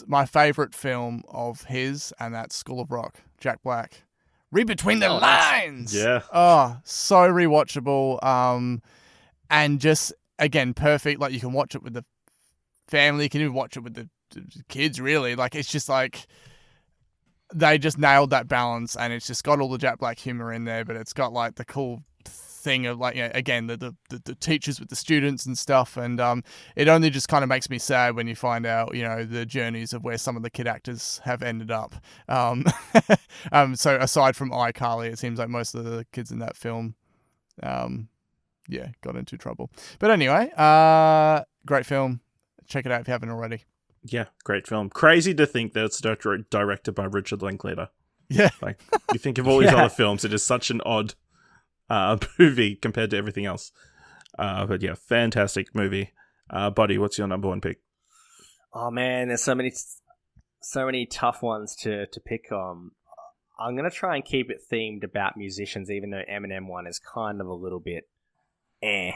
My favorite film of his, and that's School of Rock, Jack Black. Read between the lines. Yeah. Oh, so rewatchable. And just, again, perfect. Like, you can watch it with the family. You can even watch it with the kids, really. Like, it's just like, they just nailed that balance, and it's just got all the Jack Black humor in there, but it's got like the cool thing of like, again, the teachers with the students and stuff, and it only just kind of makes me sad when you find out, the journeys of where some of the kid actors have ended up. So aside from iCarly, it seems like most of the kids in that film, got into trouble. But anyway, great film. Check it out if you haven't already. Yeah, great film. Crazy to think that it's directed by Richard Linklater. Yeah. Like, you think of all these other films, it is such an odd movie compared to everything else. But yeah, fantastic movie. Buddy, what's your number one pick? Oh man, there's so many tough ones to pick on. I'm gonna try and keep it themed about musicians, even though Eminem one is kind of a little bit a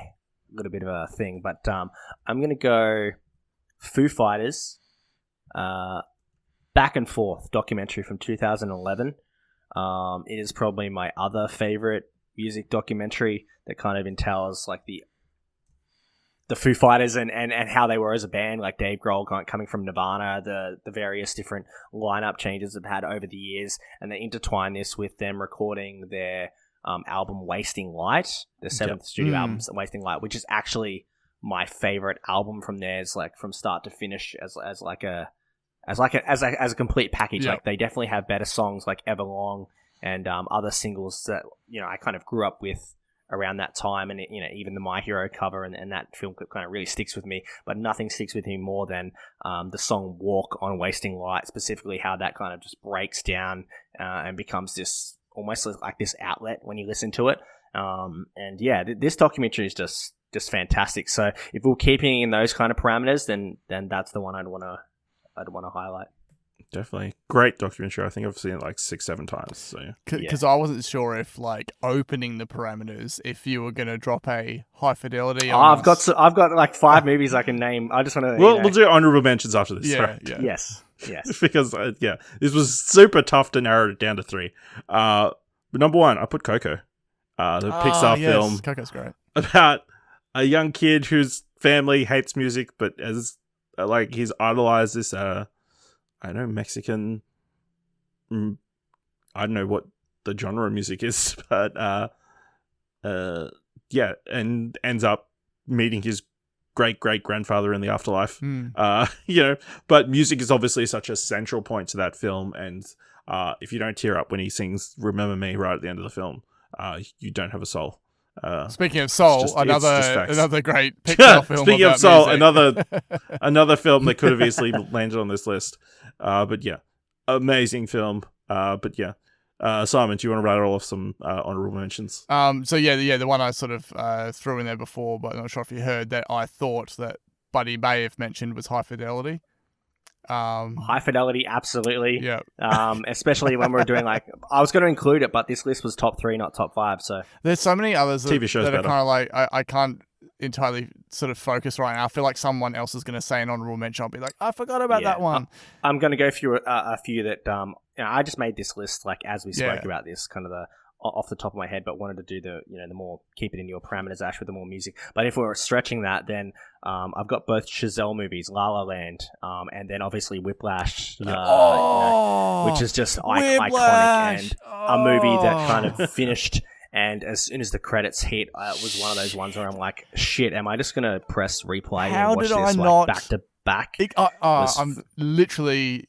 little bit of a thing. But I'm gonna go Foo Fighters, Back and Forth documentary from 2011. It is probably my other favorite music documentary that kind of entails like the Foo Fighters and how they were as a band, like Dave Grohl coming from Nirvana, the various different lineup changes they've had over the years, and they intertwine this with them recording their album Wasting Light, the seventh studio album Wasting Light, which is actually my favorite album from theirs, like from start to finish, as a complete package. Like they definitely have better songs like Everlong and other singles that I kind of grew up with around that time, and even the My Hero cover and that film kind of really sticks with me. But nothing sticks with me more than the song Walk on Wasting Light, specifically how that kind of just breaks down and becomes this almost like this outlet when you listen to it. This documentary is just fantastic. So if we're keeping in those kind of parameters, then that's the one I'd want to highlight. Definitely. Great documentary. I think I've seen it like 6-7 times. So because I wasn't sure if like opening the parameters, if you were going to drop a High Fidelity. I've got like 5 movies I can name. I just want to. We'll do honorable mentions after this. Yeah, right? yeah. Yes. Because this was super tough to narrow it down to 3. But number 1, I put Coco, the Pixar film. Coco's great. About a young kid whose family hates music, but as he's idolized this Mexican, I don't know what the genre of music is, but and ends up meeting his great-great-grandfather in the afterlife. But music is obviously such a central point to that film, and if you don't tear up when he sings Remember Me right at the end of the film, you don't have a soul. Speaking of soul, another great Pixar film. Speaking about of soul, music. another film that could have easily landed on this list. But yeah, amazing film. Simon, do you want to rattle off some honorable mentions? The one I sort of threw in there before, but I'm not sure if you heard that I thought that Buddy may have mentioned was High Fidelity. High Fidelity, absolutely. Yeah. Especially when we're doing I was going to include it, but this list was top 3, not top 5. So there's so many others TV shows that are kind of like I can't entirely sort of focus right now. I feel like someone else is going to say an honorable mention. I'll be like, I forgot about that one. I'm going to go through a few that I just made this list as we spoke about this, kind of the off the top of my head, but wanted to do the more keep it in your parameters, Ash, with the more music. But if we're stretching that, then I've got both Chazelle movies, La La Land, and then obviously Whiplash, which is just iconic, and a movie that kind of finished. And as soon as the credits hit, it was one of those ones where I'm like, shit, am I just going to press replay and watch this back to back? I'm literally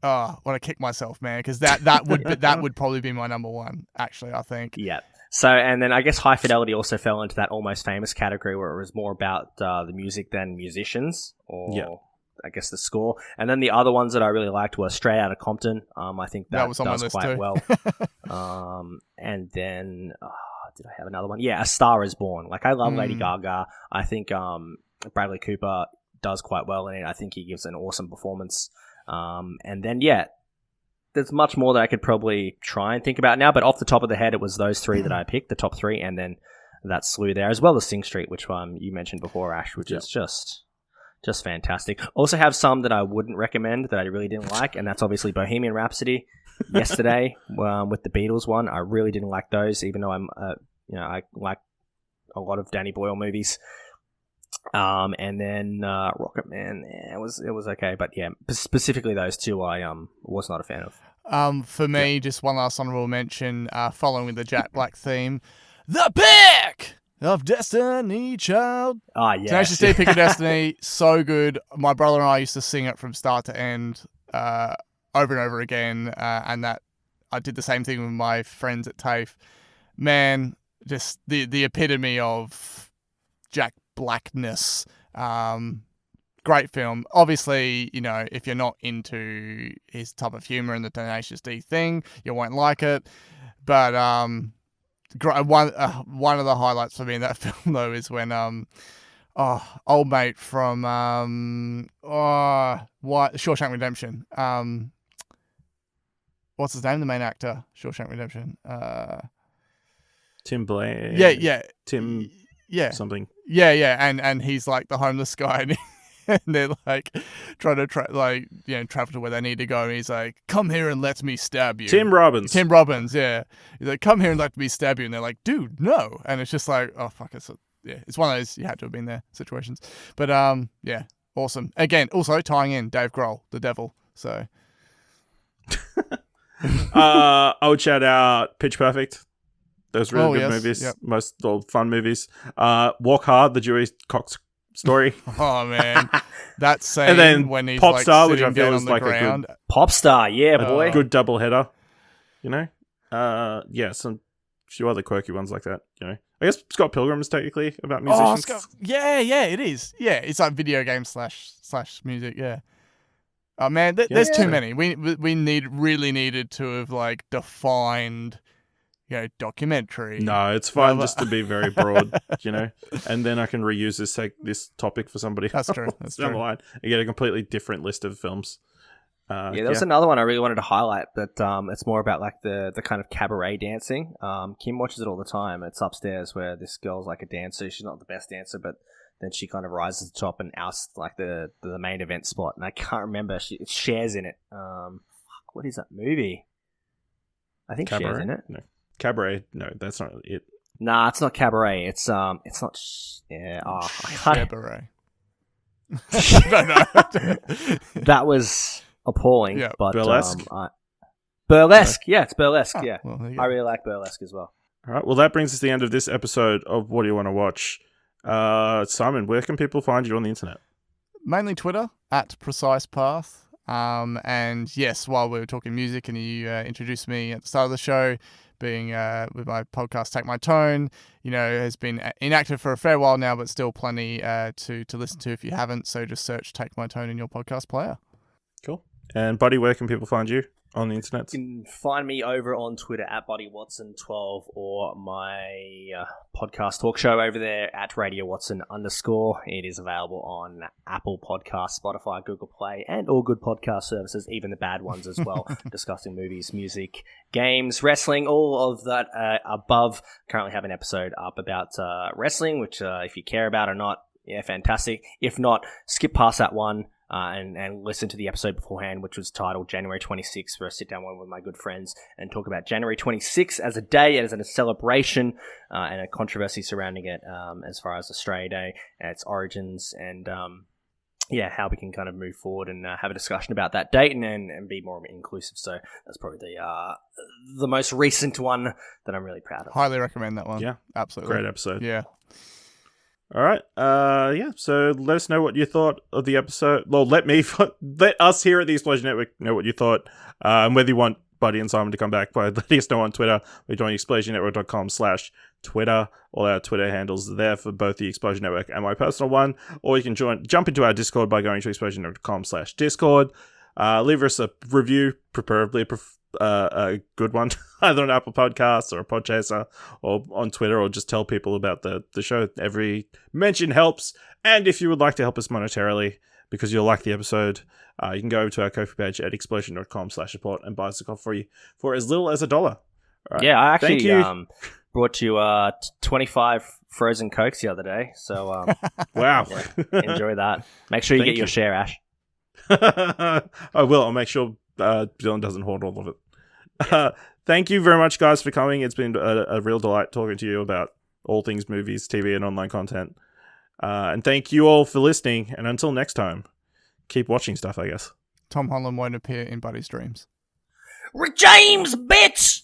want to kick myself, man, because that would probably be my number one, actually, I think. Yeah. So, and then I guess High Fidelity also fell into that Almost Famous category where it was more about the music than musicians, or I guess the score. And then the other ones that I really liked were Straight Outta Compton. I think that was on my list quite well. And then, did I have another one? Yeah, A Star Is Born. I love Lady Gaga. I think Bradley Cooper does quite well in it. I think he gives an awesome performance. And then, there's much more that I could probably try and think about now, but off the top of the head, it was those 3 that I picked, the top 3, and then that slew there, as well as Sing Street, which you mentioned before, Ash, which is just fantastic. Also have some that I wouldn't recommend that I really didn't like, and that's obviously Bohemian Rhapsody, Yesterday, with the Beatles one. I really didn't like those, even though I like a lot of Danny Boyle movies. And then Rocket Man, it was okay, but specifically those 2 I was not a fan of. For me, just one last honorable mention, following the Jack Black theme, The Pick! of Destiny, child. Ah, yeah. Tenacious D, Pick of Destiny, so good. My brother and I used to sing it from start to end, over and over again, and that I did the same thing with my friends at TAFE. Man, just the epitome of Jack Blackness. Great film. Obviously, if you're not into his type of humor and the Tenacious D thing, you won't like it. But one of the highlights for me in that film though is when old mate from Shawshank Redemption. What's his name? The main actor, Shawshank Redemption. Tim Blaine. Yeah. Tim. Yeah. Something. Yeah. And he's like the homeless guy, and they're like trying to travel to where they need to go. And he's like, "Come here and let me stab you." Tim Robbins, yeah. He's like, "Come here and let me stab you," and they're like, "Dude, no!" And it's just like, oh fuck, it's one of those you had to have been there situations. But yeah, awesome. Again, also tying in Dave Grohl, the devil. So, I would shout out Pitch Perfect. Those really good movies, yep. Most fun movies. Walk Hard, the Dewey Cox story. Oh man, that scene and then when he's Pop like Star, which I sitting feel down is on the like ground. a good Pop Star, yeah, boy. good double header. Some few other quirky ones like that. I guess Scott Pilgrim is technically about musicians. Yeah, it is. Yeah, it's like video game slash music. Yeah. Oh man, there's too many. We really needed to have like defined, documentary. No, it's fine just to be very broad, and then I can reuse this topic for somebody. That's true. That's down true. the line and get a completely different list of films. There was another one I really wanted to highlight, but it's more about like the kind of cabaret dancing. Kim watches it all the time. It's upstairs where this girl's like a dancer. She's not the best dancer, but then she kind of rises to the top and ousts like the main event spot. And I can't remember. It shares in it. What is that movie? I think Cabaret? Shares in it. No. Cabaret? No, that's not it. Nah, it's not Cabaret. It's not. I can't. Cabaret. I don't know. That was appalling. Yeah. But Burlesque? Burlesque. Yeah, it's Burlesque. Oh, yeah, well, there you go. I really like Burlesque as well. All right. Well, that brings us to the end of this episode of What Do You Want to Watch? Simon, where can people find you on the internet? Mainly Twitter @PrecisePath. And yes, while we were talking music and you introduced me at the start of the show, being with my podcast Take My Tone, has been inactive for a fair while now, but still plenty to listen to if you haven't. So just search Take My Tone in your podcast player. Cool. And Buddy, where can people find you on the internet? You can find me over on Twitter @BuddyWatson12 or my podcast talk show over there @RadioWatson_. It is available on Apple Podcasts, Spotify, Google Play, and all good podcast services, even the bad ones as well, discussing movies, music, games, wrestling, all of that above. Currently have an episode up about wrestling, which if you care about or not, yeah, fantastic. If not, skip past that one. And listen to the episode beforehand, which was titled January 26th, where I sit down with my good friends and talk about January 26th as a day, as a celebration, and a controversy surrounding it as far as Australia Day and its origins, and how we can kind of move forward and have a discussion about that date and be more inclusive. So that's probably the most recent one that I'm really proud of. Highly recommend that one. Yeah. Absolutely. Great episode. Yeah. All right. So let us know what you thought of the episode. Well, let us here at the Explosion Network know what you thought, and whether you want Buddy and Simon to come back by letting us know on Twitter. We're joining explosionnetwork.com/Twitter. All our Twitter handles are there for both the Explosion Network and my personal one. Or you can jump into our Discord by going to explosionnetwork.com/Discord. Leave us a review, preferably a good one, either on Apple Podcasts or a Podchaser or on Twitter, or just tell people about the show. Every mention helps. And if you would like to help us monetarily because you'll like the episode, you can go over to our Ko-fi page at explosion.com/support and buy us a coffee for as little as $1. All right. Yeah, I Thank actually you. Brought you 25 frozen Cokes the other day. So Wow. enjoy that. Make sure you get your share, Ash. I will. I'll make sure Dylan doesn't hoard all of it. Thank you very much, guys, for coming. It's been a real delight talking to you about all things movies, TV, and online content. And thank you all for listening. And until next time, keep watching stuff, I guess. Tom Holland won't appear in Buddy's dreams. James, bitch!